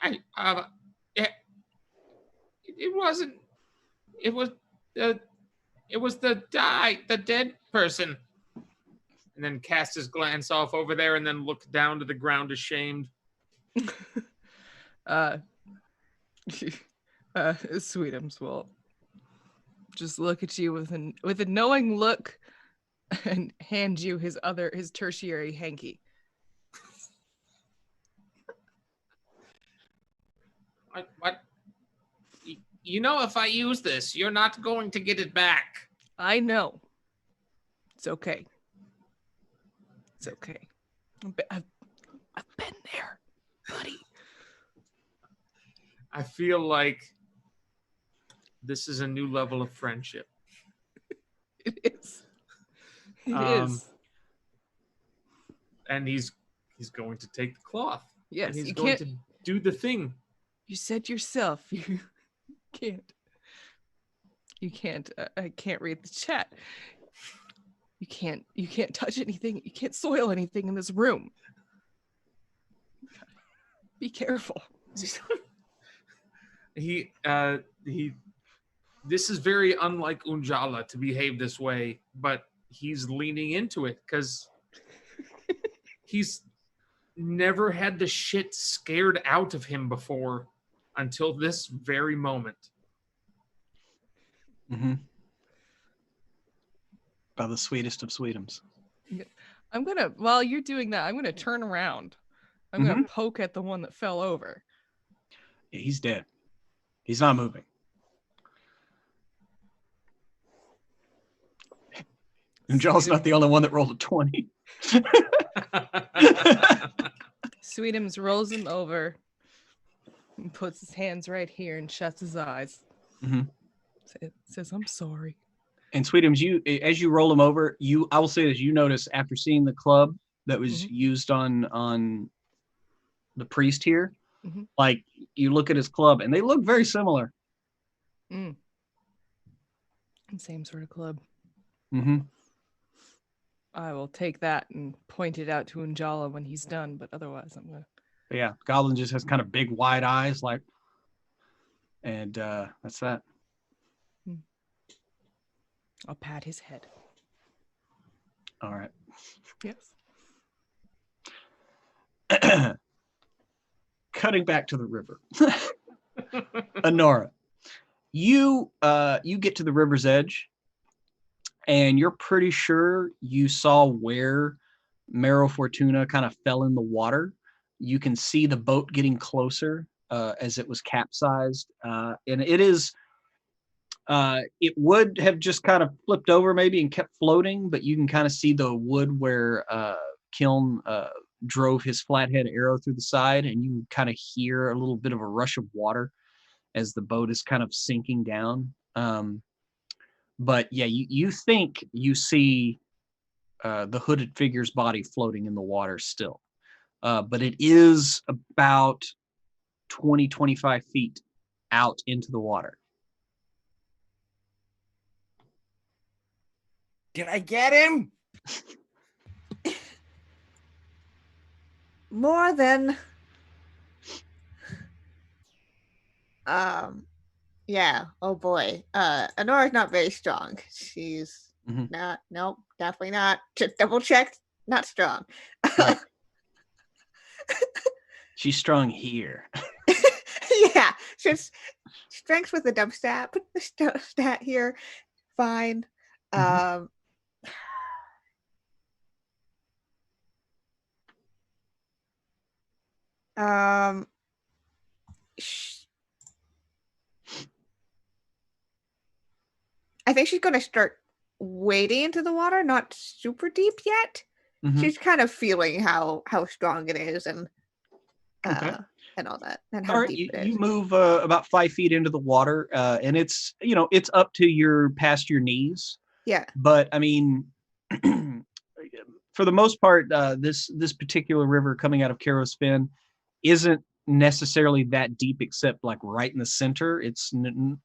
it wasn't. It was the dead person. And then cast his glance off over there, and then look down to the ground, ashamed. Sweetums will just look at you with a knowing look, and hand you his tertiary hanky. What? You know, if I use this, you're not going to get it back. I know. It's okay. It's okay. I've been there, buddy. I feel like this is a new level of friendship. It is. It is. And he's going to take the cloth. Yes, and he's you going can't to do the thing. You said yourself you can't. You can't. I can't read the chat. You can't touch anything. You can't soil anything in this room. Be careful. This is very unlike Unjala to behave this way, but he's leaning into it because he's never had the shit scared out of him before until this very moment. Mm-hmm. By the sweetest of Sweetums. While you're doing that, I'm gonna turn around. I'm gonna poke at the one that fell over. Yeah, he's dead. He's not moving. And Joel's not the only one that rolled a 20. Sweetums rolls him over and puts his hands right here and shuts his eyes. Mm-hmm. Says, I'm sorry. And Sweetums, as you roll him over, I will say this, you notice after seeing the club that was used on the priest here, like you look at his club and they look very similar. Same sort of club. Mm-hmm. I will take that and point it out to Unjala when he's done, but otherwise I'm gonna. But yeah, Goblin just has kind of big wide eyes, like, and that's that. I'll pat his head. All right. Yes. Cutting back to the river. Honora, you get to the river's edge, and you're pretty sure you saw where Mero Fortuna kind of fell in the water. You can see the boat getting closer as it was capsized, and it is. It would have just kind of flipped over maybe and kept floating, but you can kind of see the wood where Kiln drove his flathead arrow through the side, and you can kind of hear a little bit of a rush of water as the boat is kind of sinking down. But yeah, you think you see the hooded figure's body floating in the water still. But it is about 20, 25 feet out into the water. Did I get him? More than Yeah. Oh boy. Honora's not very strong. She's Mhm. not. Nope. Definitely not. Just double checked. Not strong. Right. She's strong here. Yeah. Just strength with the dump stat. Put the stat here. Fine. Mhm. Um. sh- I think she's gonna start wading into the water. Not super deep yet. Mhm. She's kind of feeling how strong it is and Okay. and all that and All how right, deep it you is. move about 5 feet into the water, and it's it's up to your past your knees. Yeah. But I mean, for the most part, this particular river coming out of Caros Fen isn't necessarily that deep, except like right in the center. It's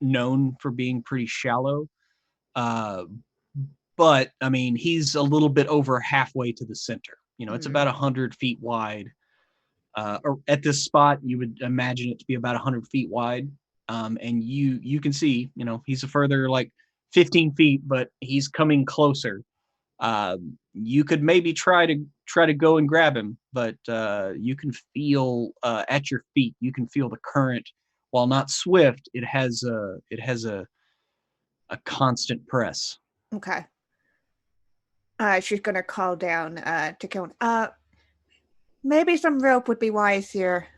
known for being pretty shallow. Uh, but I mean, he's a little bit over halfway to the center. It's about 100 feet wide. Or at this spot, you would imagine it to be about 100 feet wide. And you can see, he's a further like 15 feet, but he's coming closer. You could maybe try to go and grab him, but you can feel at your feet. You can feel the current. While not swift, it has a constant press. Okay. She's gonna call down to Kiln. Maybe some rope would be wise here.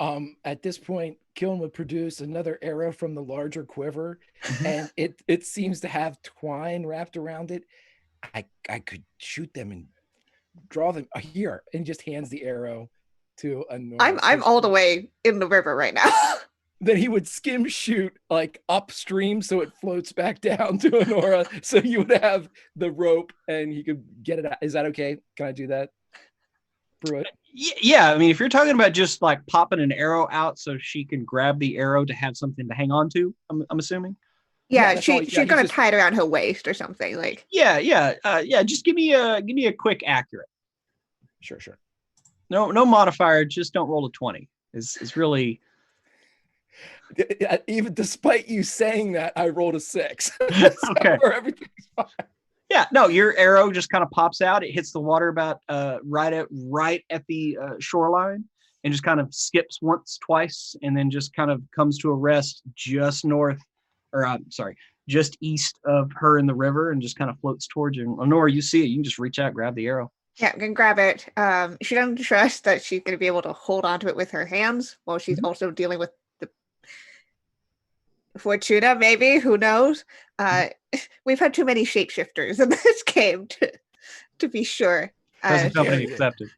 At this point, Kiln would produce another arrow from the larger quiver, Mhm. and it seems to have twine wrapped around it. I could shoot them and draw them here, and just hands the arrow to Honora. I'm all the way in the river right now. Then he would skim shoot like upstream so it floats back down to Honora. So you would have the rope and he could get it out. Is that okay? Can I do that? Pruitt? Yeah, I mean, if you're talking about just like popping an arrow out so she can grab the arrow to have something to hang on to, I'm assuming. Yeah, that's all. she's gonna tie it around her waist or something like. Yeah. Just give me a quick accurate. Sure. No modifier. Just don't roll a 20. It's really. Even despite you saying that, I rolled a 6. Okay. Everything's fine. Yeah, no, your arrow just kind of pops out. It hits the water about right at the shoreline, and just kind of skips once, twice, and then just kind of comes to a rest just north, or just east of her in the river, and just kind of floats towards you. Honora, you see it. You can just reach out, grab the arrow. Yeah, I'm gonna grab it. She doesn't trust that she's gonna be able to hold onto it with her hands while she's also dealing with the Fortuna, maybe, who knows? We've had too many shapeshifters in this game to be sure. Present company accepted.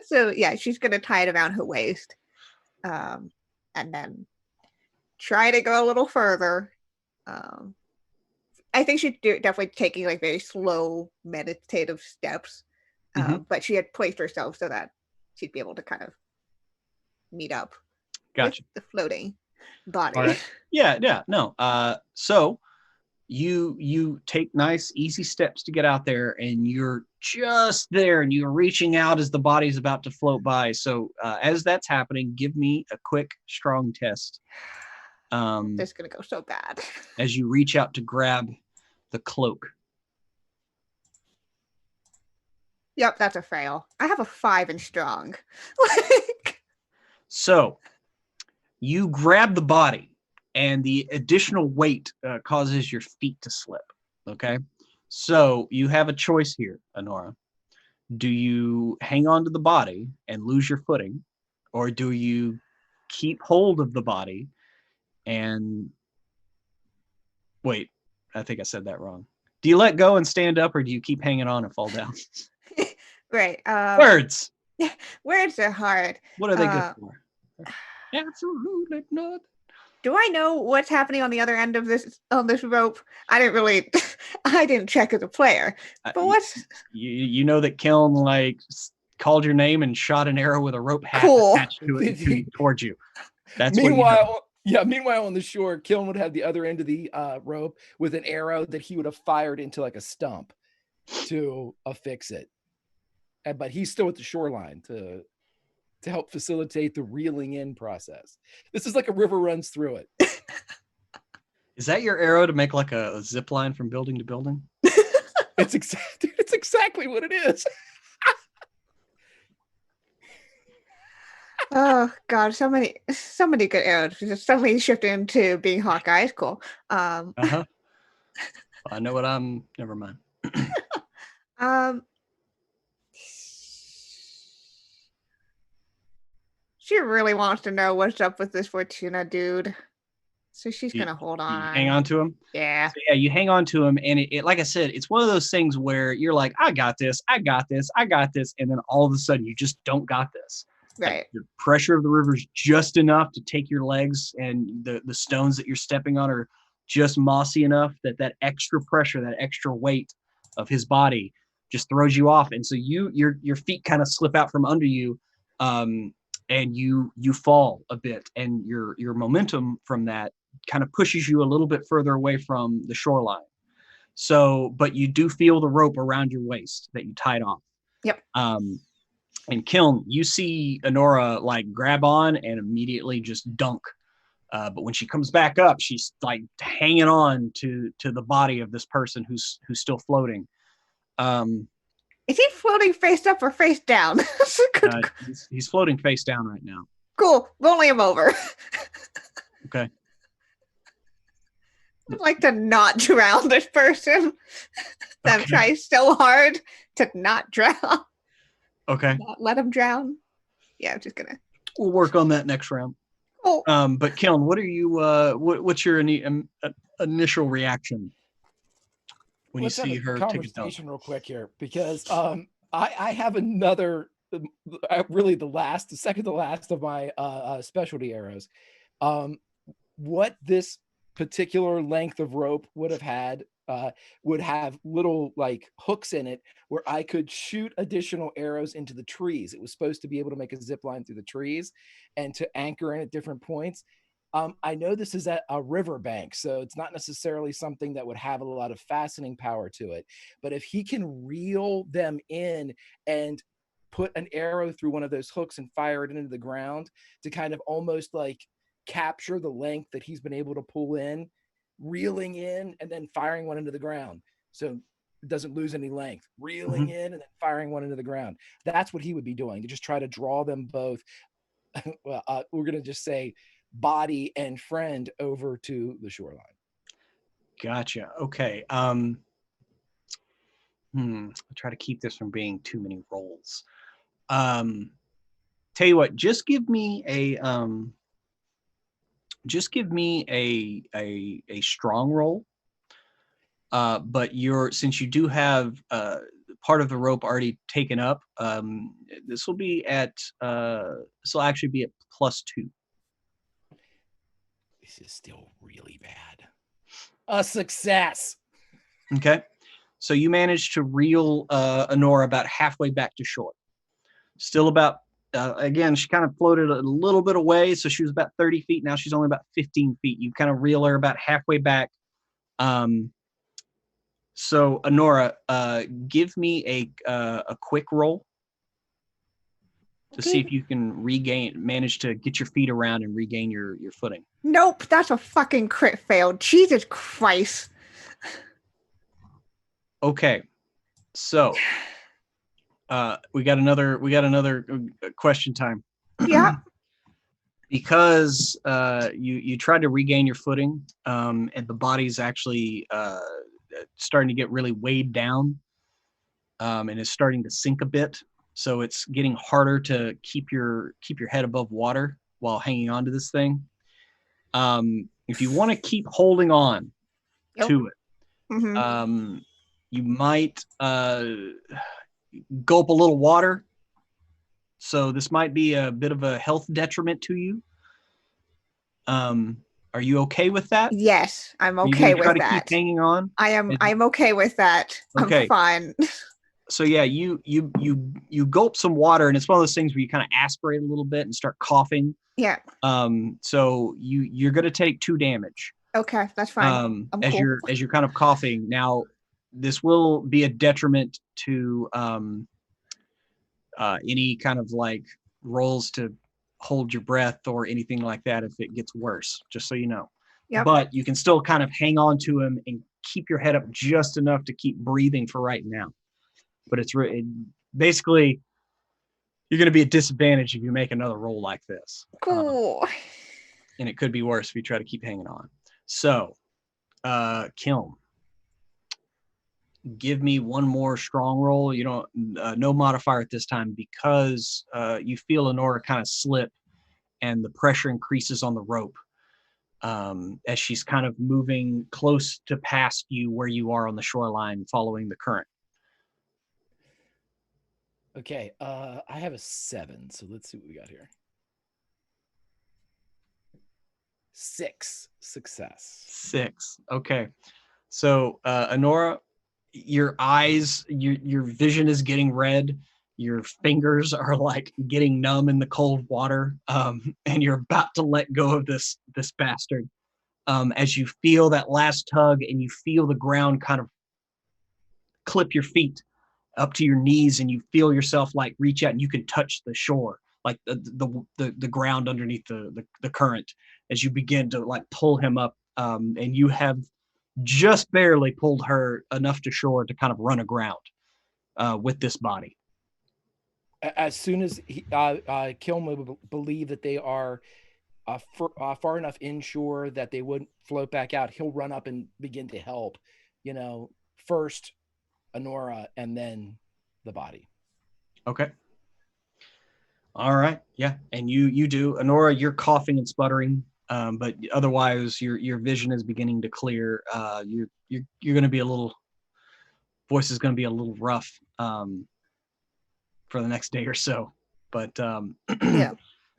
So yeah, she's gonna tie it around her waist, and then try to go a little further. I think she'd definitely taking like very slow meditative steps, but she had placed herself so that she'd be able to kind of meet up. Gotcha. With the floating body. All right. Yeah. No. So you take nice, easy steps to get out there, and you're just there, and you're reaching out as the body's about to float by. So as that's happening, give me a quick strong test. This is gonna go so bad. As you reach out to grab the cloak. Yep, that's a fail. I have a 5 in strong. So you grab the body, and the additional weight causes your feet to slip. Okay. So you have a choice here, Honora. Do you hang on to the body and lose your footing, or do you keep hold of the body and wait? I think I said that wrong. Do you let go and stand up, or do you keep hanging on and fall down? Right. Words. Words are hard. What are they good for? Absolutely not. Do I know what's happening on the other end of this rope? I didn't check as a player. But what's you know that Kiln like called your name and shot an arrow with a rope hat attached to it towards you. That's meanwhile, meanwhile on the shore, Kiln would have the other end of the rope with an arrow that he would have fired into like a stump to affix it. But he's still at the shoreline to to help facilitate the reeling in process. This is like a river runs through it. Is that your arrow to make like a zip line from building to building? It's exactly what it is. Oh God, so many good arrows. Just suddenly shifted into being Hawkeye. It's cool. Uh-huh. I know what I'm. Never mind. Um, she really wants to know what's up with this Fortuna dude, so she's gonna hold You on. hang on to him. Yeah. So yeah, you hang on to him, and it, like I said, it's one of those things where you're like, I got this, I got this, I got this, and then all of a sudden you just don't got this. Right. Like, the pressure of the river is just enough to take your legs, and the stones that you're stepping on are just mossy enough that extra pressure, that extra weight of his body just throws you off, and so your feet kind of slip out from under you, and you fall a bit, and your momentum from that kind of pushes you a little bit further away from the shoreline. So, but you do feel the rope around your waist that you tied off. Yep. And Kiln, you see Honora like grab on and immediately just dunk. But when she comes back up, she's like hanging on to the body of this person who's still floating. Is he floating face up or face down? He's floating face down right now. Cool. Rolling him over. Okay. I'd like to not drown this person. I'm trying so hard to not drown. Okay. Not let him drown. Yeah, I'm just gonna. We'll work on that next round. Oh. But Kiln, what are you? What's your initial reaction when Let's you see have a her take a dunk? conversation real quick here, because I have another, really the second to last of my specialty arrows. What this particular length of rope would have little like hooks in it where I could shoot additional arrows into the trees. It was supposed to be able to make a zip line through the trees and to anchor in at different points. I know this is at a riverbank, so it's not necessarily something that would have a lot of fastening power to it. But if he can reel them in and put an arrow through one of those hooks and fire it into the ground to kind of almost like capture the length that he's been able to pull in, reeling in and then firing one into the ground, so it doesn't lose any length, reeling in and then firing one into the ground. That's what he would be doing to just try to draw them both. Well, we're going to just say body and friend over to the shoreline. Gotcha. Okay. I'll try to keep this from being too many rolls. Tell you what, just give me a strong roll. But since you do have part of the rope already taken up, this will actually be at +2. This is still really bad. A success. Okay. So you managed to reel Honora about halfway back to shore. Still about, again, she kind of floated a little bit away, so she was about 30 feet. Now she's only about 15 feet. You kind of reel her about halfway back. So Honora, give me a quick roll to see if you can manage to get your feet around and regain your footing. Nope, that's a fucking crit fail. Jesus Christ. Okay, so we got another question time. Yeah. Because you tried to regain your footing, and the body's actually starting to get really weighed down, and is starting to sink a bit. So it's getting harder to keep your head above water while hanging on to this thing. If you want to keep holding on to it, you might gulp a little water. So this might be a bit of a health detriment to you. Are you okay with that? Yes, I'm okay with try to that. Keep hanging on. I'm okay with that. Okay. I'm fine. So yeah, you gulp some water, and it's one of those things where you kind of aspirate a little bit and start coughing. Yeah. So you're gonna take 2 damage. Okay, that's fine. As cool. you're kind of coughing. Now, this will be a detriment to any kind of like rolls to hold your breath or anything like that if it gets worse, just so you know. Yep. But you can still kind of hang on to him and keep your head up just enough to keep breathing for right now. But basically, you're going to be at disadvantage if you make another roll like this. Cool. And it could be worse if you try to keep hanging on. So, Kiln, give me one more strong roll. You don't, no modifier at this time because you feel Honora kind of slip and the pressure increases on the rope as she's kind of moving close to past you where you are on the shoreline following the current. Okay, I have a 7, so let's see what we got here. 6 success. 6. Okay. So, Honora, your eyes, your vision is getting red. Your fingers are like getting numb in the cold water, and you're about to let go of this bastard. As you feel that last tug, and you feel the ground kind of clip your feet up to your knees, and you feel yourself like reach out, and you can touch the shore, like the ground underneath the current, as you begin to like pull him up, and you have just barely pulled her enough to shore to kind of run aground with this body. As soon as Kiln would believe that they are far enough inshore that they wouldn't float back out, he'll run up and begin to help. First Honora and then the body. Okay. All right. Yeah. And you do. Honora, you're coughing and sputtering, but otherwise your vision is beginning to clear. You're going to be voice is going to be a little rough for the next day or so. But Yeah.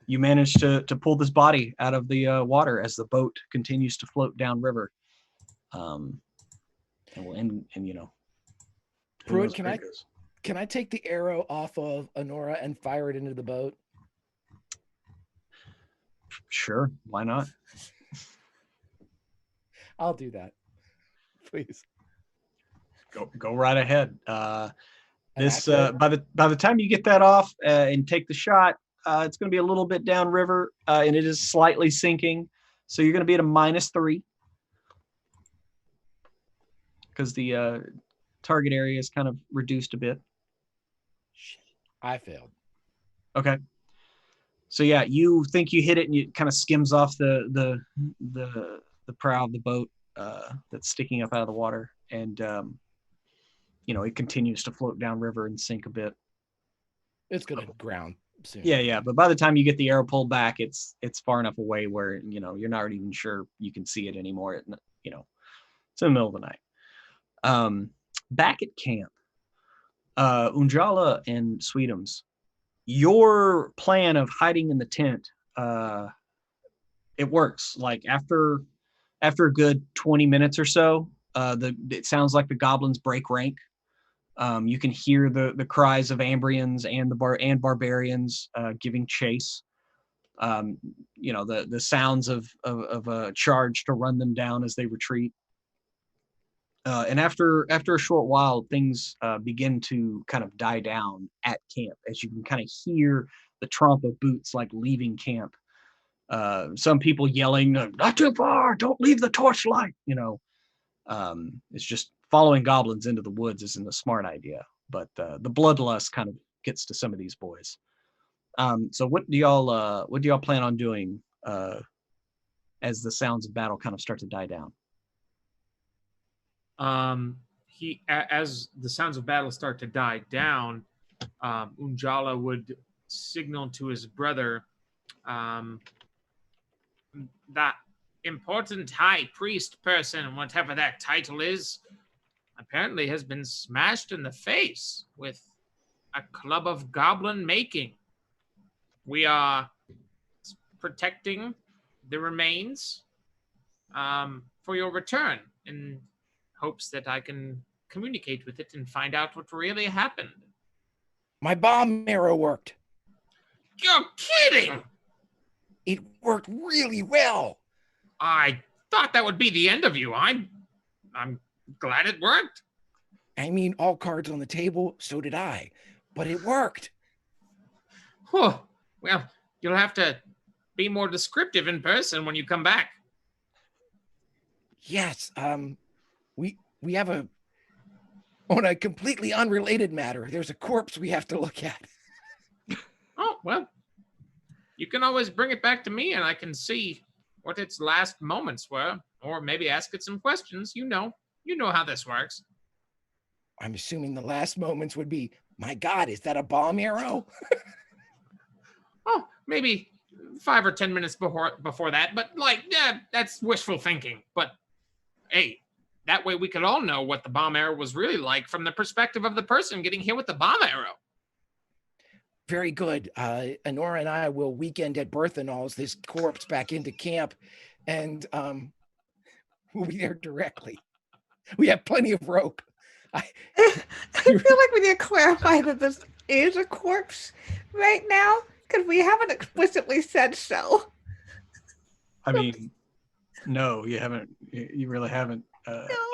you managed to pull this body out of the water as the boat continues to float downriver. And we'll end, and Pruitt, can I take the arrow off of Honora and fire it into the boat? Sure, why not? I'll do that, please. Go right ahead. This by the time you get that off and take the shot, it's going to be a little bit downriver, and it is slightly sinking. So you're going to be at a -3 because the target area is kind of reduced a bit. Shit, I failed. Okay. So yeah, you think you hit it, and it kind of skims off the prow of the boat that's sticking up out of the water, and it continues to float downriver and sink a bit. It's gonna ground soon. Yeah. But by the time you get the arrow pulled back, it's far enough away where you're not even sure you can see it anymore. It's in the middle of the night. Back at camp, Unjala and Sweetums, your plan of hiding in the tent, it works. Like after a good 20 minutes or so, it sounds like the goblins break rank. You can hear the cries of Ambrians and barbarians giving chase. The sounds of a charge to run them down as they retreat. And after a short while, things begin to kind of die down at camp, as you can kind of hear the tromp of boots like leaving camp. Some people yelling, "Not too far! Don't leave the torchlight!" It's just following goblins into the woods isn't a smart idea, but the bloodlust kind of gets to some of these boys. So what do y'all plan on doing as the sounds of battle kind of start to die down? As the sounds of battle start to die down, Unjala would signal to his brother that important high priest person, whatever that title is, apparently has been smashed in the face with a club of goblin making. We are protecting the remains for your return in hopes that I can communicate with it and find out what really happened. My bomb arrow worked. You're kidding! It worked really well. I thought that would be the end of you. I'm glad it worked. I mean, all cards on the table, so did I. But it worked. Whew. Well, you'll have to be more descriptive in person when you come back. Yes, we have on a completely unrelated matter, there's a corpse we have to look at. Oh, well, you can always bring it back to me and I can see what its last moments were, or maybe ask it some questions. You know how this works. I'm assuming the last moments would be, my God, is that a bomb arrow? Oh, maybe 5 or 10 minutes before that, but that's wishful thinking. But hey, that way we could all know what the bomb arrow was really like from the perspective of the person getting hit with the bomb arrow. Very good. Honora and I will weekend at Berthanol's this corpse back into camp, and we'll be there directly. We have plenty of rope. I feel like we need to clarify that this is a corpse right now, because we haven't explicitly said so. I mean, no, you haven't. You really haven't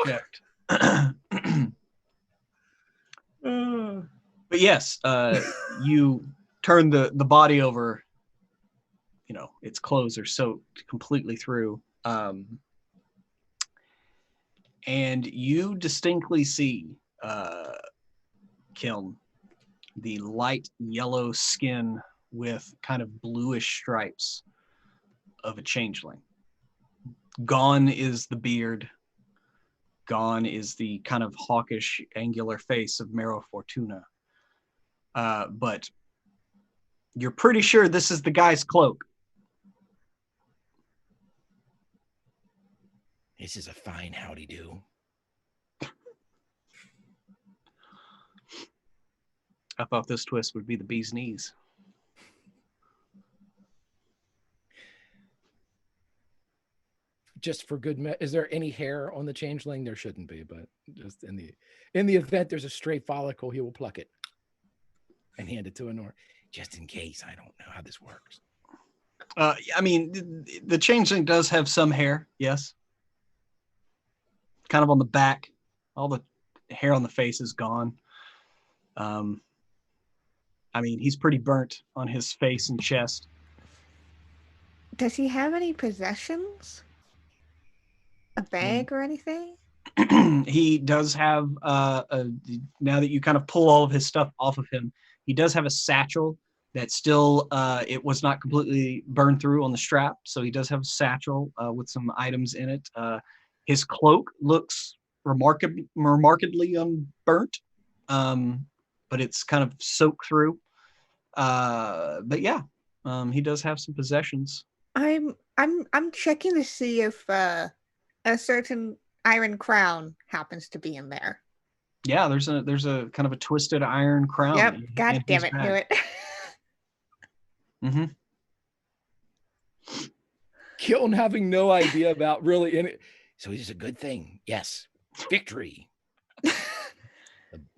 checked. But yes, you turn the body over. You know, its clothes are soaked completely through, and you distinctly see Kiln, the light yellow skin with kind of bluish stripes of a changeling. Gone is the beard. Gone is the kind of hawkish, angular face of Mero Fortuna. But you're pretty sure this is the guy's cloak. This is a fine howdy-do. I thought this twist would be the bee's knees. Just for good is there any hair on the changeling? There shouldn't be, but just in the event there's a stray follicle, he will pluck it and hand it to Honor, just in case. I don't know how this works. I mean, the changeling does have some hair, yes. Kind of on the back. All the hair on the face is gone. I mean, he's pretty burnt on his face and chest. Does he have any possessions? A bag or anything? He does have, now that you kind of pull all of his stuff off of him, he does have a satchel that still, it was not completely burned through on the strap. So he does have a satchel with some items in it. His cloak looks remarkably unburnt, but it's kind of soaked through. But yeah, he does have some possessions. I'm checking to see if a certain iron crown happens to be in there. Yeah, there's a kind of a twisted iron crown. Yep. God damn it, knew it. Mm-hmm. Kiln having no idea about really in it. So it's a good thing. Yes. Victory. The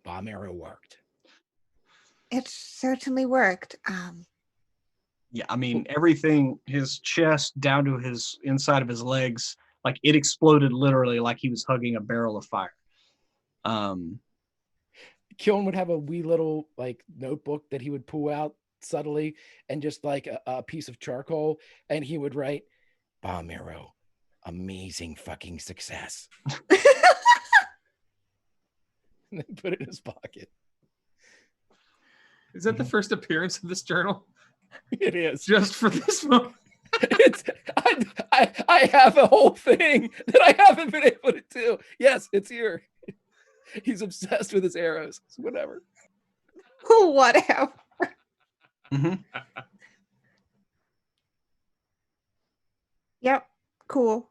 bomb arrow worked. It certainly worked. Yeah, I mean, everything, his chest down to his inside of his legs, like it exploded literally like he was hugging a barrel of fire. Kiln would have a wee little like notebook that he would pull out subtly and just like a piece of charcoal, and he would write, bomb arrow, amazing fucking success. And then put it in his pocket. Is that the first appearance of this journal? It is. Just for this moment. I have a whole thing that I haven't been able to do. Yes, it's here. He's obsessed with his arrows. So whatever. Whatever. Mm-hmm. Yep. Cool.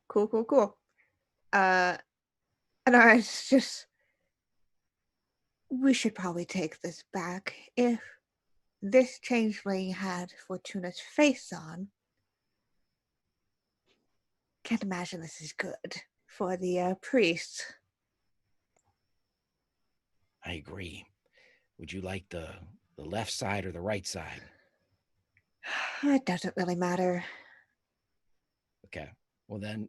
And I was just, we should probably take this back. If this changeling had Fortuna's face on, can't imagine this is good for the priest. I agree. Would you like the left side or the right side? It doesn't really matter. Okay. Well then,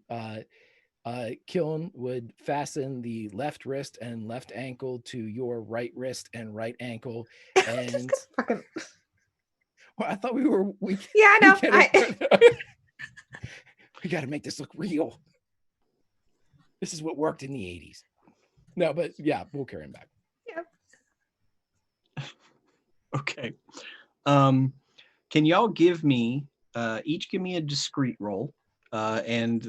Kiln would fasten the left wrist and left ankle to your right wrist and right ankle, and Well, I thought we were. Yeah, I know. We got to make this look real. This is what worked in the 80s. No, but yeah, we'll carry him back. Okay. Can y'all give me each give me a discrete roll, and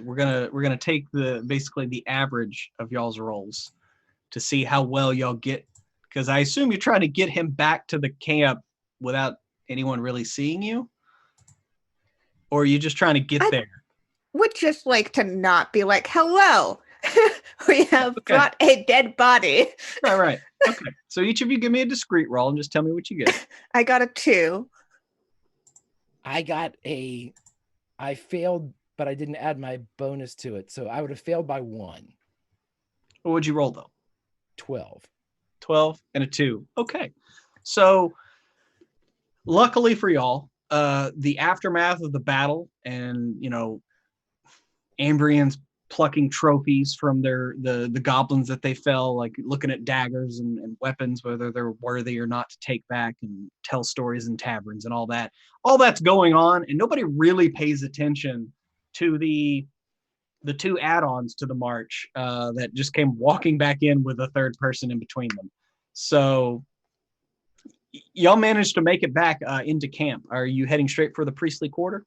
we're gonna take basically the average of y'all's rolls to see how well y'all get, because I assume you're trying to get him back to the camp without anyone really seeing you, or are you just trying to get there? Would just like to not be like, hello, we have brought a dead body. Right. Okay. So each of you give me a discrete roll and just tell me what you get. I got a 2. I failed, but I didn't add my bonus to it. So I would have failed by 1. What would you roll though? 12. 12 and a 2. Okay. So luckily for y'all, the aftermath of the battle and, Ambrians plucking trophies from the goblins that they fell, like looking at daggers and weapons, whether they're worthy or not to take back, and tell stories in taverns and all that. All that's going on, and nobody really pays attention to the 2 add-ons to the march that just came walking back in with a third person in between them. So y'all managed to make it back into camp. Are you heading straight for the priestly quarter?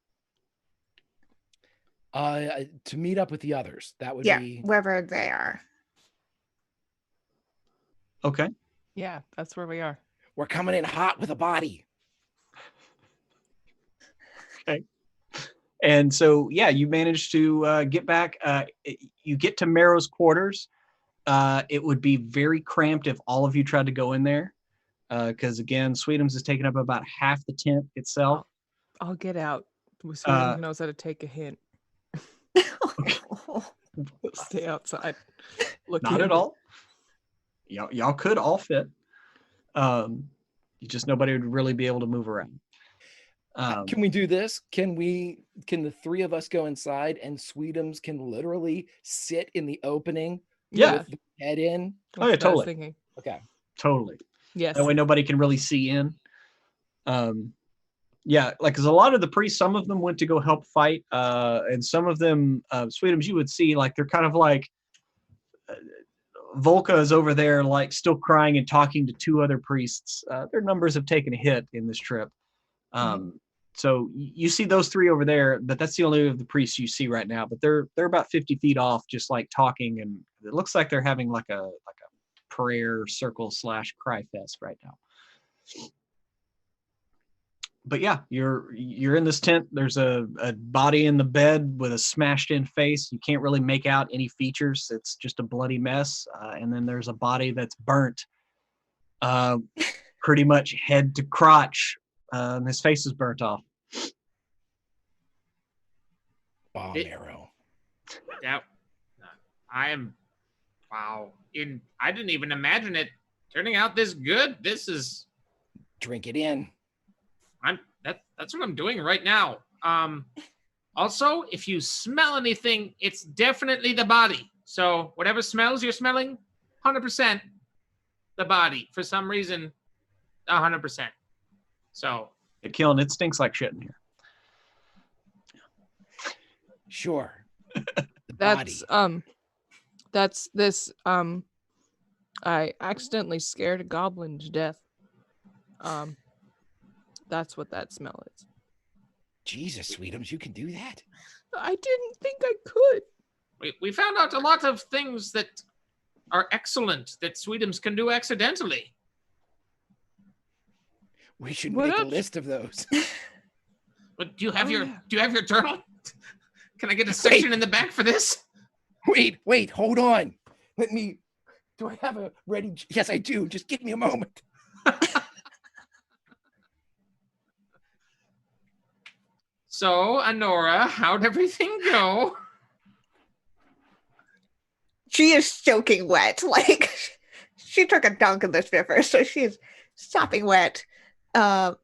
To meet up with the others. That would be wherever they are. Okay. Yeah, that's where we are. We're coming in hot with a body. Okay. And so, yeah, you managed to get back. You get to Marrow's quarters. It would be very cramped if all of you tried to go in there, because again, Sweetums is taking up about half the tent itself. I'll get out. Sweetums knows how to take a hint. Stay outside. Not at all. Y'all could all fit. Nobody would really be able to move around. Can we do this? Can the 3 of us go inside and Sweetums can literally sit in the opening? Yeah. With the head in? Oh, yeah, totally. Okay. Totally. Yes. That way nobody can really see in. Yeah, like, because a lot of the priests, some of them went to go help fight, and some of them, Sweetums, you would see, like, they're kind of like, Volka is over there, like, still crying and talking to 2 other priests. Their numbers have taken a hit in this trip. So you see those 3 over there, but that's the only of the priests you see right now. But they're about 50 feet off, just like talking, and it looks like they're having like a prayer circle / cry fest right now. But yeah, you're in this tent. There's a body in the bed with a smashed in face. You can't really make out any features. It's just a bloody mess. And then there's a body that's burnt, pretty much head to crotch. And his face is burnt off. Bomb arrow. Yeah, wow. I didn't even imagine it turning out this good. This is. Drink it in. That's what I'm doing right now. Also, if you smell anything, it's definitely the body. So whatever smells you're smelling, 100% the body. For some reason, 100%. So Killing, it stinks like shit in here. Sure. That's this I accidentally scared a goblin to death. That's what that smell is. Jesus, Sweetums, you can do that? I didn't think I could. we found out a lot of things that are excellent that Sweetums can do accidentally. We should make a list of those. But do you have your journal? Can I get a section in the back for this? Wait, hold on. Do I have a ready? Yes, I do. Just give me a moment. So, Anora, how'd everything go? She is soaking wet. Like, she took a dunk in this river, so she's sopping wet. Well,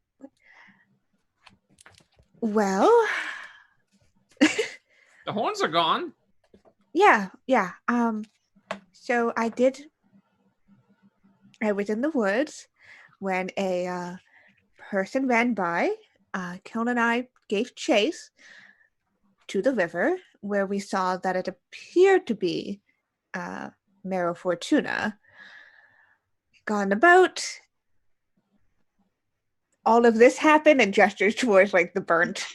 the horns are gone. Yeah. So I was in the woods when a person ran by. Kiln and I gave chase to the river, where we saw that it appeared to be Mero Fortuna. Got in the boat. All of this happened and gestures towards like the burnt.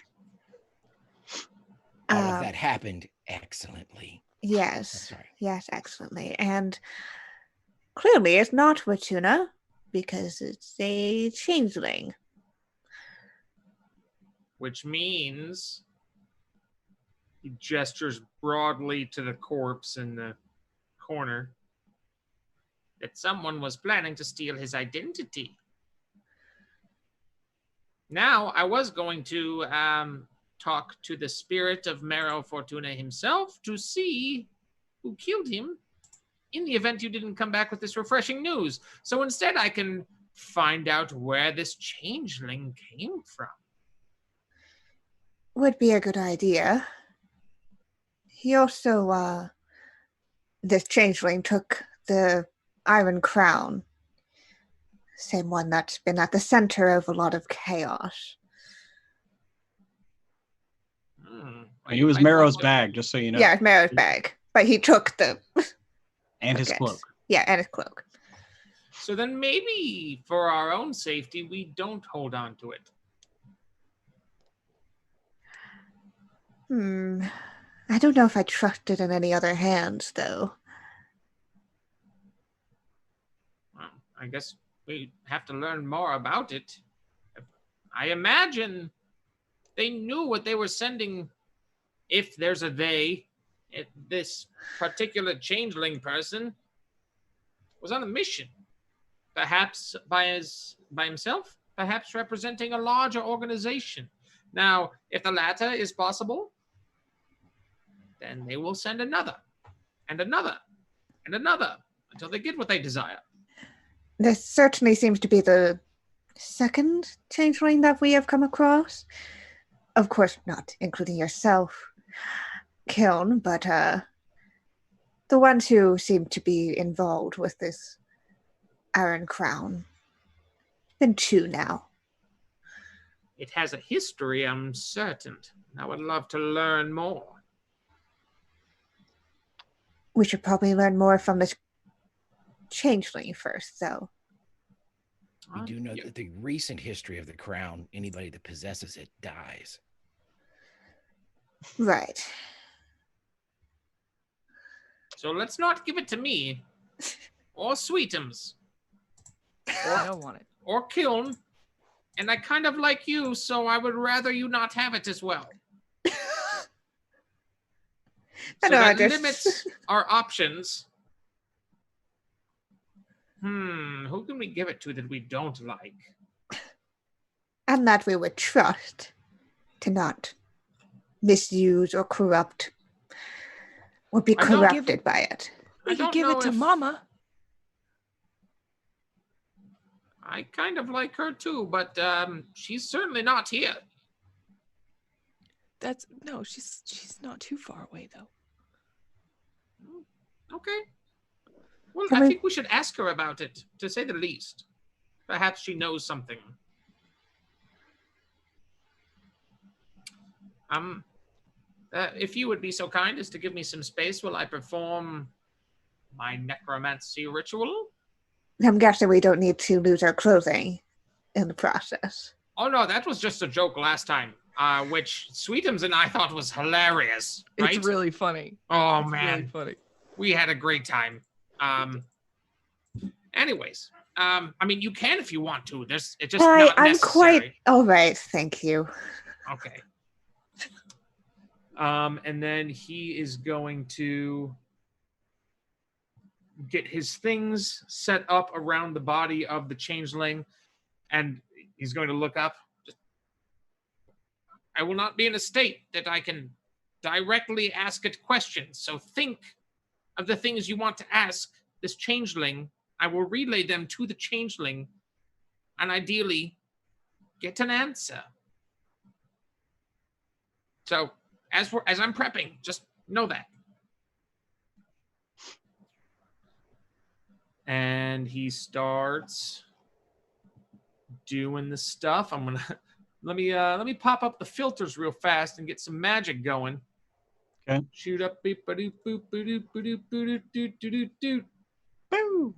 All of that happened excellently. Yes. That's right. Yes, excellently. And clearly it's not Fortuna because it's a changeling. Which means he gestures broadly to the corpse in the corner that someone was planning to steal his identity. Now, I was going to talk to the spirit of Mero Fortuna himself to see who killed him in the event you didn't come back with this refreshing news. So instead, I can find out where this changeling came from. Would be a good idea. He also, this changeling took the Iron Crown. Same one that's been at the center of a lot of chaos. It was Mero's bag, just so you know. Yeah, it's Mero's bag. But he took the... And his cloak. Yeah, and his cloak. So then maybe for our own safety, we don't hold on to it. I don't know if I trust it in any other hands, though. Well, I guess we have to learn more about it. I imagine they knew what they were sending, if there's a they. This particular changeling person was on a mission, perhaps by himself, perhaps representing a larger organization. Now, if the latter is possible, then they will send another, and another, and another, until they get what they desire. This certainly seems to be the second changeling that we have come across. Of course, not including yourself, Kiln, but the ones who seem to be involved with this Iron Crown. Been two now. It has a history, I'm certain. I would love to learn more. We should probably learn more from this changeling first, though. We do know that the recent history of the crown, anybody that possesses it dies. Right. So let's not give it to me, or Sweetums, I don't want it. or Kiln. And I kind of like you, so I would rather you not have it as well. So that limits our options. Who can we give it to that we don't like? And that we would trust to not misuse or corrupt or be corrupted by it. We could give it to Mama. I kind of like her too, but she's certainly not here. She's not too far away though. Okay. Well, I think we should ask her about it, to say the least. Perhaps she knows something. If you would be so kind as to give me some space while I perform my necromancy ritual. I'm guessing we don't need to lose our clothing in the process. Oh no, that was just a joke last time, which Sweetums and I thought was hilarious. Right? It's really funny. Oh it's man, really funny. We had a great time. Anyways, I mean, you can if you want to. It's just not necessary. I'm quite all right, thank you. Okay. And then he is going to get his things set up around the body of the changeling, and he's going to look up. I will not be in a state that I can directly ask it questions, so think of the things you want to ask this changeling. I will relay them to the changeling, and ideally get an answer. So as I'm prepping, just know that. And he starts doing the stuff. I'm gonna let me pop up the filters real fast and get some magic going. Okay. Shoot up beep ba doop boop ba doop ba doop ba doop doop doop doop. Boo!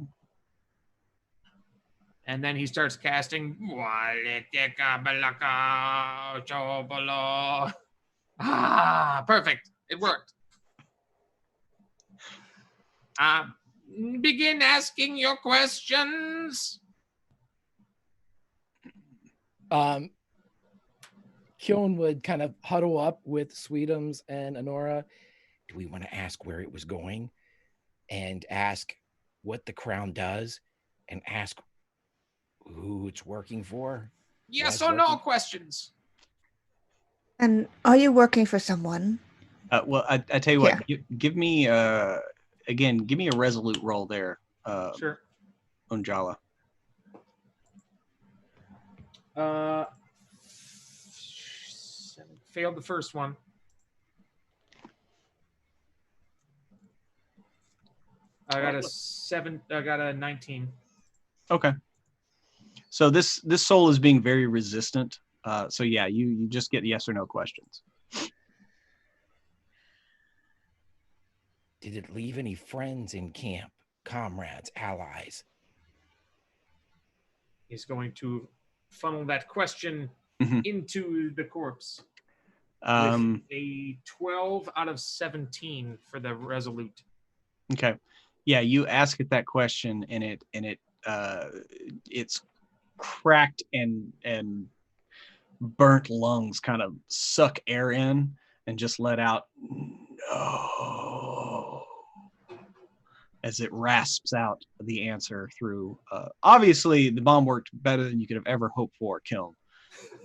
And then he starts casting. Ah, perfect. It worked. Begin asking your questions. Kiln would kind of huddle up with Sweetums and Honora. Do we want to ask where it was going, and ask what the crown does, and ask who it's working for? Yes or no questions. And are you working for someone? Well, I tell you what. Yeah. Give me again. Give me a resolute roll there. Sure. Unjala. Failed the first one. I got a 7. I got a 19. Okay. So this soul is being very resistant. So yeah, you just get yes or no questions. Did it leave any friends in camp, comrades, allies? He's going to funnel that question into the corpse. With a 12 out of 17 for the resolute. Okay. Yeah, you ask it that question, and it's cracked and burnt lungs kind of suck air in and just let out no as it rasps out the answer through. Obviously, the bomb worked better than you could have ever hoped for, Kiln.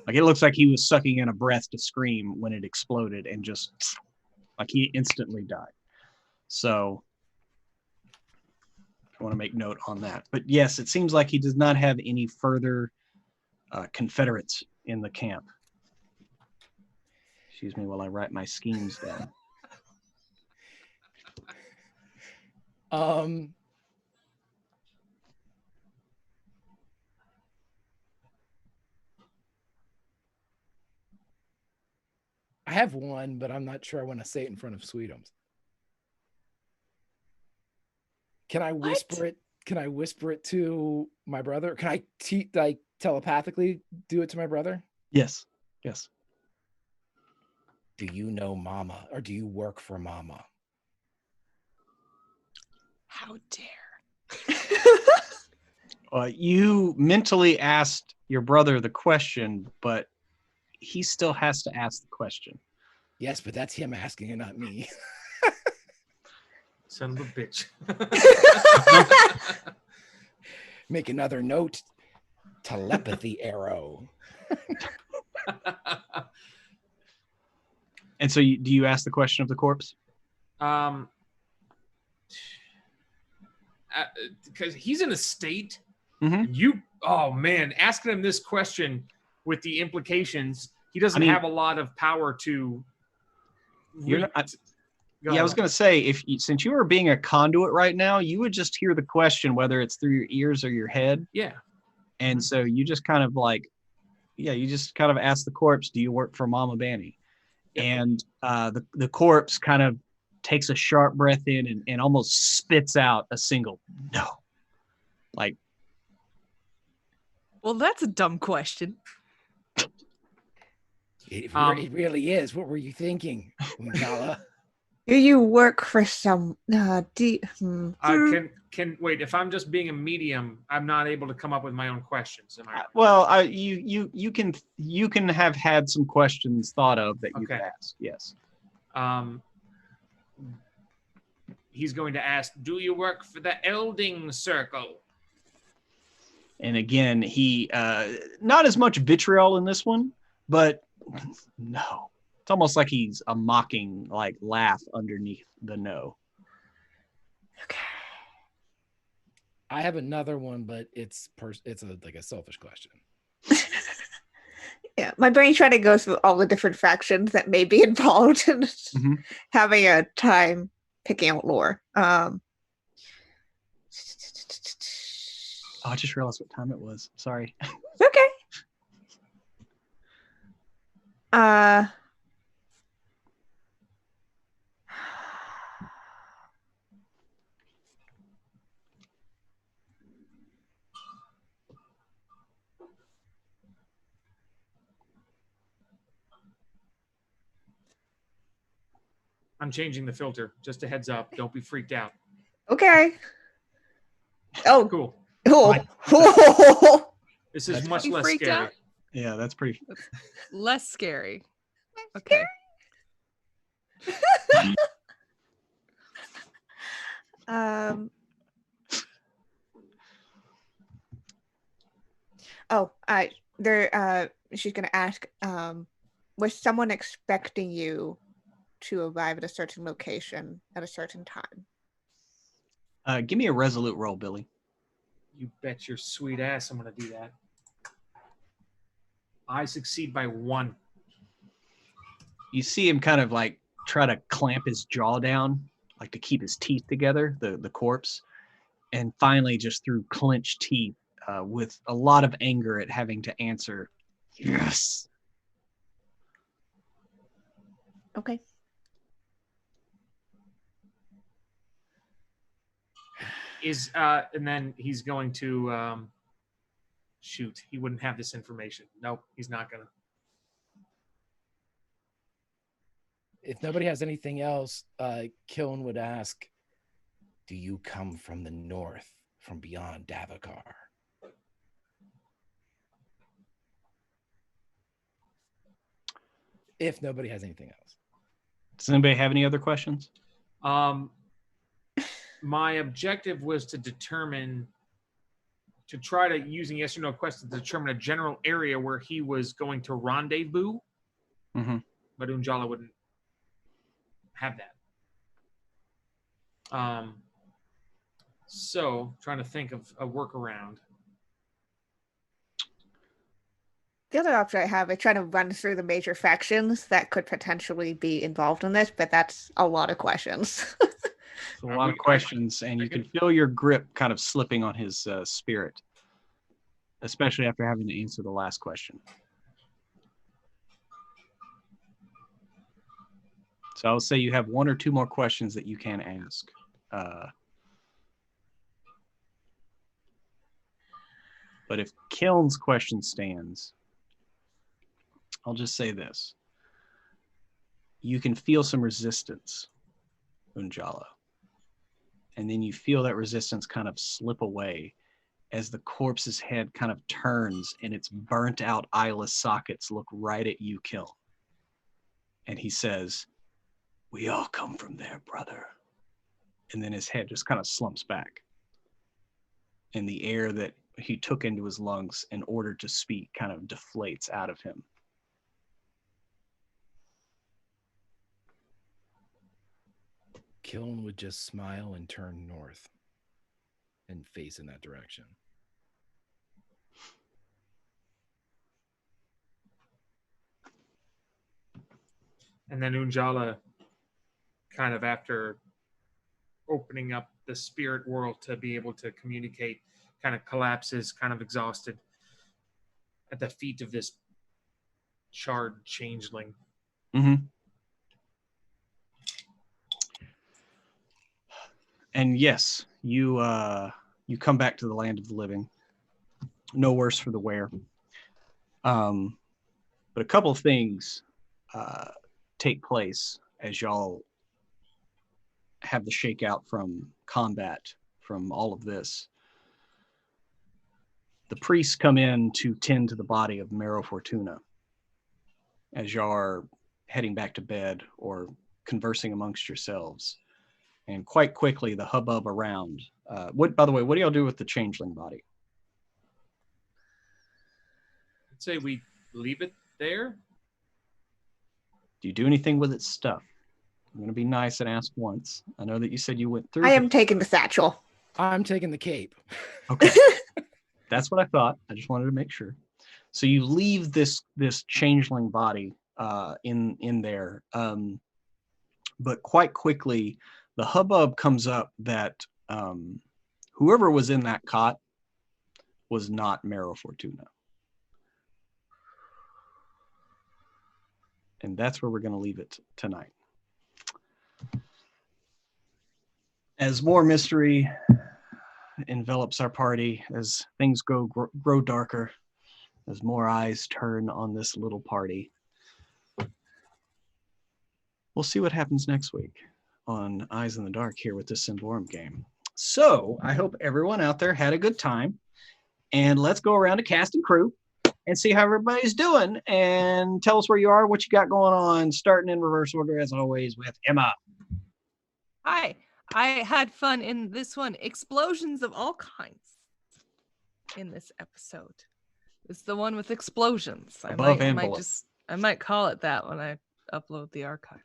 Like, it looks like he was sucking in a breath to scream when it exploded, and just like he instantly died. So I want to make note on that. But yes, it seems like he does not have any further Confederates in the camp. Excuse me while I write my schemes down. I have one, but I'm not sure I want to say it in front of Sweetums. Can I whisper it? Can I whisper it to my brother? Can I like telepathically do it to my brother? Yes. Yes. Do you know Mama, or do you work for Mama? How dare. You mentally asked your brother the question, but he still has to ask the question. Yes, but that's him asking and not me. Son of a bitch. Make another note. Telepathy arrow. And so do you ask the question of the corpse? Because he's in a state. Mm-hmm. Oh man, asking him this question with the implications, he doesn't have a lot of power to. I was going to say, since you are being a conduit right now, you would just hear the question, whether it's through your ears or your head. Yeah. And so you just kind of ask the corpse, do you work for Mama Banny? Yep. And the corpse kind of takes a sharp breath in and almost spits out a single no. Like, well, that's a dumb question. It really is. What were you thinking, Ngala? Do you work for some? Can wait. If I'm just being a medium, I'm not able to come up with my own questions. Am I? Well, you can have had some questions thought of that you could ask. Yes. He's going to ask, "Do you work for the Elding Circle?" And again, he not as much vitriol in this one, but no. It's almost like he's a mocking laugh underneath the no. Okay. I have another one, but it's a selfish question. Yeah, my brain's trying to go through all the different factions that may be involved in having a time picking out lore. Oh, I just realized what time it was. Sorry. Okay. Uh, I'm changing the filter. Just a heads up. Don't be freaked out. okay. Oh, Cool. oh. This is That's much You less freaked scary. out? Yeah, that's pretty. Less scary. Okay. Um. Oh, she's gonna ask, was someone expecting you to arrive at a certain location at a certain time? Give me a resolute roll, Billy. You bet your sweet ass I'm going to do that. I succeed by 1. You see him kind of like try to clamp his jaw down, like to keep his teeth together, the corpse, and finally just through clenched teeth, with a lot of anger at having to answer, yes. Okay. And then he's going to shoot. He wouldn't have this information. Nope, he's not going to. If nobody has anything else, Kiln would ask, do you come from the north, from beyond Davakar? If nobody has anything else. Does anybody have any other questions? My objective was to try to, using yes or no questions, to determine a general area where he was going to rendezvous. Mm-hmm. But Unjala wouldn't have that. So, trying to think of a workaround. The other option I have is trying to run through the major factions that could potentially be involved in this, but that's a lot of questions. It's a lot of questions, and you can feel your grip kind of slipping on his spirit, especially after having to answer the last question. So I would say you have 1 or 2 more questions that you can ask. But if Kiln's question stands, I'll just say this. You can feel some resistance, Unjala. And then you feel that resistance kind of slip away as the corpse's head kind of turns and its burnt out eyeless sockets look right at you, Kiln. And he says, we all come from there, brother. And then his head just kind of slumps back. And the air that he took into his lungs in order to speak kind of deflates out of him. Kiln would just smile and turn north and face in that direction. And then Unjala, kind of after opening up the spirit world to be able to communicate, kind of collapses, kind of exhausted, at the feet of this charred changeling. Mm-hmm. And yes, you come back to the land of the living. No worse for the wear. But a couple of things take place as y'all have the shakeout from combat, from all of this. The priests come in to tend to the body of Mero Fortuna as y'all are heading back to bed or conversing amongst yourselves. And quite quickly, the hubbub around. By the way, what do y'all do with the changeling body? I'd say we leave it there. Do you do anything with its stuff? I'm going to be nice and ask once. I know that you said you went through. I am taking the satchel. I'm taking the cape. Okay. That's what I thought. I just wanted to make sure. So you leave this changeling body in there. But quite quickly, the hubbub comes up that whoever was in that cot was not Mero Fortuna. And that's where we're going to leave it tonight. As more mystery envelops our party, as things grow darker, as more eyes turn on this little party, we'll see what happens next week on Eyes in the Dark here with the Symbaroum game. So I hope everyone out there had a good time. And let's go around to cast and crew and see how everybody's doing. And tell us where you are, what you got going on, starting in reverse order as always with Emma. Hi, I had fun in this one. Explosions of all kinds in this episode. It's the one with explosions. I might call it that when I upload the archive.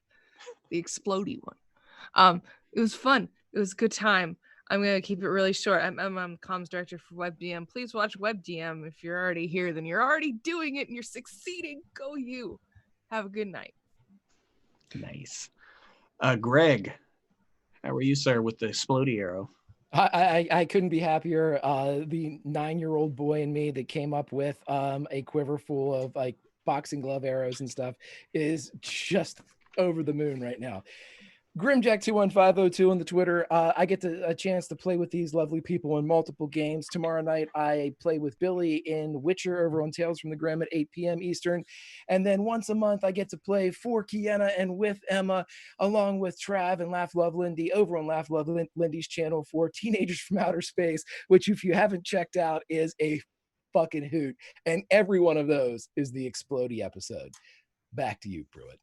The explodey one. It was fun. It was a good time. I'm gonna keep it really short. I'm comms director for WebDM. Please watch WebDM. If you're already here, then you're already doing it and you're succeeding. Go you. Have a good night. Nice. Greg, how are you, sir, with the explodey arrow? I couldn't be happier. The 9-year-old boy in me that came up with a quiver full of like boxing glove arrows and stuff is just over the moon right now. Grimjack21502 on the Twitter. I get a chance to play with these lovely people in multiple games. Tomorrow night, I play with Billy in Witcher over on Tales from the Grim at 8 p.m. Eastern. And then once a month, I get to play for Kiana and with Emma, along with Trav and Laugh Love Lindy over on Laugh Love Lindy's channel for Teenagers from Outer Space, which if you haven't checked out is a fucking hoot. And every one of those is the Explodey episode. Back to you, Pruitt.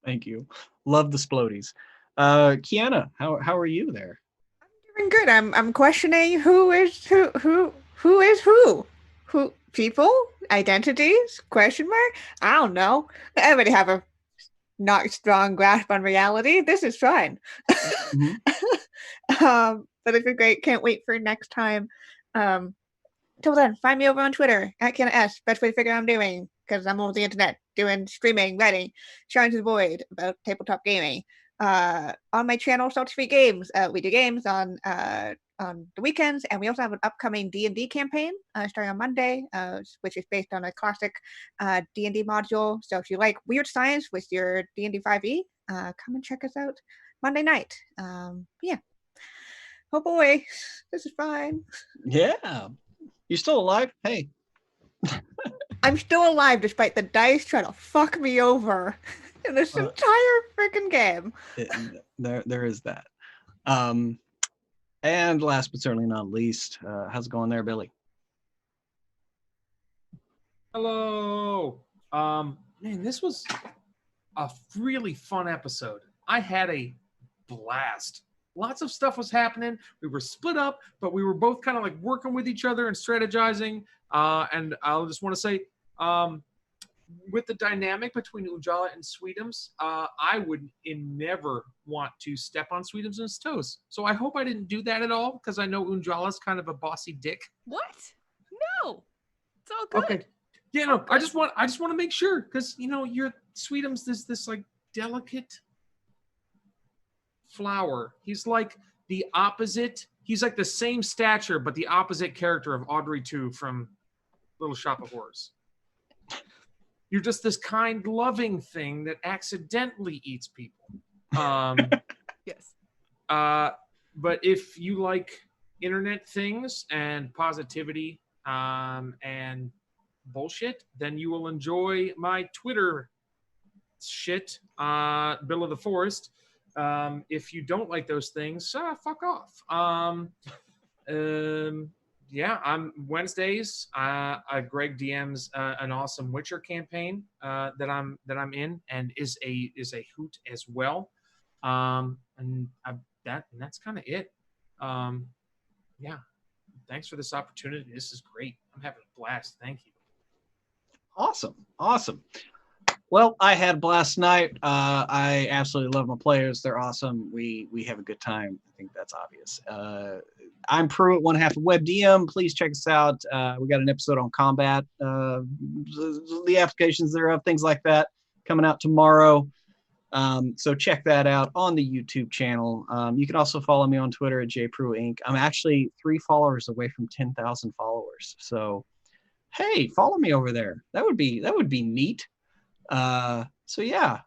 Thank you. Love the splodies. Kiana, how are you there? I'm doing good. I'm questioning who is who? Who people? Identities? Question mark? I don't know. I already have a not strong grasp on reality. This is fine. Mm-hmm. But it's been great. Can't wait for next time. Till then, find me over on Twitter at KianaS. Best way to figure out what I'm doing, because I'm over the internet doing streaming, writing, Shrines to the Void about tabletop gaming. On my channel, Salty Sweet Games, we do games on the weekends, and we also have an upcoming D&D campaign starting on Monday, which is based on a classic D&D module. So if you like weird science with your D&D 5e, come and check us out Monday night. Yeah. Oh boy, this is fine. Yeah. You still alive? Hey. I'm still alive despite the dice trying to fuck me over in this entire freaking game. There is that. And last but certainly not least, how's it going there, Billy? Hello. Man, this was a really fun episode. I had a blast. Lots of stuff was happening. We were split up, but we were both kind of like working with each other and strategizing. And I'll just want to say, with the dynamic between Unjala and Sweetums, I would never want to step on Sweetums' toes. So I hope I didn't do that at all, because I know Unjala's kind of a bossy dick. What? No. It's all good. Okay. Yeah, no, I just want to make sure, because your Sweetums, there's this like delicate flower. He's like the opposite. He's like the same stature, but the opposite character of Audrey 2 from Little Shop of Horrors. You're just this kind, loving thing that accidentally eats people. Yes. But if you like internet things and positivity and bullshit, then you will enjoy my Twitter shit, Bill of the Forest. If you don't like those things, fuck off. Yeah, I'm Wednesdays. Greg DMs an awesome Witcher campaign that I'm in, and is a hoot as well. And that's kind of it. Yeah, thanks for this opportunity. This is great. I'm having a blast. Thank you. Awesome. Well, I had a blast tonight. I absolutely love my players. They're awesome. We have a good time. I think that's obvious. I'm Pruitt, one half of WebDM. Please check us out. We got an episode on combat, the applications thereof, things like that, coming out tomorrow. So check that out on the YouTube channel. You can also follow me on Twitter at jpruinc. I'm actually 3 followers away from 10,000 followers. So, hey, follow me over there. That would be neat. So yeah,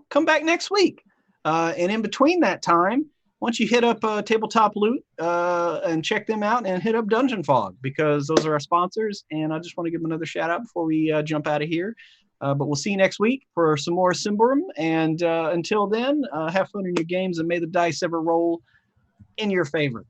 come back next week. And in between that time, once you hit up Tabletop Loot and check them out, and hit up Dungeon Fog, because those are our sponsors. And I just want to give them another shout out before we jump out of here. But we'll see you next week for some more Symbaroum. And until then, have fun in your games, and may the dice ever roll in your favor.